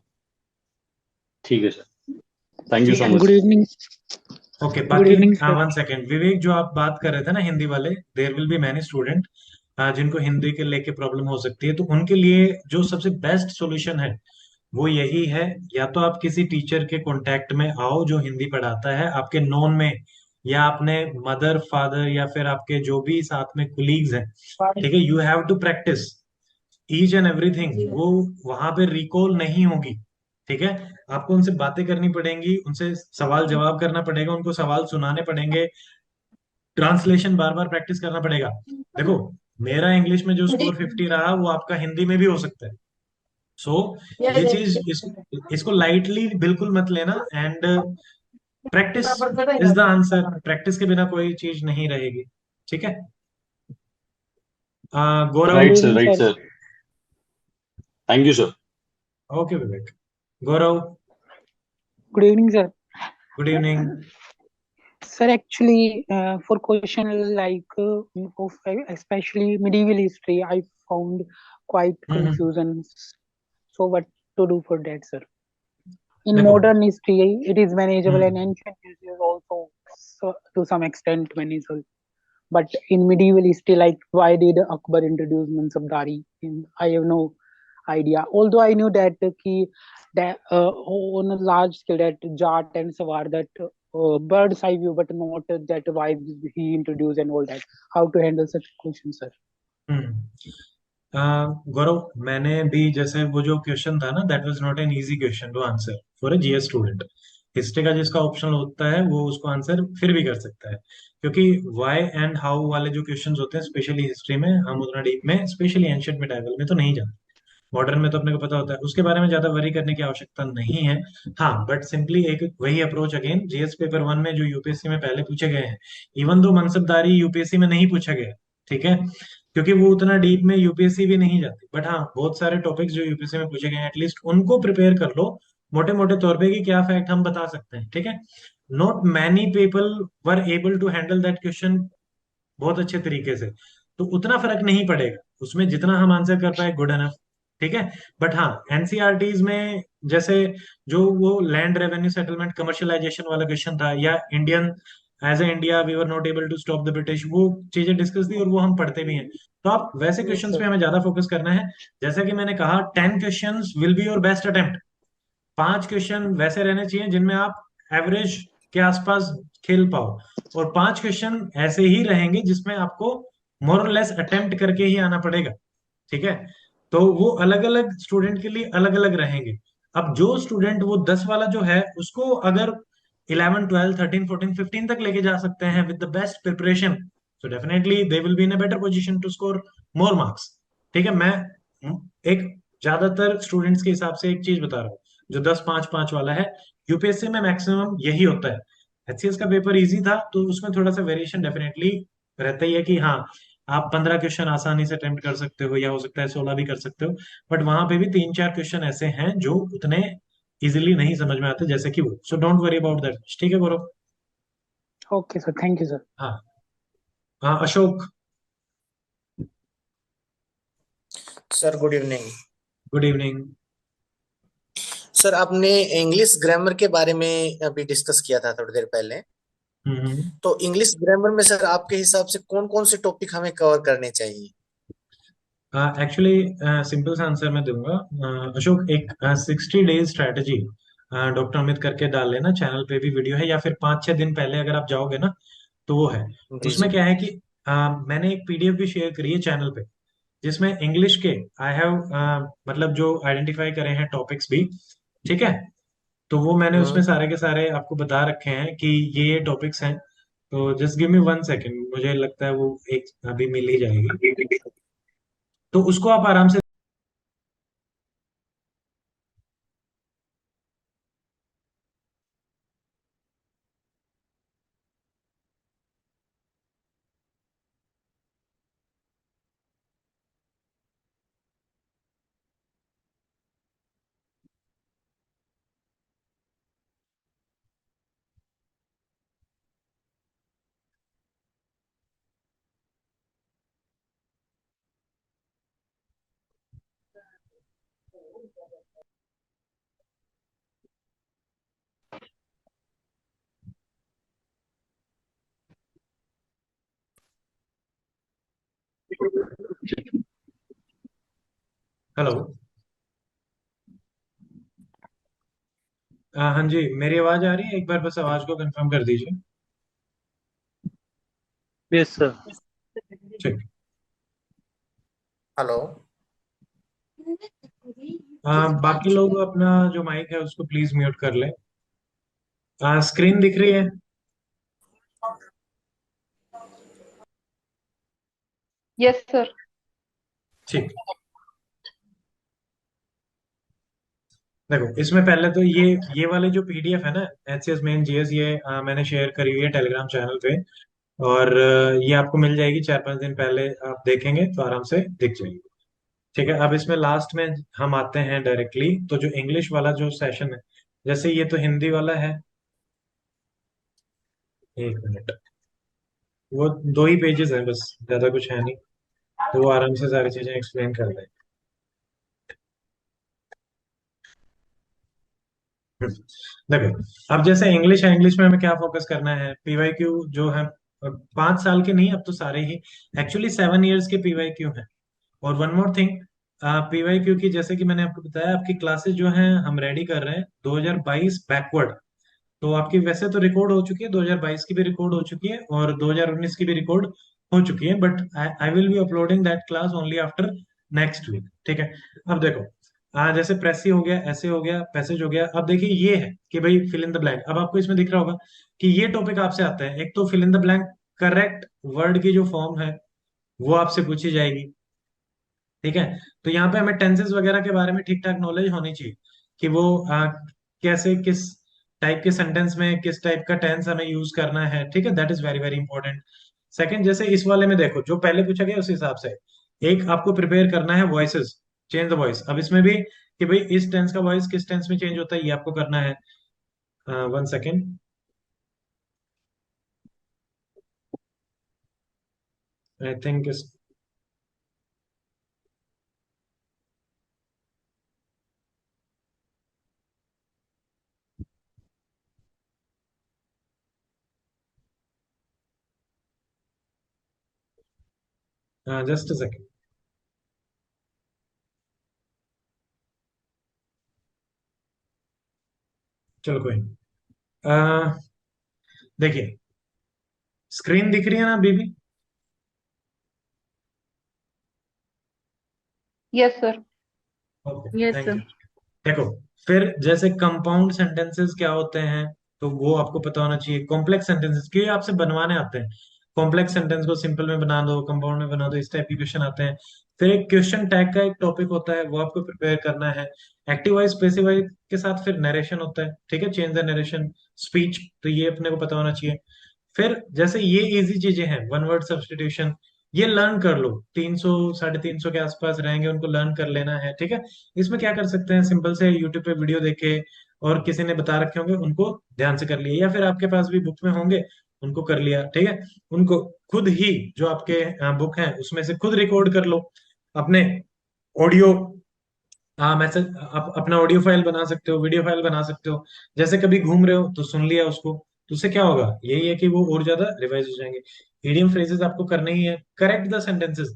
ठीक है सर। थैंक यू ठीक सो है। Much good sir. Evening. Okay, good बाकी evening sir. 1 second, Vivek जो आप बात कर रहे थे ना हिंदी वाले, there will be many student जिनको हिंदी के लेके प्रॉब्लम हो सकती है, तो उनके लिए जो सबसे बेस्ट सॉल्यूशन है वो यही है, या तो आप किसी टीचर के कांटेक्ट में आओ जो हिंदी पढ़ाता है आपके नॉन में, या अपने मदर फादर या फिर आपके जो भी साथ में कुलीग्स हैं, ठीक है, you have to practice each and everything, वो वहां पे रिकॉल नहीं होगी। ठीक है, आपको उनसे बातें करनी पड़ेंगी, उनसे सवाल जवाब करना पड़ेगा, उनको सवाल सुनाने पड़ेंगे, ट्रांसलेशन बार बार प्रैक्टिस करना पड़ेगा। देखो, मेरा इंग्लिश में जो स्कोर 50 रहा वो आपका हिंदी में भी हो सकता है। सो ये चीज इसको लाइटली बिल्कुल मत लेना, and practice is the answer, practice के बिना कोई चीज नहीं रहेगी। ठीक है। Gaurav. Good right sir, evening right sir. Sir. Thank you sir. Okay Vivek. Gaurav. Good evening sir. Good evening. Sir, actually, for question like of especially medieval history, I found quite hmm. confusion. So, what to do for that, sir? In देखो। modern history, it is manageable, and hmm. ancient history is also to some extent manageable. But in medieval history, like why did Akbar introduce Mansabdari? I have no idea. Although I knew that that on a large scale that Jat and Sawar, that bird's eye view, but not that why he introduced and all that. How to handle such questions, sir? Hmm. Gaurav, मैंने भी जैसे वो जो question था ना, that was not an easy question to answer for a GS student. History का जिसका option होता है वो उसको आंसर फिर भी कर सकता है, क्योंकि व्हाई एंड हाउ वाले जो क्वेश्चंस होते हैं स्पेशली हिस्ट्री में, हम उतना डीप में स्पेशली एंशियंट मिडाइवल में तो नहीं जाते। मॉडर्न में तो अपने को पता होता है, उसके बारे में ज्यादा वरी करने की आवश्यकता नहीं है। हाँ, बट सिंपली एक वही अप्रोच, अगेन जीएस पेपर 1 में जो यूपीएससी में पहले पूछे गए हैं, इवन दो मनसबदारी यूपीएससी में नहीं पूछा गया, ठीक है, क्योंकि वो उतना डीप में यूपीएससी भी नहीं जाती, बट हाँ बहुत सारे टॉपिक्स जो यूपीएससी में पूछे गए हैं एटलीस्ट उनको प्रिपेयर कर लो, मोटे मोटे तौर पे कि क्या फैक्ट हम बता सकते हैं। ठीक है, not many people were able to handle that question बहुत अच्छे तरीके से, तो उतना फर्क नहीं पड़ेगा उसमें, जितना हम आंसर कर पाए गुड एनफ। ठीक है, बट हाँ एनसीईआरटीज में जैसे जो वो लैंड रेवेन्यू सेटलमेंट कमर्शियलाइजेशन वाला क्वेश्चन था, या Indian as a India we were not able to stop the British, वो चीजें डिस्कस थी और वो हम पढ़ते भी हैं। तो आप वैसे Yes, क्वेश्चंस sir. पे हमें ज्यादा फोकस करना है। जैसा कि मैंने कहा 10 questions will be your best attempt. 5 question वैसे रहने चाहिए जिनमें आप एवरेज के आसपास खेल पाओ, और 5 क्वेश्चन ऐसे ही रहेंगे जिसमें आपको मोर और लेस अटेम्प्ट करके ही आना पड़ेगा। ठीक है, तो वो अलग अलग स्टूडेंट के लिए अलग अलग रहेंगे। अब जो स्टूडेंट वो 10 वाला जो है उसको अगर 11 12 13 14 15 तक लेके जा सकते हैं with the best preparation, so definitely they will be in a better position to score more marks. ठीक है, मैं एक ज्यादातर स्टूडेंट्स के हिसाब से एक चीज बता रहा हूँ, जो 10 5 5 वाला है, यूपीएससी में मैक्सिमम यही होता है। एचसीएस का पेपर इजी था तो उसमें थोड़ा सा वेरिएशन डेफिनेटली रहता ही है कि हाँ, आप 15 क्वेश्चन आसानी से अटेम्प्ट कर सकते हो, या हो सकता है 16 भी कर सकते हो, बट वहां पे भी 3 4 क्वेश्चन ऐसे हैं जो उतने इजीली नहीं समझ में आते जैसे कि वो, so don't worry about that. ठीक है गौरव। Okay, sir. Thank you, sir. हाँ, हाँ Ashok. Sir good evening. Good evening. Sir आपने इंग्लिश ग्रामर के बारे में अभी डिस्कस किया था थोड़ी देर पहले। हम्म। तो इंग्लिश ग्रामर में सर आपके हिसाब से कौन कौन से टॉपिक हमें कवर करने चाहिए? एक्चुअली सिंपल सा आंसर मैं दूंगा। अशोक, एक 60 डेज स्ट्रैटेजी डॉक्टर अमित करके डाल लेना, चैनल पे भी वीडियो है, या फिर 5 6 दिन पहले अगर आप जाओगे ना तो वो है। जी उसमें जी। क्या है कि मैंने एक पीडीएफ भी शेयर करी है चैनल पे, जिसमें इंग्लिश के आई हैव मतलब जो आइडेंटिफाई करे हैं टॉपिक्स भी। ठीक है, तो वो मैंने उसमें हम्म। सारे के सारे आपको बता रखे हैं कि ये टॉपिक्स हैं। तो जस्ट गिव मी 1 सेकेंड, मुझे लगता है वो एक अभी मिल ही जाएगी, तो उसको आप आराम से। हेलो। हाँ जी, मेरी आवाज आ रही है? एक बार बस आवाज को कंफर्म कर दीजिए। Yes, sir. ठीक। हेलो। बाकी लोग अपना जो माइक है उसको प्लीज म्यूट कर ले। स्क्रीन दिख रही है? Yes sir. ठीक। देखो, इसमें पहले तो ये वाले जो पीडीएफ है ना, एचसीएस मेन जीएस, ये मैंने शेयर करी हुई है टेलीग्राम चैनल पे, और ये आपको मिल जाएगी 4 5 दिन पहले, आप देखेंगे तो आराम से दिख जाएगी। ठीक है, अब इसमें लास्ट में हम आते हैं डायरेक्टली, तो जो इंग्लिश वाला जो सेशन है, जैसे ये तो हिंदी वाला है। 1 मिनट, वो 2 ही पेजेस हैं बस, ज्यादा कुछ है नहीं, तो वो आराम से सारी चीजें एक्सप्लेन कर दें। देखो, अब जैसे इंग्लिश है, इंग्लिश में हमें क्या फोकस करना है, पीवाईक्यू जो है, 5 साल के नहीं, अब तो सारे ही एक्चुअली 7 इयर्स के पीवाईक्यू हैं। और वन मोर थिंग, पीवाईक्यू की जैसे कि मैंने आपको बताया, आपकी क्लासेस जो हैं हम रेडी कर रहे हैं 2022 बैकवर्ड। तो आपकी वैसे तो रिकॉर्ड हो चुकी है, 2022 की भी रिकॉर्ड हो चुकी है, और 2019 की भी रिकॉर्ड हो चुकी है, but I will be uploading that class only after next week. ठीक है, अब देखो, जैसे प्रेसी हो गया, ऐसे हो गया, पैसेज हो गया, अब देखिए ये है कि भाई फिल इन द ब्लैंक। अब आपको इसमें दिख रहा होगा कि ये टॉपिक आपसे आता है, एक तो fill in the blank, correct word की जो फॉर्म है वो आपसे पूछी जाएगी। ठीक है, तो यहाँ पे हमें टेंसेस वगैरह के बारे में ठीक ठाक नॉलेज होनी चाहिए कि वो कैसे, किस टाइप के सेंटेंस में किस टाइप का टेंस हमें यूज करना है। ठीक है, that is very very important. Second, जैसे इस वाले में देखो, जो पहले पूछा गया उस हिसाब से एक आपको प्रिपेयर करना है वॉइसेस, चेंज द वॉइस। अब इसमें भी कि भाई इस टेंस का वॉइस किस टेंस में चेंज होता है, ये आपको करना है। 1 second, I think just a second. चलो कोई नहीं। अ, देखिए, स्क्रीन दिख रही है ना अभी भी? Yes sir. Okay, yes thank sir. You. देखो, फिर जैसे कंपाउंड सेंटेंसेस क्या होते हैं, तो वो आपको पता होना चाहिए। कॉम्प्लेक्स सेंटेंसेस क्योंकि आपसे बनवाने आते हैं, कॉम्प्लेक्स सेंटेंस को सिंपल में बना दो, कंपाउंड में बना दो, इस टाइप के क्वेश्चन आते हैं। फिर एक क्वेश्चन टैग का एक टॉपिक होता है, वो आपको प्रिपेयर करना है। एक्टिव वॉइस पैसिव वॉइस के साथ फिर नरेशन होता है, ठीक है, चेंज द नरेशन स्पीच, तो ये अपने को पता होना चाहिए। फिर जैसे ये इजी चीजें हैं, वन वर्ड सब्स्टिट्यूशन, ये लर्न कर लो, 300 350 के आसपास रहेंगे, उनको लर्न कर लेना है, ठीक है। इसमें क्या कर सकते हैं, सिंपल से यूट्यूब पे वीडियो देखे और किसी ने बता रखे होंगे उनको ध्यान से कर लिया, या फिर आपके पास भी बुक में होंगे, उनको कर लिया, ठीक है। उनको खुद ही जो आपके बुक है उसमें से खुद रिकॉर्ड कर लो अपने ऑडियो। हाँ, मैसेज अपना ऑडियो फाइल बना सकते हो, वीडियो फाइल बना सकते हो। जैसे कभी घूम रहे हो तो सुन लिया उसको, तो उससे क्या होगा, यही है कि वो और ज्यादा रिवाइज हो जाएंगे। इडियम फ्रेजेस आपको करने ही है। Correct the sentences,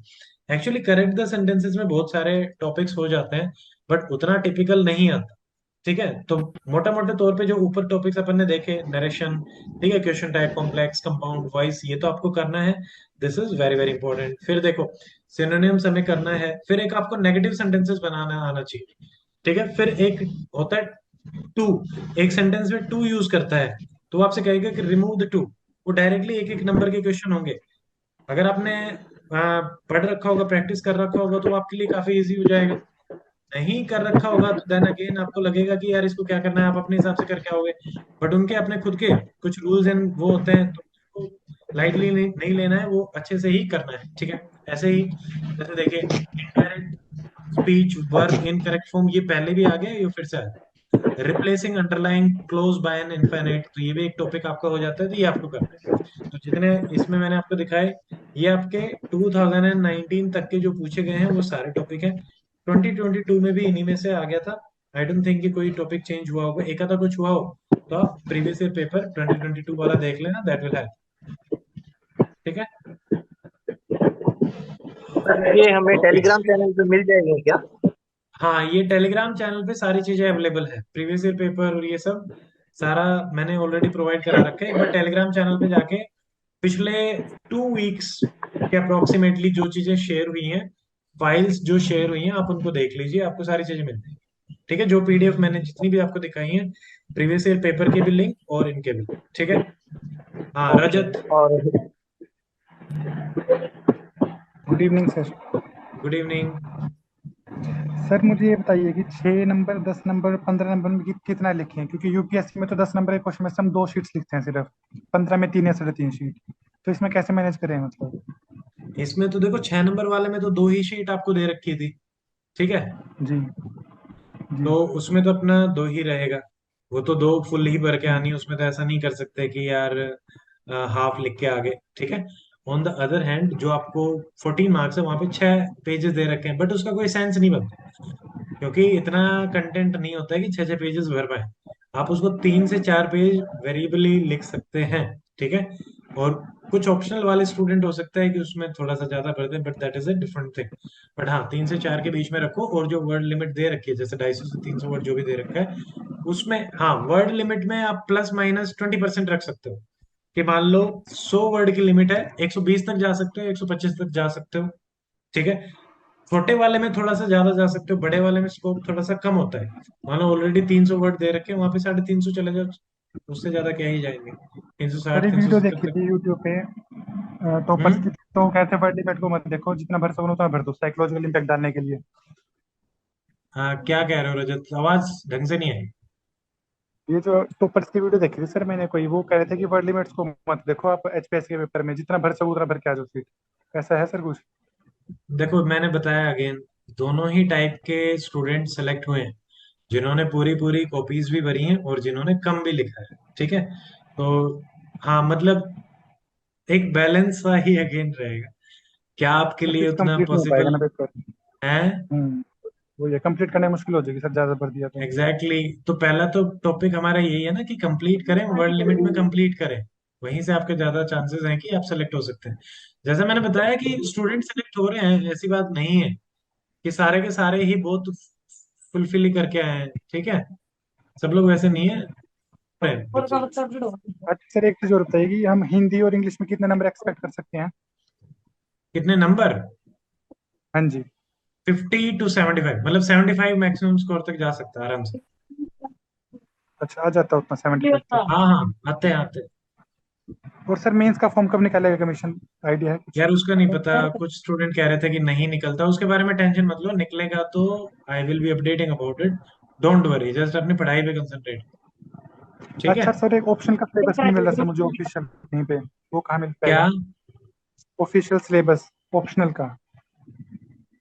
actually correct the sentences में बहुत सारे टॉपिक्स हो जाते हैं, बट उतना टिपिकल नहीं आता, ठीक है। तो मोटा मोटे तौर पे जो ऊपर टॉपिक्स अपन ने देखे, नरेशन, ठीक है, question type, complex, compound, voice, ये तो आपको करना है। This is very very important. फिर देखो, सिनोनिम्स हमें करना है। फिर एक आपको नेगेटिव सेंटेंसेस बनाना आना चाहिए, ठीक है। फिर एक होता है टू, एक सेंटेंस में टू यूज करता है, तो वो आपसे कहेगा कि रिमूव द टू। वो डायरेक्टली एक एक नंबर के क्वेश्चन होंगे। अगर आपने पढ़ रखा होगा, प्रैक्टिस कर रखा होगा, तो आपके लिए काफी इजी हो जाएगा। नहीं कर रखा होगा तो देन अगेन आपको लगेगा कि यार इसको क्या करना है, आप अपने हिसाब से करके आओगे। बट उनके अपने खुद के कुछ रूल्स एंड वो होते हैं, तो उसको लाइटली नहीं लेना है, वो अच्छे से ही करना है, ठीक है। ऐसे ही जैसे देखिए, indirect speech, verb in correct form, ये पहले भी आ गया, ये फिर से आ गया। Replacing underline close by an infinite, तो ये भी एक टॉपिक आपका हो जाता है, तो ये आपको करना है। तो जितने इसमें मैंने आपको दिखाए, ये आपके 2019 तक के जो पूछे गए हैं वो सारे टॉपिक हैं। 2022 में भी इन्हीं में से आ गया था। आई डोंट थिंक कि कोई टॉपिक चेंज हुआ होगा, एक आधा कुछ हुआ हो, तो आप प्रीवियस ईयर पेपर 2022 वाला देख लेना, दैट विल हेल्प, ठीक है। सर ये हमें ओके। टेलीग्राम चैनल पे मिल जाएगी क्या? हाँ, ये टेलीग्राम चैनल पे सारी चीजें अवेलेबल है, प्रीवियस ईयर पेपर और ये सब सारा मैंने ऑलरेडी प्रोवाइड करा रखा है। एक बार टेलीग्राम चैनल पे जाके पिछले 2 वीक्स के अप्रोक्सीमेटली जो चीजें शेयर हुई हैं, फाइल्स जो शेयर हुई हैं, आप उनको देख लीजिए, आपको सारी चीजें मिल जाएंगी, ठीक है। जो पीडीएफ मैंने जितनी भी आपको दिखाई है, प्रीवियस ईयर पेपर के भी लिंक और इनके भी, ठीक है। हाँ, ओके। रजत, और good evening sir. Good evening. Sir मुझे ये बताइए कि 6 नंबर, 10 नंबर, 15 नंबर में कितना लिखें, क्योंकि यूपीएससी में तो 10 नंबर के क्वेश्चन में से हम 2 शीट्स लिखते हैं सिर्फ, 15 में 3 या 3.5 शीट। तो इसमें कैसे मैनेज करें मतलब? इसमें तो देखो, 6 नंबर वाले में तो 2 ही शीट आपको दे रखी थी, ठीक है। जी जी। तो उसमें तो अपना 2 ही रहेगा, वो तो 2 फुल ही भर के आनी है, उसमें तो ऐसा नहीं कर सकते कि यार हाफ लिख के आगे, ठीक है। ऑन द अदर हैंड जो आपको 14 मार्क्स है, वहां पे 6 पेजेस दे रखे हैं, बट उसका कोई सेंस नहीं बनता, क्योंकि इतना कंटेंट नहीं होता है कि 6 6 पेजेस भर पाए। आप उसको 3 से 4 पेज वेरिएबली लिख सकते हैं, ठीक है। और कुछ ऑप्शनल वाले स्टूडेंट हो सकता है कि उसमें थोड़ा सा ज्यादा भर दें, but that is a different thing. But हाँ, 3 से 4 के बीच में रखो, और जो वर्ड लिमिट दे रखी है, जैसे 250 से 300 वर्ड जो भी दे रखा है, उसमें हाँ, वर्ड लिमिट में आप ±20% रख सकते हो। कि मान लो 100 वर्ड की लिमिट है, 120 तक जा सकते हो, 125 तक जा सकते हो, ठीक है। छोटे वाले में थोड़ा सा ज्यादा जा सकते हो, बड़े वाले में स्कोप थोड़ा सा कम होता है। मान लो ऑलरेडी 300 वर्ड दे रखे हैं, वहां पे 350 चले जाओ, उससे ज्यादा क्या ही जाएंगे, तीन सौ सर साठ एक तीन सौ वीडियो सत्तर देखी तक। थी यूट्यूब पे, टॉपर्स की, हम्म। तो कहते वर्ड लिमिट को मत देखो, जितना भर सको उतना भर दो साइकोलॉजिकल इम्पैक्ट डालने के लिए। हाँ, क्या कह रहे हो रजत, आवाज ढंग से नहीं आई। ये जो टॉपर्स की वीडियो देखी थी सर मैंने, कोई वो कह रहे थे कि वर्ड लिमिट्स को मत देखो आप एचपीएस के पेपर में, जितना भर सको उतना भर के आ जाओ सीट। ऐसा है सर कुछ? देखो, मैंने बताया अगेन, दोनों ही टाइप के स्टूडेंट सेलेक्ट हुए हैं, जिन्होंने पूरी पूरी कॉपीज भी भरी हैं और जिन्होंने कम भी लिखा है, ठीक है। तो हाँ, मतलब एक बैलेंस सा ही अगेन रहेगा, क्या आपके लिए फिर उतना कंप्लीट नहीं हो पाएगा पॉसिबल ना पेपर। है। वो ये कंप्लीट करना मुश्किल हो जाएगी सर, ज्यादा भर दिया तो। एग्जैक्टली तो पहला तो टॉपिक हमारा यही है ना, कि कंप्लीट करें, वर्ड लिमिट में कंप्लीट करें, वहीं से आपके ज्यादा चांसेस हैं कि आप सेलेक्ट हो सकते हैं। जैसे मैंने बताया कि स्टूडेंट सेलेक्ट हो रहे हैं, ऐसी बात नहीं है कि सारे के सारे ही बहुत फुलफिल ही करके आए हैं, ठीक है, सब लोग वैसे नहीं है बच्चे। अच्छा सर, एक चीज और बताइए कि हम हिंदी और इंग्लिश में कितने नंबर एक्सपेक्ट कर सकते हैं? कितने नंबर? हाँ जी। 50 to 75, मतलब 75 मैक्सिमम स्कोर तक जा सकता है आराम से। अच्छा, आ जाता है उतना 75 तक? हाँ हाँ, आते हैं आते हैं। और सर मेंस का फॉर्म कब निकालेगा, कमीशन आइडिया है कुछ? यार उसका नहीं पता, कुछ स्टूडेंट कह रहे थे कि नहीं निकलता, उसके बारे में टेंशन मत लो, निकलेगा तो आई will B updating about it. Don't worry, just अपनी पढ़ाई पे कंसंट्रेट, ठीक है। अच्छा सर, एक ऑप्शन का सिलेबस नहीं मिल रहा सर मुझे ऑफिशियल कहीं पे, वो कहाँ मिल क्या? पाएगा? ऑफिशियल सिलेबस ऑप्शनल का,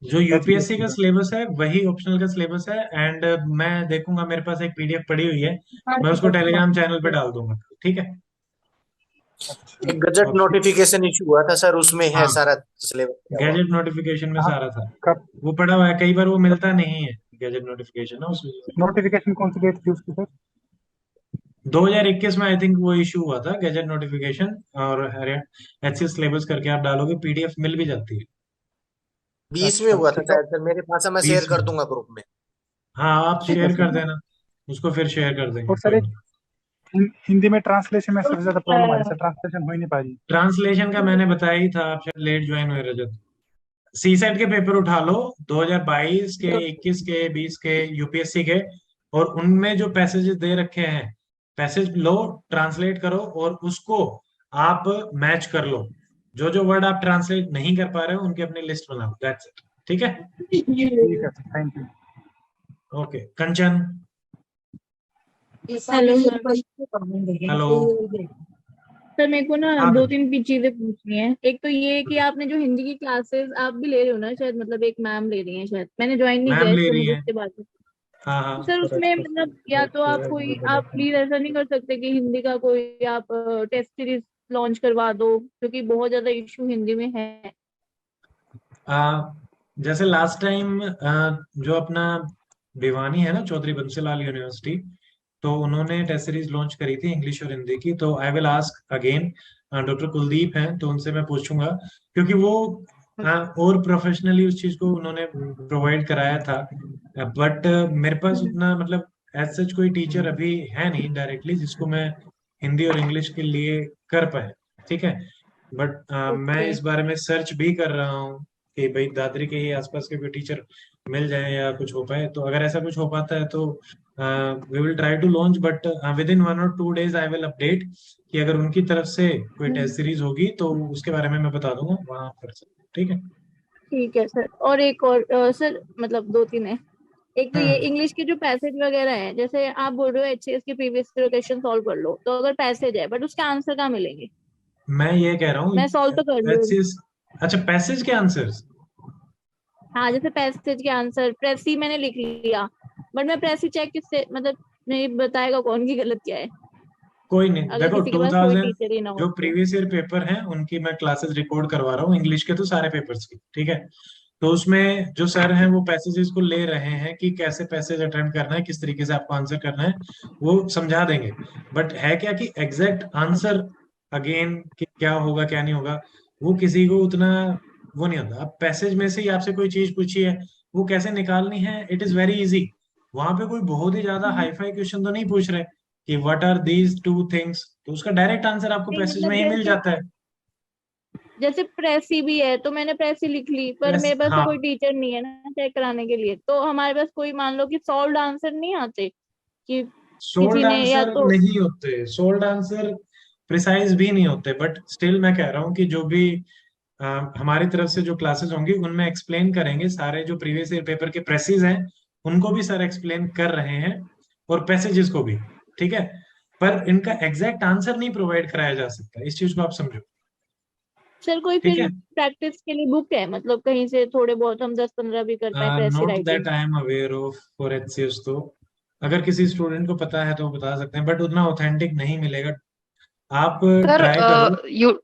जो यूपीएससी एचपीएससी का का। सिलेबस है वही ऑप्शनल का सिलेबस है, एंड मैं देखूंगा, मेरे पास एक पीडीएफ पड़ी हुई है, मैं उसको टेलीग्राम चैनल पे डाल दूंगा, ठीक है। अच्छा। Gazette okay. नोटिफिकेशन इशू हुआ था सर, उसमें है हाँ, सारा सिलेबस। गैजेट नोटिफिकेशन में कहाँ? सारा था, कब? वो पड़ा हुआ है, कई बार वो मिलता नहीं है गैजेट नोटिफिकेशन ना, उस वजह से। नोटिफिकेशन कौन सी डेट थी उसकी सर? 2021 में आई थिंक वो इशू हुआ था गैजेट नोटिफिकेशन, और एचसीएस सिलेबस करके आप डालोगे, पीडीएफ मिल भी जाती है। 20 में अच्छा हुआ था ठीक है। शायद सर, मेरे पास है, मैं शेयर 20 कर में। दूंगा ग्रुप में। हाँ, आप ठीक है शेयर कर सर। देना, उसको फिर शेयर कर देंगे, और सर कोई एक नहीं। हिंदी में ट्रांसलेशन में सबसे ज्यादा प्रॉब्लम आ रही है सर, ट्रांसलेशन हो ही नहीं पा रही। ट्रांसलेशन का मैंने बताया ही था, आप शायद लेट ज्वाइन हुए रजत। सी सेट के पेपर उठा लो, 2022 के, 21 के, 20 के, यूपीएससी के, और उनमें जो पैसेजेस दे रखे हैं, पैसेज लो, ट्रांसलेट करो, और उसको आप मैच कर लो। जो जो वर्ड आप ट्रांसलेट नहीं कर पा रहे हो उनकी अपनी लिस्ट बनाओ, दैट्स इट, ठीक है। ठीक है sir, thank you. Okay, Kanchan. Hello sir. Hello. Sir मेरे को ना हाँ दो तीन चीजें पूछनी है। एक तो ये है कि आपने जो हिंदी की क्लासेस आप भी ले रहे हो ना शायद, मतलब एक मैम ले रही हैं शायद, मैंने ज्वाइन नहीं किया मैम है, ले इसलिए रही मुझे है। उसके बाद हाँ तो हाँ। सर उसमें मतलब या तो आप प्लीज ऐसा नहीं कर सकते कि हिंदी का कोई आप टेस्ट सीरीज लॉन्च करवा दो, क्योंकि बहुत ज्यादा इशू हिंदी में है। आ, जैसे लास्ट टाइम जो अपना भिवानी है ना, चौधरी बंसीलाल यूनिवर्सिटी, तो उन्होंने टेस्ट सीरीज लॉन्च करी थी इंग्लिश और हिंदी की, तो I will ask again. Doctor Kuldeep हैं तो उनसे मैं पूछूंगा, क्योंकि वो और प्रोफेशनली उस चीज को उन्होंने प्रोवाइड कराया था, बट मेरे पास उतना मतलब एज सच कोई टीचर अभी है नहीं डायरेक्टली जिसको मैं हिंदी और इंग्लिश के लिए कर पाए, ठीक है। बट मैं ओके। इस बारे में सर्च भी कर रहा हूँ कि भाई दादरी के ही आसपास के कोई टीचर मिल जाए या कुछ हो पाए, तो अगर ऐसा कुछ हो पाता है तो we will try to launch, but within 1 or 2 days I will update कि अगर उनकी तरफ से कोई टेस्ट सीरीज होगी तो उसके बारे में मैं बता दूंगा वहां पर से, ठीक है। ठीक है सर। और एक और सर मतलब दो तीन है। एक तो ये हम्म। इंग्लिश के जो पैसेज वगैरह है, जैसे आप बोल रहे हो एचसीएस के प्रीवियस क्वेश्चन सॉल्व कर लो, तो अगर पैसेज है बट उसके आंसर कहाँ मिलेंगे? मैं ये कह रहा हूँ, मैं सॉल्व तो कर लूँ। एचसीएस, अच्छा पैसेज के आंसर्स। हाँ, जैसे पैसेज के आंसर प्रेसी मैंने लिख लिया, बट मैं प्रेसी चेक किससे, मतलब नहीं बताएगा कौन की गलत क्या है, कोई नहीं, अगर देखो किसी के पास कोई 2000 टीचर ही ना हो जो तो। प्रीवियस ईयर पेपर हैं उनकी मैं क्लासेस रिकॉर्ड करवा रहा हूँ, इंग्लिश के तो सारे पेपर्स की, ठीक है। तो उसमें जो सर हैं वो पैसेजेस को ले रहे हैं कि कैसे पैसेज अटेम्प्ट करना है, किस तरीके से आपको आंसर करना है, वो समझा देंगे। बट है क्या कि एग्जैक्ट आंसर अगेन कि क्या होगा क्या नहीं होगा, वो किसी को उतना वो नहीं होता। अब पैसेज में से ही आपसे कोई चीज पूछी है, वो कैसे निकालनी है, इट इज वेरी इजी। वहां पे कोई बहुत ही ज्यादा हाई फाई क्वेश्चन तो नहीं पूछ रहे कि व्हाट आर दीज 2 थिंग्स, तो उसका डायरेक्ट आंसर आपको नहीं पैसेज मतलब में ही मिल जैसे जाता है। जैसे प्रेसी भी है तो मैंने प्रेसी लिख ली, पर प्रेस, मेरे पास तो हाँ। कोई टीचर नहीं है ना चेक कराने के लिए, तो हमारे पास कोई मान लो कि सॉल्व आंसर नहीं आते कि सोल्ड किसी ने या आंसर तो। नहीं होते, सोल्ड आंसर प्रिसाइज भी नहीं होते, बट स्टिल मैं कह रहा हूँ कि जो भी हमारी तरफ से जो क्लासेस होंगी उनमें एक्सप्लेन करेंगे, सारे जो प्रीवियस ईयर पेपर के प्रेसेज हैं उनको भी सर एक्सप्लेन कर रहे हैं, और पैसेजेस को भी, ठीक है। पर इनका एग्जैक्ट आंसर नहीं प्रोवाइड कराया जा सकता, इस चीज को आप समझो, सर कोई ठीक फिर है। प्रैक्टिस के लिए बुक है, मतलब कहीं से थोड़े बहुत हम 10-15 भी कर पाए precis not writing. That I am aware of for HCS, तो अगर किसी स्टूडेंट को पता है तो वो बता सकते हैं, बट उतना ऑथेंटिक नहीं मिलेगा, आप सर ट्राई करो।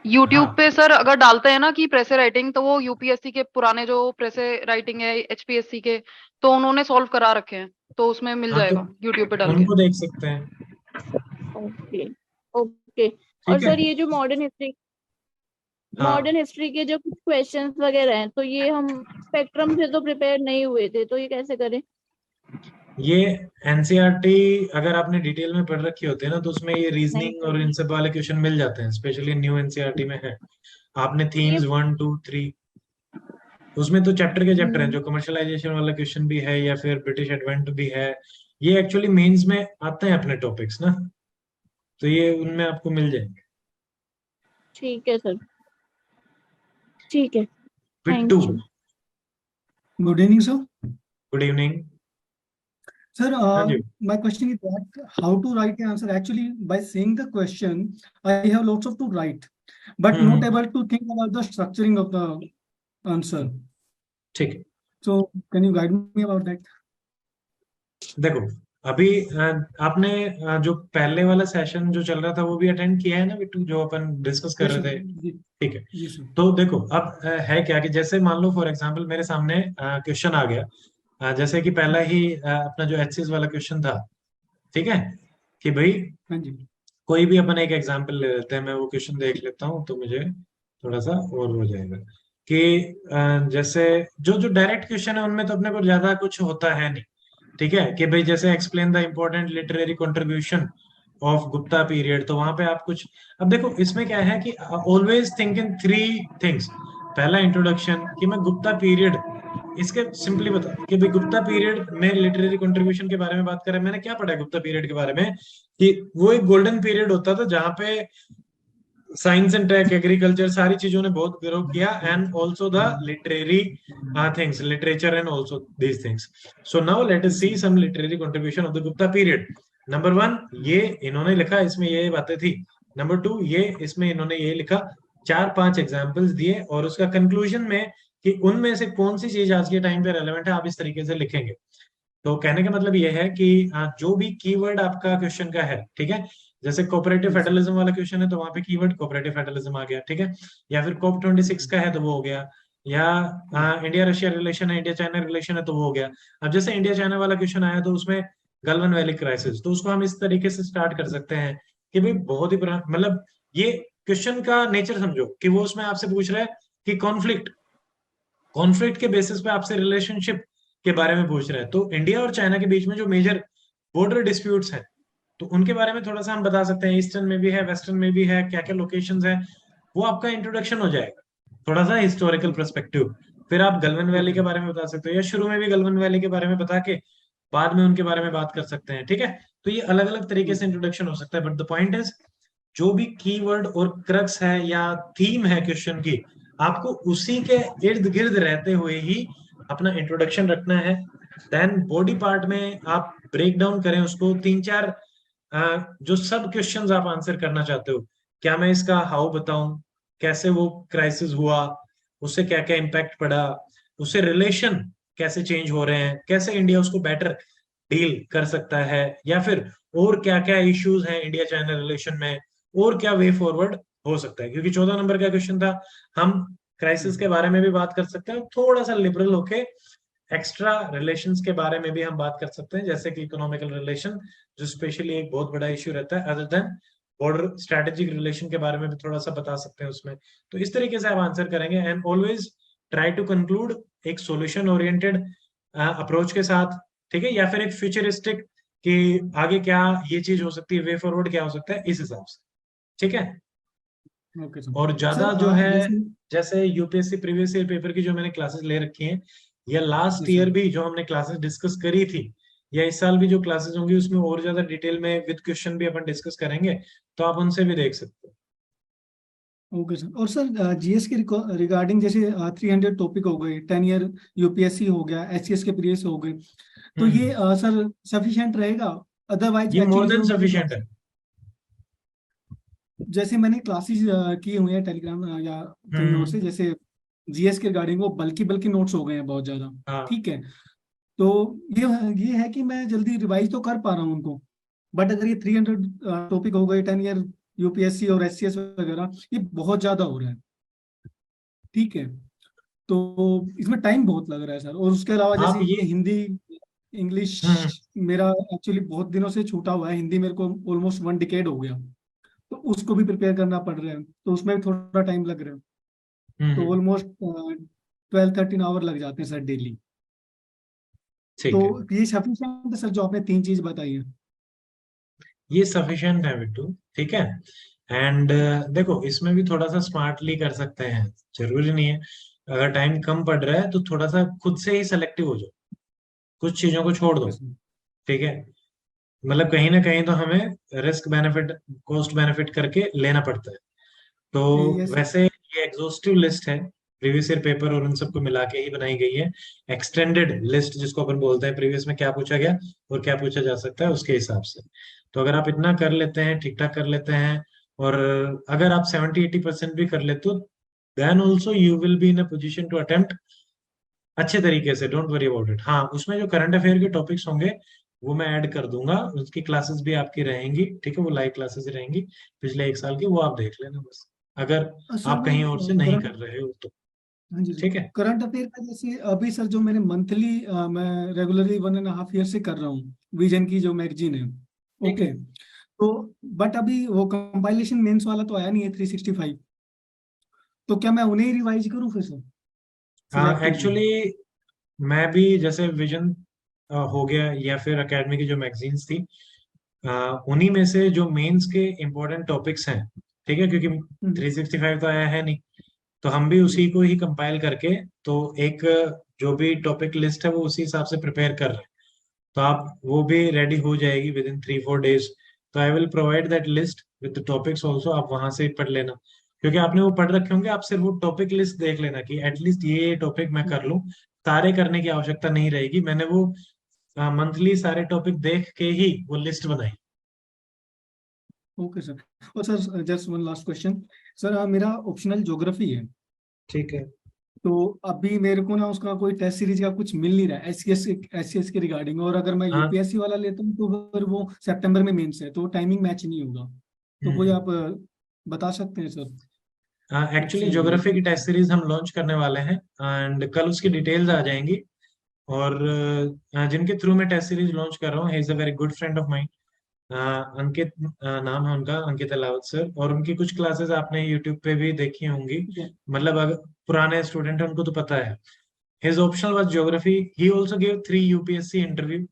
यूट्यूब हाँ पे सर अगर डालते हैं ना कि प्रेसे राइटिंग, तो वो यूपीएससी के पुराने जो प्रेसे राइटिंग है एचपीएससी के, तो उन्होंने सॉल्व करा रखे हैं, तो उसमें मिल हाँ, तो जाएगा यूट्यूब पे डाल के। उनको देख सकते हैं। ओके। Okay okay. और ठीक है। सर ये जो मॉडर्न हाँ, हिस्ट्री के जो कुछ क्वेश्चंस वगैरह हैं, तो ये हम स्पेक्ट्रम से तो प्रिपेयर नहीं हुए थे, तो ये कैसे करें? ये एनसीईआरटी अगर आपने डिटेल में पढ़ रखी होती है ना, तो उसमें ये नहीं रीजनिंग और सर, इन सब वाले क्वेश्चन मिल जाते हैं, स्पेशली न्यू एनसीईआरटी में है। आपने ये थीम्स 1 2 3, उसमें तो चैप्टर के चैप्टर हैं, हम्म, जो कमर्शलाइजेशन वाला क्वेश्चन भी है या फिर ब्रिटिश एडवेंट भी है। ये एक्चुअली मेंस में आते हैं अपने टॉपिक्स ना, तो ये उनमें आपको मिल जाएंगे। ठीक है सर, ठीक है, Bittu, thank you. Good evening, sir. Good evening. Sir, हाँ जी। my question is that how to write an answer. Actually, by seeing the question, I have lots of to write, but not hmm, able to think about the structuring of the answer. ठीक है। So, can you guide me about that? देखो, अभी आपने जो पहले वाला session जो चल रहा था वो भी अटेंड किया है ना बिट्टू, जो अपन डिस्कस कर Yes, sir. रहे थे। जी, ठीक है। जी sir. तो देखो अब है क्या कि जैसे मान लो फॉर एग्जांपल मेरे सामने क्वेश्चन आ गया, जैसे कि पहला ही अपना जो एचसीएस वाला क्वेश्चन था। ठीक है, कि भाई हाँ जी, कोई भी अपन एक एग्जांपल ले लेते हैं, मैं वो क्वेश्चन देख लेता हूँ तो मुझे थोड़ा सा और हो जाएगा कि जैसे जो जो डायरेक्ट क्वेश्चन है उनमें तो अपने को ज्यादा कुछ होता है नहीं। ठीक है, कि भाई जैसे explain the important literary contribution of Gupta period, तो वहां पे आप कुछ, अब देखो इसमें क्या है कि ऑलवेज थिंक इन 3 थिंग्स। पहला इंट्रोडक्शन, कि मैं गुप्ता पीरियड, इसके सिंपली बता कि भाई गुप्ता पीरियड में लिटरेरी कंट्रीब्यूशन के बारे में बात करें, मैंने क्या पढ़ा है गुप्ता पीरियड के बारे में, कि वो एक गोल्डन पीरियड होता था जहां पे साइंस एंड टेक, एग्रीकल्चर, सारी चीजों ने बहुत ग्रो किया, and also the literary things, literature and also these things. So now let us see some literary contribution of the Gupta period. Number 1 ये इन्होंने लिखा, इसमें ये बातें थी। नंबर 2 ये इसमें इन्होंने ये लिखा, 4 5 एग्जाम्पल्स दिए, और उसका कंक्लूजन में कि उनमें से कौन सी चीज आज के टाइम पे रेलेवेंट है, आप इस तरीके से लिखेंगे। तो कहने का मतलब ये है कि जो भी कीवर्ड आपका क्वेश्चन का है, ठीक है, जैसे कोऑपरेटिव yes, sir. फेडरलिज्म वाला क्वेश्चन है तो वहां पे कीवर्ड कोऑपरेटिव फेडरलिज्म आ गया। ठीक है, या फिर COP 26 का है तो वो हो गया, या इंडिया रशिया रिलेशन है, इंडिया चाइना रिलेशन है तो वो हो गया। अब जैसे इंडिया चाइना वाला क्वेश्चन आया तो उसमें गलवान वैली क्राइसिस, तो उसको हम इस तरीके से स्टार्ट कर सकते हैं कि भाई बहुत ही पुराना, मतलब ये क्वेश्चन का नेचर समझो कि वो उसमें आपसे पूछ रहा है कि कॉन्फ्लिक्ट के बेसिस पे आपसे रिलेशनशिप के बारे में पूछ रहा है। तो इंडिया और चाइना के बीच में जो मेजर बॉर्डर डिस्प्यूट्स हैं, तो उनके बारे में थोड़ा सा हम बता सकते हैं, ईस्टर्न में भी है, वेस्टर्न में भी है, क्या क्या लोकेशंस है, वो आपका इंट्रोडक्शन हो जाएगा, थोड़ा सा हिस्टोरिकल पर्सपेक्टिव। फिर आप गलवान वैली Okay, के बारे में बता सकते हो, या शुरू में भी गलवान वैली के बारे में बता के बाद में उनके बारे में बात कर सकते हैं। ठीक है, तो ये अलग अलग तरीके से okay, इंट्रोडक्शन हो सकता है, बट द पॉइंट इज जो भी कीवर्ड और क्रक्स है या थीम है क्वेश्चन की, आपको उसी के इर्द गिर्द रहते हुए ही अपना इंट्रोडक्शन रखना है। देन बॉडी पार्ट में आप ब्रेक डाउन करें उसको 3 4, जो सब क्वेश्चंस आप आंसर करना चाहते हो, क्या मैं इसका हाउ बताऊं, कैसे वो क्राइसिस हुआ, उससे क्या क्या इम्पैक्ट पड़ा, उससे रिलेशन कैसे चेंज हो रहे हैं, कैसे इंडिया उसको बेटर डील कर सकता है, या फिर और क्या क्या इश्यूज हैं इंडिया चाइना रिलेशन में, और क्या वे फॉरवर्ड हो सकता है। क्योंकि 14 नंबर का क्वेश्चन था, हम क्राइसिस के बारे में भी बात कर सकते हैं, थोड़ा सा लिबरल होके एक्स्ट्रा रिलेशंस के बारे में भी हम बात कर सकते हैं, जैसे कि इकोनॉमिकल रिलेशन, जो स्पेशली एक बहुत बड़ा इश्यू रहता है, other than border strategic relation के बारे में भी थोड़ा सा बता सकते हैं उसमें। तो इस तरीके से आप आंसर करेंगे, and always try to conclude एक सॉल्यूशन ओरिएंटेड अप्रोच के साथ। ठीक है, या फिर एक फ्यूचरिस्टिक कि आगे क्या ये चीज हो सकती है, वे फॉरवर्ड क्या हो सकता है, इस हिसाब से। ठीक है, okay, sir. और ज्यादा Sir, जो है जैसे जैसे यूपीएससी प्रीवियस ईयर पेपर की जो मैंने क्लासेस ले रखी हैं, या लास्ट yes, ईयर sir. भी जो हमने क्लासेस डिस्कस करी थी, या इस साल भी जो क्लासेस होंगी उसमें और ज्यादा डिटेल में विद क्वेश्चन भी अपन डिस्कस करेंगे, तो आप उनसे भी देख सकते हो। Okay sir. और सर जीएस के रिगार्डिंग जैसे 300 टॉपिक हो गए, 10 ईयर यूपीएससी हो गया, एचसीएस के प्रीवियस हो गए, तो ये सर सफिशिएंट रहेगा? अदरवाइज ये मोर एक्चुअली देन जो मेरी सफिशिएंट है। जैसे मैंने क्लासेस की हुई है टेलीग्राम या कहीं और से, जैसे जीएस के रिगार्डिंग वो बल्कि नोट्स हो गए हैं बहुत ज्यादा। हाँ, ठीक है, तो ये है कि मैं जल्दी रिवाइज तो कर पा रहा हूँ उनको, बट अगर ये 300 टॉपिक हो गए, 10 ईयर यूपीएससी और एचसीएस वगैरह, ये बहुत ज्यादा हो रहा है। ठीक है, तो इसमें टाइम बहुत लग रहा है सर। और उसके अलावा आप जैसे ये ये हिंदी इंग्लिश मेरा एक्चुअली बहुत दिनों से छूटा हुआ है। हिंदी मेरे को ऑलमोस्ट 1 डिकेड हो गया, तो उसको भी प्रिपेयर करना पड़ रहा है, तो उसमें भी थोड़ा टाइम लग रहा है। तो ऑलमोस्ट 12-13 आवर लग जाते हैं सर डेली। ठीक तो है, ये सफिशिएंट है सर जो आपने 3 चीज बताई है? ये सफिशिएंट है बिट्टू। ठीक है। एंड देखो, इसमें भी थोड़ा सा स्मार्टली कर सकते हैं। जरूरी नहीं है, अगर टाइम कम पड़ रहा है तो थोड़ा सा खुद से ही सेलेक्टिव हो जाओ, कुछ चीजों को छोड़ दो। Okay sir. ठीक है, मतलब कहीं ना कहीं तो हमें रिस्क बेनिफिट, कॉस्ट बेनिफिट करके लेना पड़ता है। तो यस। वैसे ये एग्जॉस्टिव लिस्ट है, प्रीवियस ईयर पेपर और उन सबको मिला के ही बनाई गई है। एक्सटेंडेड लिस्ट जिसको अपन बोलते हैं, प्रीवियस में क्या पूछा गया और क्या पूछा जा सकता है उसके हिसाब से। तो अगर आप इतना कर लेते हैं, ठीक ठाक कर लेते हैं, और अगर आप 70-80% भी कर लेते हो, then also you will be in a position to attempt अच्छे तरीके से। Don't worry about it. हाँ, उसमें जो करंट अफेयर के टॉपिक्स होंगे वो मैं ऐड कर दूंगा, उसकी क्लासेस भी आपकी रहेंगी। ठीक है, वो लाइव क्लासेस रहेंगी पिछले 1 साल की, वो आप देख लेना बस, अगर सर आप वो कहीं और से नहीं करंट, कर रहे हो तो। हाँ जी सर, ठीक है। करंट अफेयर का जैसे अभी सर जो मैंने मंथली, मैं रेगुलरली 1.5 ईयर से कर रहा हूँ, विजन की जो मैगजीन है। ठीक है। ओके। तो बट अभी वो कंपाइलेशन मेंस वाला तो आया नहीं है 365, तो क्या मैं उन्हें ही रिवाइज करूँ फिर सर सिलेक्टिवली? एक्चुअली मैं भी जैसे विजन हो गया या फिर एकेडमी की जो मैगजीन्स थी, उन्हीं में से जो मेंस के इम्पोर्टेंट टॉपिक्स हैं, ठीक है, क्योंकि 365 तो आया है नहीं, तो हम भी उसी को ही कंपाइल करके, तो एक जो भी टॉपिक लिस्ट है वो उसी हिसाब से प्रिपेयर कर रहे हैं। तो आप वो भी रेडी हो जाएगी विद इन 3-4 डेज। तो I will provide that list with the topics also, आप वहां से पढ़ लेना, क्योंकि आपने वो पढ़ रखे होंगे। आप सिर्फ वो टॉपिक लिस्ट देख लेना कि एटलीस्ट ये टॉपिक मैं कर लूं। सारे करने की आवश्यकता नहीं रहेगी, मैंने वो मंथली सारे टॉपिक देख के ही वो लिस्ट बनाई। Okay sir. और sir just one last question sir, मेरा ऑप्शनल ज्योग्राफी है। ठीक है। तो अभी मेरे को ना उसका कोई टेस्ट सीरीज का कुछ मिल नहीं रहा है एससीएस के रिगार्डिंग, और अगर मैं हाँ। यूपीएससी वाला लेता हूँ तो फिर वो सितंबर में मेंस है, तो टाइमिंग मैच नहीं होगा। तो कोई आप बता सकते हैं सर एक्चुअली ऑप्शन कोई? ज्योग्राफी की टेस्ट सीरीज हम लॉन्च करने वाले हैं, एंड कल उसकी डिटेल्स आ जाएंगी। और जिनके थ्रू मैं टेस्ट सीरीज लॉन्च कर रहा हूँ, he is a very good friend of mine. Ankit नाम है उनका, अंकित अलावत सर। और उनकी कुछ क्लासेस आपने यूट्यूब पे भी देखी होंगी, मतलब अगर पुराने स्टूडेंट हैं उनको तो पता है। His optional was geography. He also give 3 UPSC interview.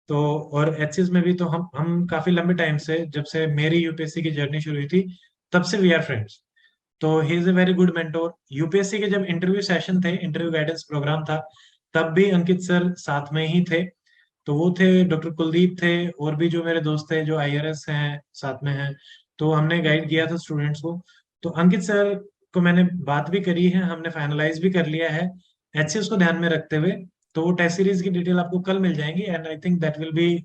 तो और एचसीएस में भी, तो हम काफी लंबे टाइम से, जब से मेरी यूपीएससी की जर्नी शुरू हुई थी, तब से वी आर फ्रेंड्स। तो he is a very good mentor. UPSC के जब इंटरव्यू सेशन थे, इंटरव्यू गाइडेंस प्रोग्राम था, तब भी अंकित सर साथ में ही थे। तो वो थे, डॉक्टर कुलदीप थे, और भी जो मेरे दोस्त थे जो आईआरएस हैं साथ में हैं, तो हमने गाइड किया था स्टूडेंट्स को। तो अंकित सर को मैंने बात भी करी है, हमने फाइनलाइज भी कर लिया है एचसीएस को ध्यान में रखते हुए। तो वो टेस्ट सीरीज की डिटेल आपको कल मिल जाएंगी, and I think that will be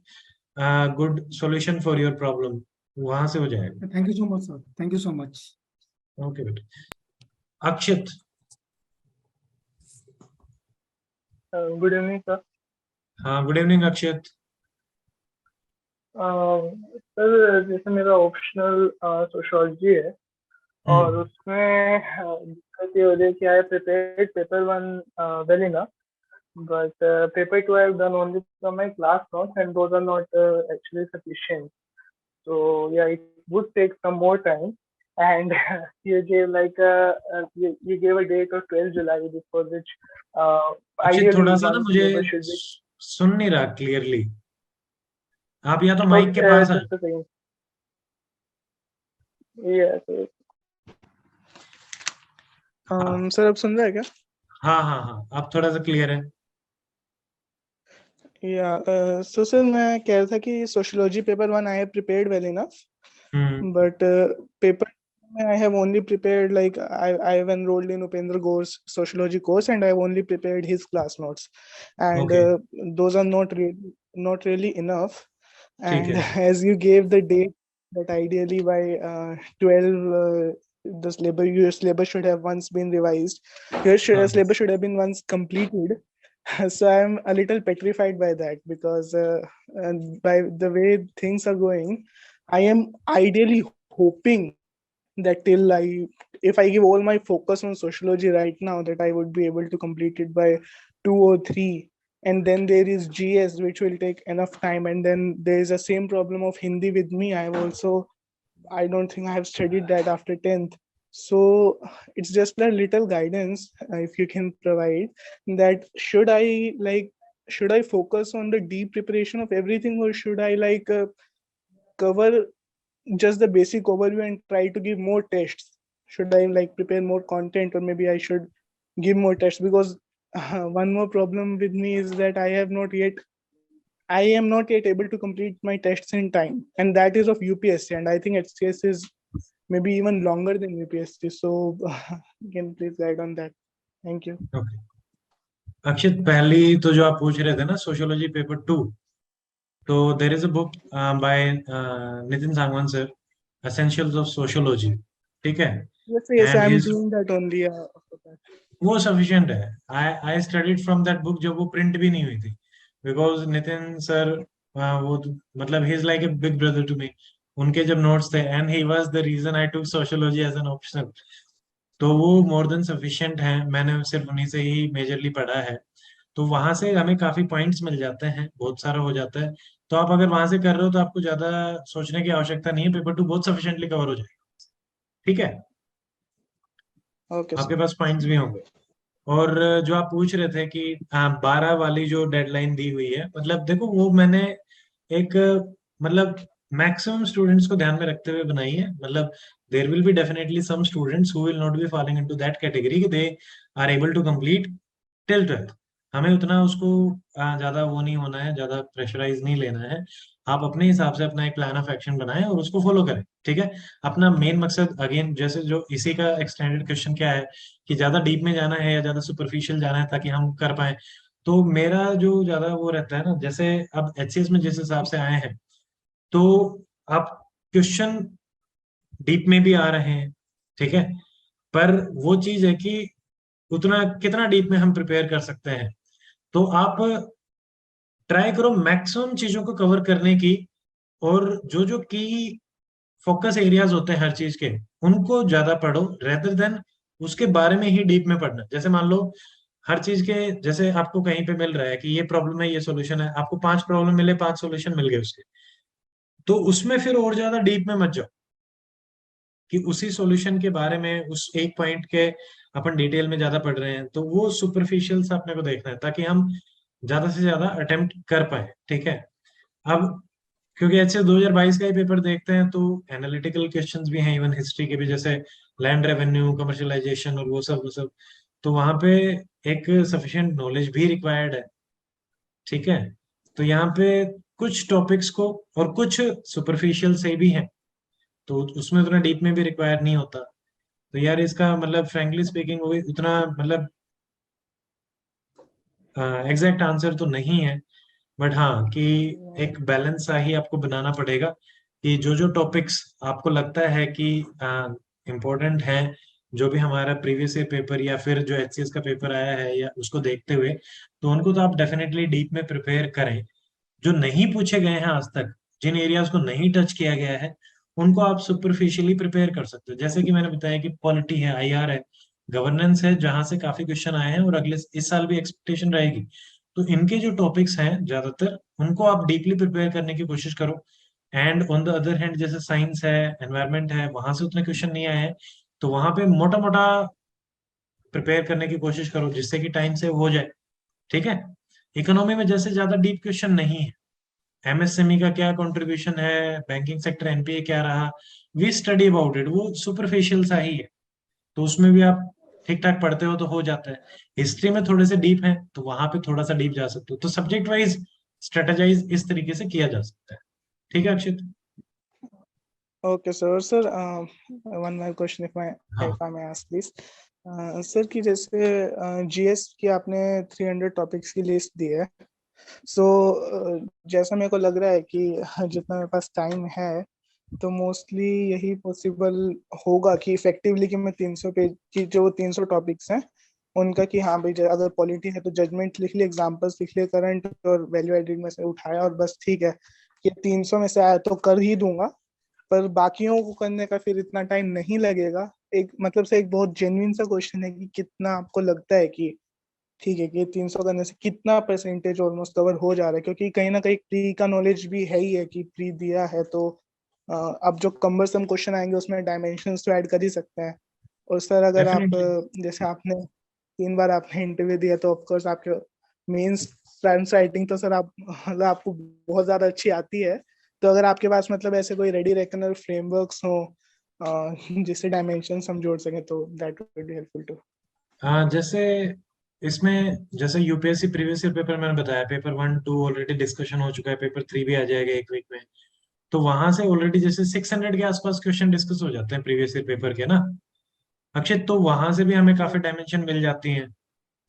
good solution for your problem. वहां से हो जाएगा। Thank you so much sir, thank you so much. Okay बेटा। अक्षित। Good evening sir. हाँ, गुड इवनिंग अक्षित। सर जैसे मेरा ऑप्शनल सोशियोलॉजी है, और उसमें दिक्कत ये हो रही है कि आई prepared paper 1 well enough, but paper 2 I've done only from my class notes, and those are not actually sufficient. So yeah, it would take some more time. And you gave like you gave a date of 12 July before which Akshit, ideally थोड़ा सा ना one मुझे syllabus should be. सुन नहीं रहा clearly. आप या तो mic के Okay, पास आए। just a second. Yeah. So, sir अब सुन रहे हैं क्या? हाँ हाँ हाँ, आप थोड़ा सा क्लियर है। या सो सर मैं कह रहा था कि sociology paper 1 I have prepared well enough, but paper I have only prepared like I have enrolled in Upendra Gore's sociology course, and I have only prepared his class notes, and Okay. those are not really enough. ठीक And है। as you gave the date that ideally by 12 your syllabus should have once been revised, your syllabus should have been once completed. So I'm a little petrified by that, because and by the way things are going, I am ideally hoping that if I give all my focus on sociology right now, that I would be able to complete it by 2 or 3. And then there is GS, which will take enough time. And then there is the same problem of Hindi with me. I have also I don't think I have studied that after 10th. So it's just a little guidance, if you can provide, that should I focus on the deep preparation of everything, or should I cover just the basic overview and try to give more tests? Should I prepare more content, or maybe I should give more tests? Because one more problem with me is that I am not yet able to complete my tests in time, and that is of UPSC, and I think HCS is maybe even longer than UPSC. So can you please guide on that? Thank you. Okay. अक्षित, पहली तो जो आप पूछ रहे थे ना, sociology paper 2, तो देर is a book by Nitin Sangwan sir, essentials of sociology, ठीक है? Yes, and I'm his doing that only. वो सफिशिएंट है. I studied from that book जब वो प्रिंट भी नहीं हुई थी, बिकॉज नितिन सर वो मतलब he is like a big brother to me. उनके जब नोट्स थे, and he was the reason I took sociology as an optional. तो वो मोर देन सफिशिएंट है. मैंने सिर्फ उन्हीं से ही मेजरली पढ़ा है, तो वहां से हमें काफी पॉइंट्स मिल जाते हैं, बहुत सारा हो जाता है. तो आप अगर वहां से कर रहे हो तो आपको ज्यादा सोचने की आवश्यकता नहीं है. पेपर 2 बहुत सफिशिएंटली कवर हो जाएगा, ठीक है? Okay, आपके sir. पास पॉइंट्स भी होंगे. और जो आप पूछ रहे थे कि 12 वाली जो डेडलाइन दी हुई है, मतलब देखो वो मैंने एक मतलब मैक्सिमम स्टूडेंट्स को ध्यान में रखते हुए बनाई है. मतलब there will be definitely some students who will not be following into that category कि they are able to complete till 12th. हमें उतना उसको ज्यादा वो नहीं होना है, ज्यादा प्रेशराइज नहीं लेना है. आप अपने हिसाब से अपना एक प्लान ऑफ एक्शन बनाएं और उसको फॉलो करें, ठीक है? अपना मेन मकसद, अगेन जैसे जो इसी का एक्सटेंडेड क्वेश्चन क्या है कि ज्यादा डीप में जाना है या ज्यादा सुपरफिशियल जाना है ताकि हम कर पाए. तो मेरा जो ज्यादा वो रहता है ना, जैसे अब एचसीएस में जिस हिसाब से आए हैं, तो आप क्वेश्चन डीप में भी आ रहे हैं, ठीक है? पर वो चीज है कि उतना कितना डीप में हम प्रिपेयर कर सकते हैं. तो आप ट्राई करो मैक्सिमम चीजों को कवर करने की, और जो जो की फोकस एरियाज होते हैं हर चीज के, उनको ज्यादा पढ़ो रेदर देन उसके बारे में ही डीप में पढ़ना. जैसे मान लो हर चीज के, जैसे आपको कहीं पे मिल रहा है कि ये प्रॉब्लम है, ये सॉल्यूशन है, आपको 5 प्रॉब्लम मिले, 5 सॉल्यूशन मिल गए उसके, तो उसमें फिर और ज्यादा डीप में मत जाओ कि उसी सॉल्यूशन के बारे में उस एक पॉइंट के अपन डिटेल में ज्यादा पढ़ रहे हैं. तो वो सुपरफिशियल से अपने को देखना है ताकि हम ज्यादा से ज्यादा अटेम्प्ट कर पाए, ठीक है? अब क्योंकि ऐसे 2022 का ही पेपर देखते हैं तो एनालिटिकल क्वेश्चंस भी हैं, इवन हिस्ट्री के भी, जैसे लैंड रेवेन्यू, कमर्शियलाइजेशन और वो सब. तो वहां पे एक सफिशिएंट नॉलेज भी रिक्वायर्ड है, ठीक है? तो यहाँ पे कुछ टॉपिक्स को और कुछ सुपरफिशियल से भी हैं, तो उसमें उतना डीप में भी रिक्वायर नहीं होता. तो यार इसका मतलब फ्रैंकली स्पीकिंग वो उतना मतलब एग्जैक्ट आंसर तो नहीं है, बट हाँ कि एक बैलेंस सा ही आपको बनाना पड़ेगा कि जो जो टॉपिक्स आपको लगता है कि इम्पोर्टेंट है, जो भी हमारा प्रीवियस ईयर पेपर या फिर जो एचसीएस का पेपर आया है या उसको देखते हुए, तो उनको तो आप डेफिनेटली डीप में प्रिपेयर करें. जो नहीं पूछे गए हैं आज तक, जिन एरियाज को नहीं टच किया गया है, उनको आप सुपरफिशियली प्रिपेयर कर सकते हो. जैसे कि मैंने बताया कि पॉलिटी है, आईआर है, गवर्नेंस है, जहां से काफी क्वेश्चन आए हैं और अगले इस साल भी एक्सपेक्टेशन रहेगी. तो इनके जो टॉपिक्स हैं ज्यादातर, उनको आप डीपली प्रिपेयर करने की कोशिश करो. And on the other hand जैसे साइंस है, एनवायरमेंट है, वहां से उतने क्वेश्चन नहीं आए हैं, तो वहां पे मोटा मोटा प्रिपेयर करने की कोशिश करो जिससे कि टाइम से हो जाए, ठीक है? इकोनॉमी में जैसे ज्यादा डीप क्वेश्चन नहीं है. एमएसएमई का क्या कंट्रीब्यूशन है, बैंकिंग सेक्टर एनपीए क्या रहा, वी स्टडी अबाउट इट, वो सुपरफिशियल सा ही है. तो उसमें भी आप ठीक ठाक पढ़ते हो तो हो जाता है. हिस्ट्री में थोड़े से डीप है तो वहां पे थोड़ा सा डीप जा सकते हो. तो सब्जेक्ट वाइज स्ट्रेटेजाइज इस तरीके से किया जा सकता है, ठीक है अक्षित? Okay, sir. Sir, one more question, हाँ. if I may ask, please. Sir कि जैसे जीएस की आपने 300 टॉपिक्स की लिस्ट दी है, सो जैसा मेरे को लग रहा है कि जितना मेरे पास टाइम है, तो मोस्टली यही पॉसिबल होगा कि इफेक्टिवली कि मैं 300 पेज की जो 300 टॉपिक्स हैं उनका, कि हाँ भाई अगर पॉलिटी है तो जजमेंट लिख लिए, एग्जांपल्स लिख लिए, करंट और वैल्यू एडिड में से उठाया और बस, ठीक है, ये 300 में से आया तो कर ही दूंगा. पर बाकियों को करने का फिर इतना टाइम नहीं लगेगा. एक मतलब से एक बहुत जेन्युइन सा क्वेश्चन है कि कितना आपको लगता है कि ठीक है कि 300 करने से कितना परसेंटेज ऑलमोस्ट कवर हो जा रहा है, क्योंकि कहीं ना कहीं प्री का नॉलेज भी है ही है कि प्री दिया है तो अब जो कम्बरसम क्वेश्चन आएंगे उसमें डायमेंशंस तो ऐड कर ही सकते हैं। और सर अगर आप डेफिनेटली। जैसे आपने 3 बार आपने इंटरव्यू दिया तो ऑफकोर्स आपके मेंस फ्रेंड्स राइटिंग तो सर आप मतलब आपको बहुत ज्यादा अच्छी आती है। तो अगर आपके पास मतलब ऐसे कोई रेडी रेकनर फ्रेमवर्क्स हो जिससे डायमेंशंस हम जोड़ सकें तो that would be helpful too. जैसे इसमें जैसे यूपीएससी प्रीवियस ईयर पेपर मैंने बताया, पेपर 1 2 ऑलरेडी डिस्कशन हो चुका है, पेपर 3 भी आ जाएगा एक वीक में। तो वहां से ऑलरेडी जैसे 600 के आसपास क्वेश्चन डिस्कस हो जाते हैं प्रीवियस ईयर पेपर के ना अक्षय, तो वहां से भी हमें काफी डायमेंशन मिल जाती हैं।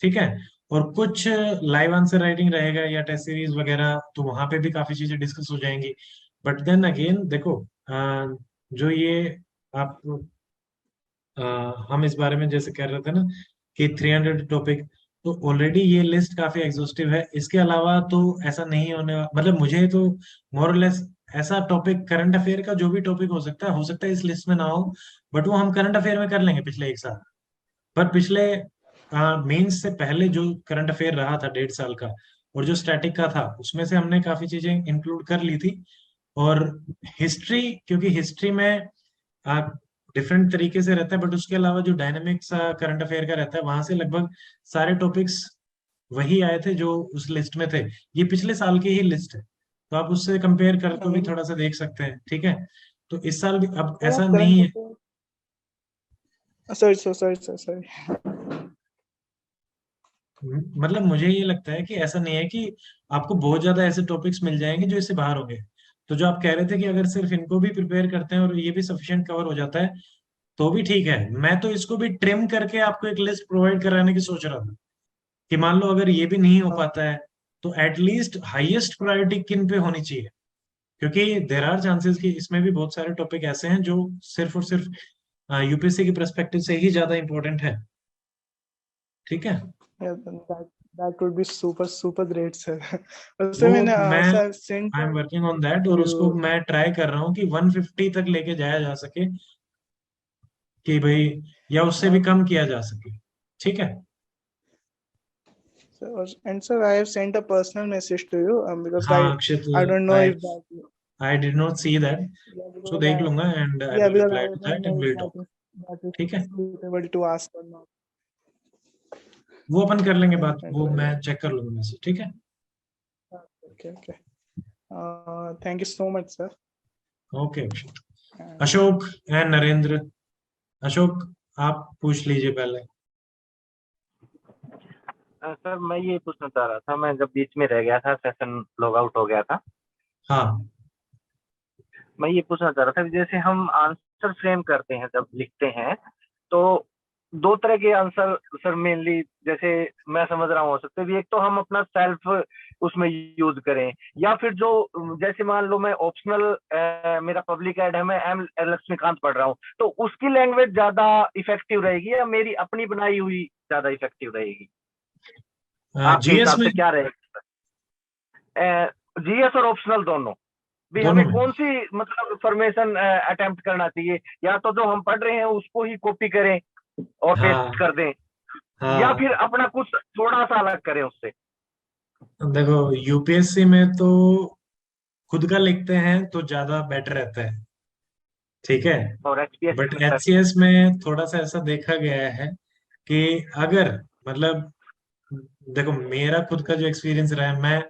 ठीक है। और कुछ लाइव आंसर राइटिंग रहेगा या टेस्ट सीरीज वगैरह, तो वहां पे भी काफी चीजें डिस्कस हो जाएंगी। बट देन अगेन देखो, जो ये आप हम इस बारे में जैसे कह रहे थे ना कि 300 टॉपिक, तो ऑलरेडी ये लिस्ट काफी एग्जॉस्टिव है। इसके अलावा तो ऐसा नहीं होने मतलब मुझे तो मोर और लेस ऐसा टॉपिक करंट अफेयर का जो भी टॉपिक हो सकता है इस लिस्ट में ना हो, बट वो हम करंट अफेयर में कर लेंगे पिछले एक साल। पर पिछले मेंस से पहले जो करंट अफेयर रहा था 1.5 साल का, और जो स्टैटिक का था, उसमें से हमने काफी चीजें इंक्लूड कर ली थी। और हिस्ट्री, क्योंकि हिस्ट्री में डिफरेंट तरीके से रहता है, बट उसके अलावा जो डायनेमिक्स करंट अफेयर का रहता है, वहां से लगभग सारे टॉपिक्स वही आए थे जो उस लिस्ट में थे। ये पिछले साल की ही लिस्ट है, तो आप उससे कंपेयर करके भी थोड़ा सा देख सकते हैं। ठीक है। तो इस साल भी अब ऐसा नहीं है। सॉरी सॉरी सॉरी सॉरी मतलब मुझे ये लगता है कि ऐसा नहीं है कि आपको बहुत ज्यादा ऐसे टॉपिक्स मिल जाएंगे जो इससे बाहर होंगे। तो जो आप कह रहे थे कि अगर सिर्फ इनको भी प्रिपेयर करते हैं और ये भी सफिशिएंट कवर हो जाता है तो भी ठीक है। मैं तो इसको भी ट्रिम करके आपको एक लिस्ट प्रोवाइड कराने की सोच रहा था कि मान लो अगर ये भी नहीं हो पाता है तो एटलीस्ट हाईएस्ट प्रायोरिटी किन पे होनी चाहिए, क्योंकि देर आर चांसेस कि इसमें भी बहुत सारे टॉपिक ऐसे हैं जो सिर्फ और सिर्फ यूपीएससी के परस्पेक्टिव से ही ज्यादा इंपॉर्टेंट है। ठीक है। that would be super great sir। और वो सर मैंने मैं sir sent I am working on that, और उसको मैं ट्राई कर रहा हूँ कि 150 तक लेके जाया जा सके कि भाई, या उससे भी कम किया जा सके। ठीक है। and sir I have sent a personal message to you because हाँ Akshit, I don't know I if that I did not see that, yeah, so because देख लूंगा and I yeah will because reply I to don't that and know will if talk. that is ठीक है, suitable to ask or not। वो अपन कर लेंगे बात, And, वो मैं चेक कर लूंगा मैसेज। ठीक है। okay thank you so much sir। Okay Akshit. Ashok and Narendra, Ashok आप पूछ लीजिए पहले। सर मैं ये पूछना चाह रहा था, मैं जब बीच में रह गया था, सेशन लॉग आउट हो गया था, हाँ मैं ये पूछना चाह रहा था कि जैसे हम आंसर फ्रेम करते हैं जब लिखते हैं तो 2 तरह के आंसर सर मेनली, जैसे मैं समझ रहा हूँ हो सकते हैं, एक तो हम अपना सेल्फ उसमें यूज करें, या फिर जो जैसे मान लो मैं ऑप्शनल मेरा पब्लिक एड है, मैं एम लक्ष्मीकांत पढ़ रहा हूँ, तो उसकी लैंग्वेज ज्यादा इफेक्टिव रहेगी या मेरी अपनी बनाई हुई ज्यादा इफेक्टिव रहेगी? आपके जीएस हिसाब में, से क्या रहेगा? जीएस और ऑप्शनल दोनों भी दोनों हमें में कौन सी मतलब फॉर्मेशन अटेम्प्ट करना चाहिए? या तो जो हम पढ़ रहे हैं उसको ही कॉपी करें और हाँ पेस्ट कर दें, या हाँ फिर अपना कुछ थोड़ा सा अलग करें उससे? देखो, यूपीएससी में तो खुद का लिखते हैं तो ज्यादा बेटर रहता है। ठीक है। और एचपीएससी बट में सर? एचसीएस में थोड़ा सा ऐसा देखा गया है कि अगर मतलब देखो, मेरा खुद का जो एक्सपीरियंस रहा है,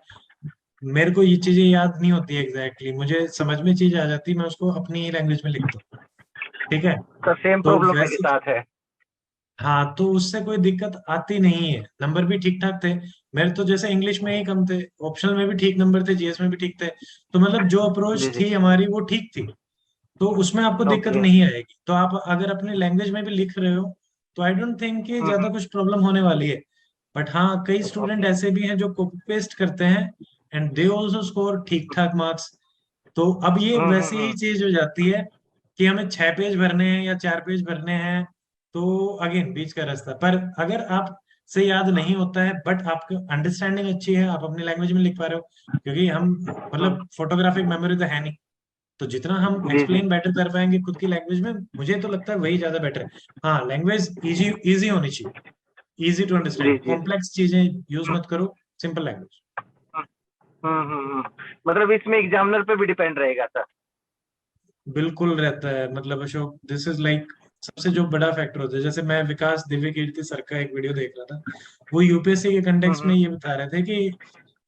मेरे को ये चीजें याद नहीं होती एग्जैक्टली मुझे समझ में चीज आ जाती है, मैं उसको अपनी ही लैंग्वेज में लिखता हूँ। ठीक है। सर सेम तो प्रॉब्लम मेरे वैसे, साथ है। हाँ, तो उससे कोई दिक्कत आती नहीं है, नंबर भी ठीक ठाक थे मेरे तो। जैसे इंग्लिश में ही कम थे, ऑप्शनल में भी ठीक नंबर थे, जीएस में भी ठीक थे, तो मतलब जो अप्रोच जी जी। थी हमारी वो ठीक थी। तो उसमें आपको दिक्कत ओके। नहीं आएगी। तो आप अगर अपने लैंग्वेज में भी लिख रहे हो तो आई डोंट थिंक कि ज्यादा कुछ प्रॉब्लम होने वाली है। बट हाँ, कई स्टूडेंट ओके। ऐसे भी हैं जो कॉपी पेस्ट करते हैं एंड दे ऑल्सो स्कोर ठीक ठाक मार्क्स। तो अब ये वैसी ही चीज हो जाती है कि हमें 6 पेज भरने हैं या 4 पेज भरने हैं, तो अगेन बीच का रास्ता। पर अगर आप से याद नहीं होता है बट आपकी अंडरस्टैंडिंग अच्छी है, आप अपनी लैंग्वेज में लिख पा रहे हो, क्योंकि हम मतलब फोटोग्राफिक मेमोरी तो है नहीं, तो जितना हम जी जी। एक्सप्लेन बेटर कर पाएंगे खुद की लैंग्वेज में, मुझे तो लगता है वही ज्यादा बेटर है। हाँ, लैंग्वेज इजी इजी होनी चाहिए, इजी टू जी अंडरस्टैंड, जी। कॉम्प्लेक्स चीजें यूज मत करो, सिंपल लैंग्वेज। मतलब इसमें एग्जामिनर पे भी डिपेंड रहेगा सर? बिल्कुल रहता है, मतलब अशोक दिस इज लाइक सबसे जो बड़ा फैक्टर होता है। जैसे मैं विकास दिव्य कीर्ति सर का एक वीडियो देख रहा था, वो यूपीएससी के कंटेक्स्ट में ये बता रहे थे कि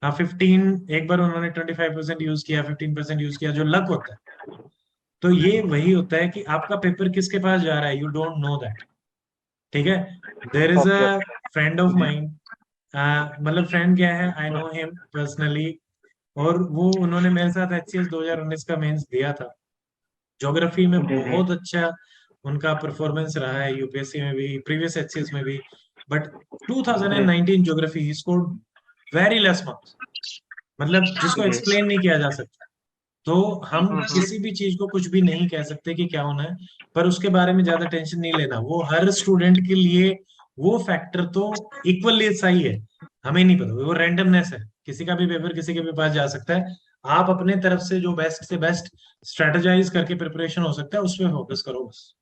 हाँ 15, एक बार उन्होंने 25% यूज किया, 15% यूज किया, जो लक होता है। तो ये वही होता है कि आपका पेपर किसके पास जा रहा है, यू डोंट नो दैट। ठीक है, there is okay a friend of mind, मतलब फ्रेंड क्या है, आई नो हिम पर्सनली, और वो उन्होंने मेरे साथ एचसीएस 2019 का मेंस दिया था। ज्योग्राफी में जी जी बहुत अच्छा उनका परफॉर्मेंस रहा है, यूपीएससी में भी, प्रीवियस एचसीएस में भी। But 2019 geography he scored very less marks, मतलब जिसको जी एक्सप्लेन नहीं किया जा सकता। तो हम हम्म किसी भी चीज को कुछ भी नहीं कह सकते कि क्या होना है, पर उसके बारे में ज्यादा टेंशन नहीं लेना। वो हर स्टूडेंट के लिए वो फैक्टर तो इक्वली सही है, हमें नहीं पता, वो रैंडमनेस है, किसी का भी पेपर किसी के भी पास जा सकता है। आप अपने तरफ से जो बेस्ट से बेस्ट स्ट्रेटेजाइज करके प्रिपरेशन हो सकता है उस पर फोकस करो बस।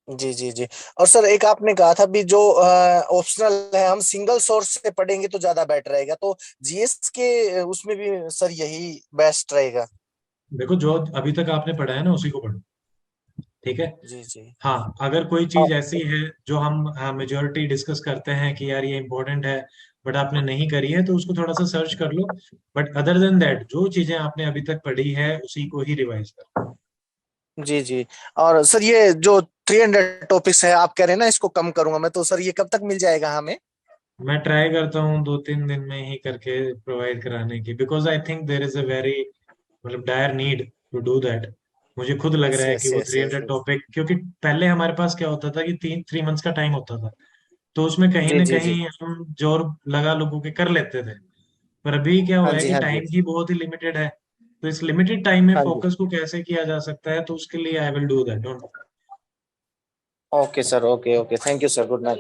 जी जी जी। और सर एक आपने कहा था भी जो ऑप्शनल है हम सिंगल सोर्स से पढ़ेंगे तो ज्यादा बेटर रहेगा, तो जीएस के उसमें भी सर यही बेस्ट रहेगा? देखो जो अभी तक आपने पढ़ा है ना उसी को पढ़ो, ठीक है। जी जी। हाँ, अगर कोई चीज ऐसी है जो हम मेजोरिटी डिस्कस करते हैं कि यार ये इंपॉर्टेंट है, बट आपने नहीं करी है, तो उसको थोड़ा सा सर्च कर लो। बट अदर देन दैट जो चीजें आपने अभी तक पढ़ी है उसी को ही रिवाइज कर। जी जी। और सर ये जो 300 टॉपिक्स है आप कह रहे हैं ना इसको कम करूंगा मैं, तो सर ये कब तक मिल जाएगा हमें? मैं ट्राई करता हूँ 2-3 दिन में ही करके प्रोवाइड कराने की, because I think there is a very, मतलब dire need to do that. मुझे खुद लग यस रहा है कि यस वो यस यस 300 यस। टॉपिक, क्योंकि पहले हमारे पास क्या होता था कि 3 मंथ्स का टाइम होता था, तो उसमें कहीं जी ना जी जी। कहीं हम जोर लगा लोगों के कर लेते थे। पर अभी क्या हाँ हुआ है जी कि हाँ जी। टाइम ही बहुत ही लिमिटेड है, तो इस लिमिटेड टाइम में हाँ जी। फोकस को कैसे किया जा सकता है, तो उसके लिए I will do that, don't. Okay sir, okay okay, thank you sir, good night.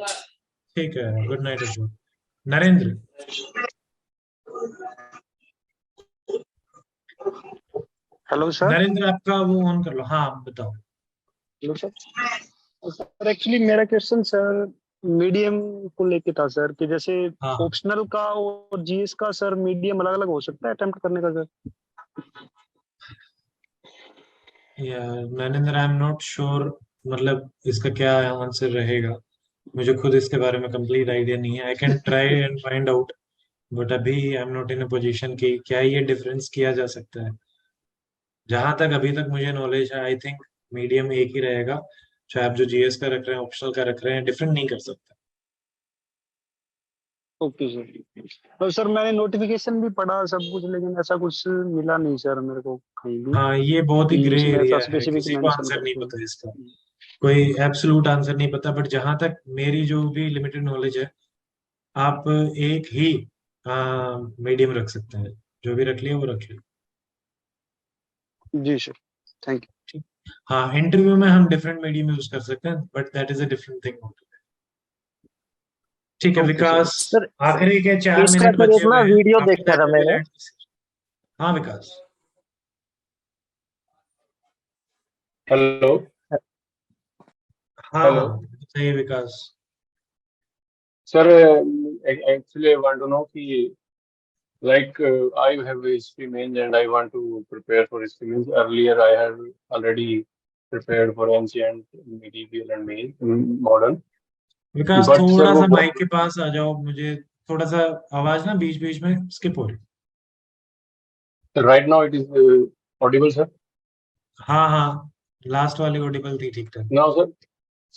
ठीक है, good night Ashok. Narendra, hello sir. Narendra आपका वो ऑन कर लो, हाँ बताओ। Hello sir. सर एक्चुअली मेरा क्वेश्चन सर मीडियम को लेके था सर, कि जैसे हाँ ऑप्शनल का और जीएस का सर मीडियम अलग अलग हो सकता है अटेम्प्ट करने का सर? यार नरेंद्र, आई एम नॉट श्योर, मतलब इसका क्या आंसर रहेगा, मुझे खुद इसके बारे में कंप्लीट आइडिया नहीं है। I can try and find out, but अभी I am not in a position कि क्या ये डिफरेंस किया जा सकता है। जहां तक अभी तक मुझे नॉलेज है, आई थिंक मीडियम एक ही रहेगा, चाहे आप जो जीएस का रख रहे हैं ऑप्शनल का रख रहे हैं, डिफरेंट नहीं कर सकते। Okay sir. तो सर मैंने नोटिफिकेशन भी पढ़ा सब कुछ, लेकिन ऐसा कुछ मिला नहीं सर मेरे को कहीं भी हाँ, ये बहुत ही कि ग्रे उसमें ऐसा एरिया है, स्पेसिफिक किसी को मेंशन आंसर नहीं करके। पता इसका, कोई एब्सोल्यूट आंसर नहीं पता। बट जहां तक मेरी जो भी लिमिटेड नॉलेज है, आप एक ही मीडियम रख सकते हैं, जो भी रख लिया वो रख लिया। जी सर, थैंक ठीक। हाँ, इंटरव्यू में हम डिफरेंट मीडियम यूज कर सकते हैं, but that is a different thing. ठीक है you. Okay sir. Vikas, sir आखिरी के 4 इसका मिनट सर बचे एक ना हुए हैं, वीडियो आफ्टर देखा दैट था वी विल मैंने। एंड। हाँ विकास। हेलो। हाँ हेलो हाँ बताइए Vikas. Sir, actually I want to know कि like I have history mains and I want to prepare for history mains. Earlier I have already prepared for ancient, medieval and modern. Vikas But sir थोड़ा वो सा बहुत mic के पास आ जाओ, मुझे थोड़ा सा आवाज ना बीच बीच में स्किप हो रही। right now it is audible sir. हाँ हाँ, लास्ट वाली ऑडिबल थी ठीक ठाक। Now sir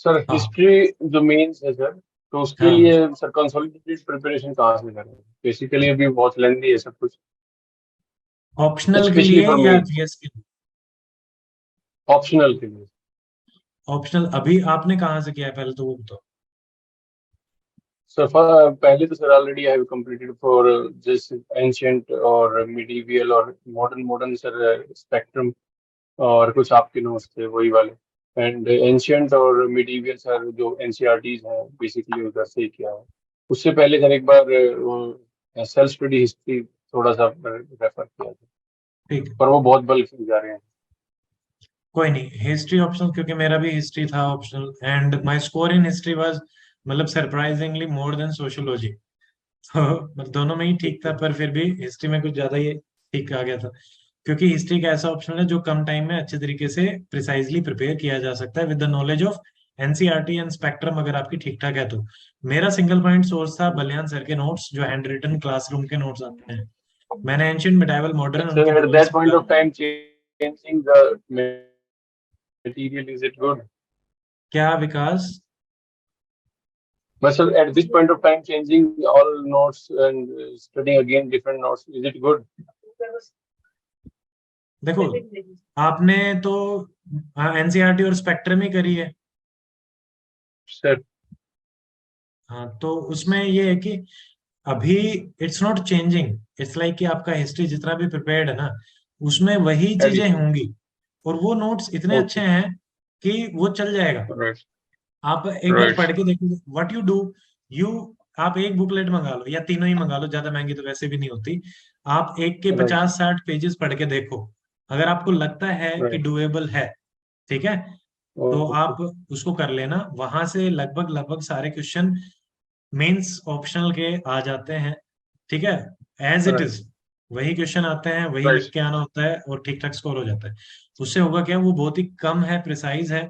हाँ हिस्ट्री जो मेंस है सर, तो उसके हाँ, लिए सर कंसोलिडेटेड प्रिपरेशन कहाँ से करें? बेसिकली अभी बहुत लेंथी है सब कुछ, ऑप्शनल के स्पेशली लिए फॉर या मेंस, जीएस के लिए? ऑप्शनल के लिए। ऑप्शनल अभी आपने कहाँ से किया है पहले तो वो बताओ। सर पहले तो sir already I have completed for this ancient और मिडीवियल और मॉडर्न, सर स्पेक्ट्रम और कुछ आपके नोट्स थे वही वाले। एंड एंशियंट और मिडीवियल सर जो एनसीईआरटीज हैं बेसिकली उधर से ही किया है। उससे पहले सर एक बार सेल्फ स्टडी हिस्ट्री थोड़ा सा रेफर किया था, ठीक है, पर वो बहुत बल्क में जा रहे हैं। कोई नहीं, हिस्ट्री ऑप्शनल, क्योंकि मेरा भी हिस्ट्री था optional and my score in history was, मतलब सरप्राइजिंगली मोर देन सोशियोलॉजी। तो मतलब दोनों में ही ठीक था, पर फिर भी हिस्ट्री में कुछ ज्यादा ही ठीक आ गया था। क्योंकि हिस्ट्री का ऐसा ऑप्शन है जो कम टाइम में अच्छे तरीके से प्रिसाइजली प्रिपेयर किया जा सकता है with the knowledge of NCERT and spectrum, अगर आपकी ठीक ठाक है तो। मेरा सिंगल पॉइंट सोर्स था बलियान सर के नोट्स, जो हैंड रिटन क्लासरूम के नोट्स आते हैं। मैंने एंशिएंट मिडाइवल मॉडर्न So उनके at notes that point of time, changing the material, is it good? क्या विकास? But sir, at this point of time, changing all notes and studying again different notes, is it good? देखो, आपने तो NCERT और spectrum ही करी है। Sir हाँ, तो उसमें ये है कि अभी it's not changing, it's like कि आपका हिस्ट्री जितना भी प्रिपेयर्ड है ना, उसमें वही चीजें होंगी, और वो नोट्स इतने अच्छे हैं कि वो चल जाएगा। आप एक बार पढ़ के देखो व्हाट यू डू, आप एक बुकलेट मंगा लो या तीनों ही मंगा लो, ज्यादा महंगी तो वैसे भी नहीं होती। आप एक के 50-60 पेजेस पढ़ के देखो, अगर आपको लगता है कि डुएबल है, ठीक है, तो आप उसको कर लेना। वहां से लगभग सारे क्वेश्चन मेंस ऑप्शनल के आ जाते हैं, ठीक है, एज इट इज वही क्वेश्चन आते हैं, वही लिख के आना होता है और ठीक ठाक स्कोर हो जाता है। उससे होगा क्या, वो बहुत ही कम है, प्रिसाइज है,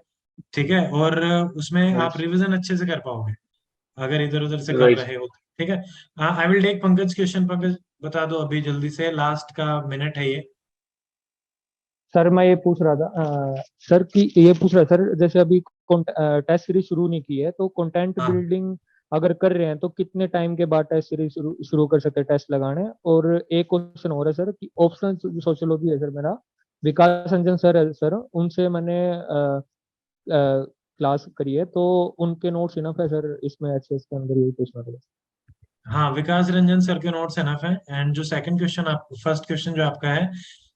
ठीक है, और उसमें आप रिवीजन अच्छे से कर पाओगे अगर इधर उधर से कर रहे हो, ठीक है। I will take Pankaj question. Pankaj बता दो अभी जल्दी से, लास्ट का मिनट है ये। सर मैं ये पूछ रहा था सर कि ये पूछ रहा सर, जैसे अभी टेस्ट सीरीज शुरू नहीं की है, तो कंटेंट बिल्डिंग अगर कर रहे हैं तो कितने टाइम के बाद टेस्ट सीरीज शुरू कर सकते हैं टेस्ट लगाने? और एक क्वेश्चन हो रहा है सर कि ऑप्शनल सोशियोलॉजी है सर मेरा, विकास रंजन सर है सर, उनसे मैंने क्लास करी है, तो उनके नोट्स इनफ है सर इसमें एचएस के अंदर? यही पूछना था। हाँ, विकास रंजन सर के नोट्स इनफ है। एंड जो सेकंड क्वेश्चन, आप फर्स्ट क्वेश्चन जो आपका है,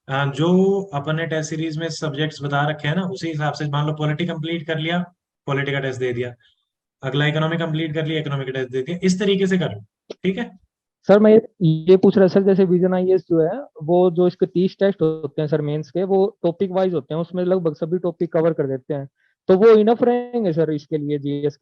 जो अपने टेस्ट सीरीज में सब्जेक्ट्स बता रखे हैं ना, उसी हिसाब से मान लो पॉलिटी कंप्लीट कर लिया, पॉलिटी का टेस्ट दे दिया, अगला इकोनॉमी कंप्लीट कर लिया, इकोनॉमी का टेस्ट दे दिया, इस तरीके से कर लो, ठीक है। सर मैं ये पूछ रहा सर, जैसे विजन आईएएस जो है, वो जो इसके 30 टेस्ट होते हैं सर मेंस के, वो टॉपिक वाइज होते हैं, उसमें लगभग सभी टॉपिक कवर कर देते हैं, तो वो इनफ रहेंगे सर इसके लिए जीएस के?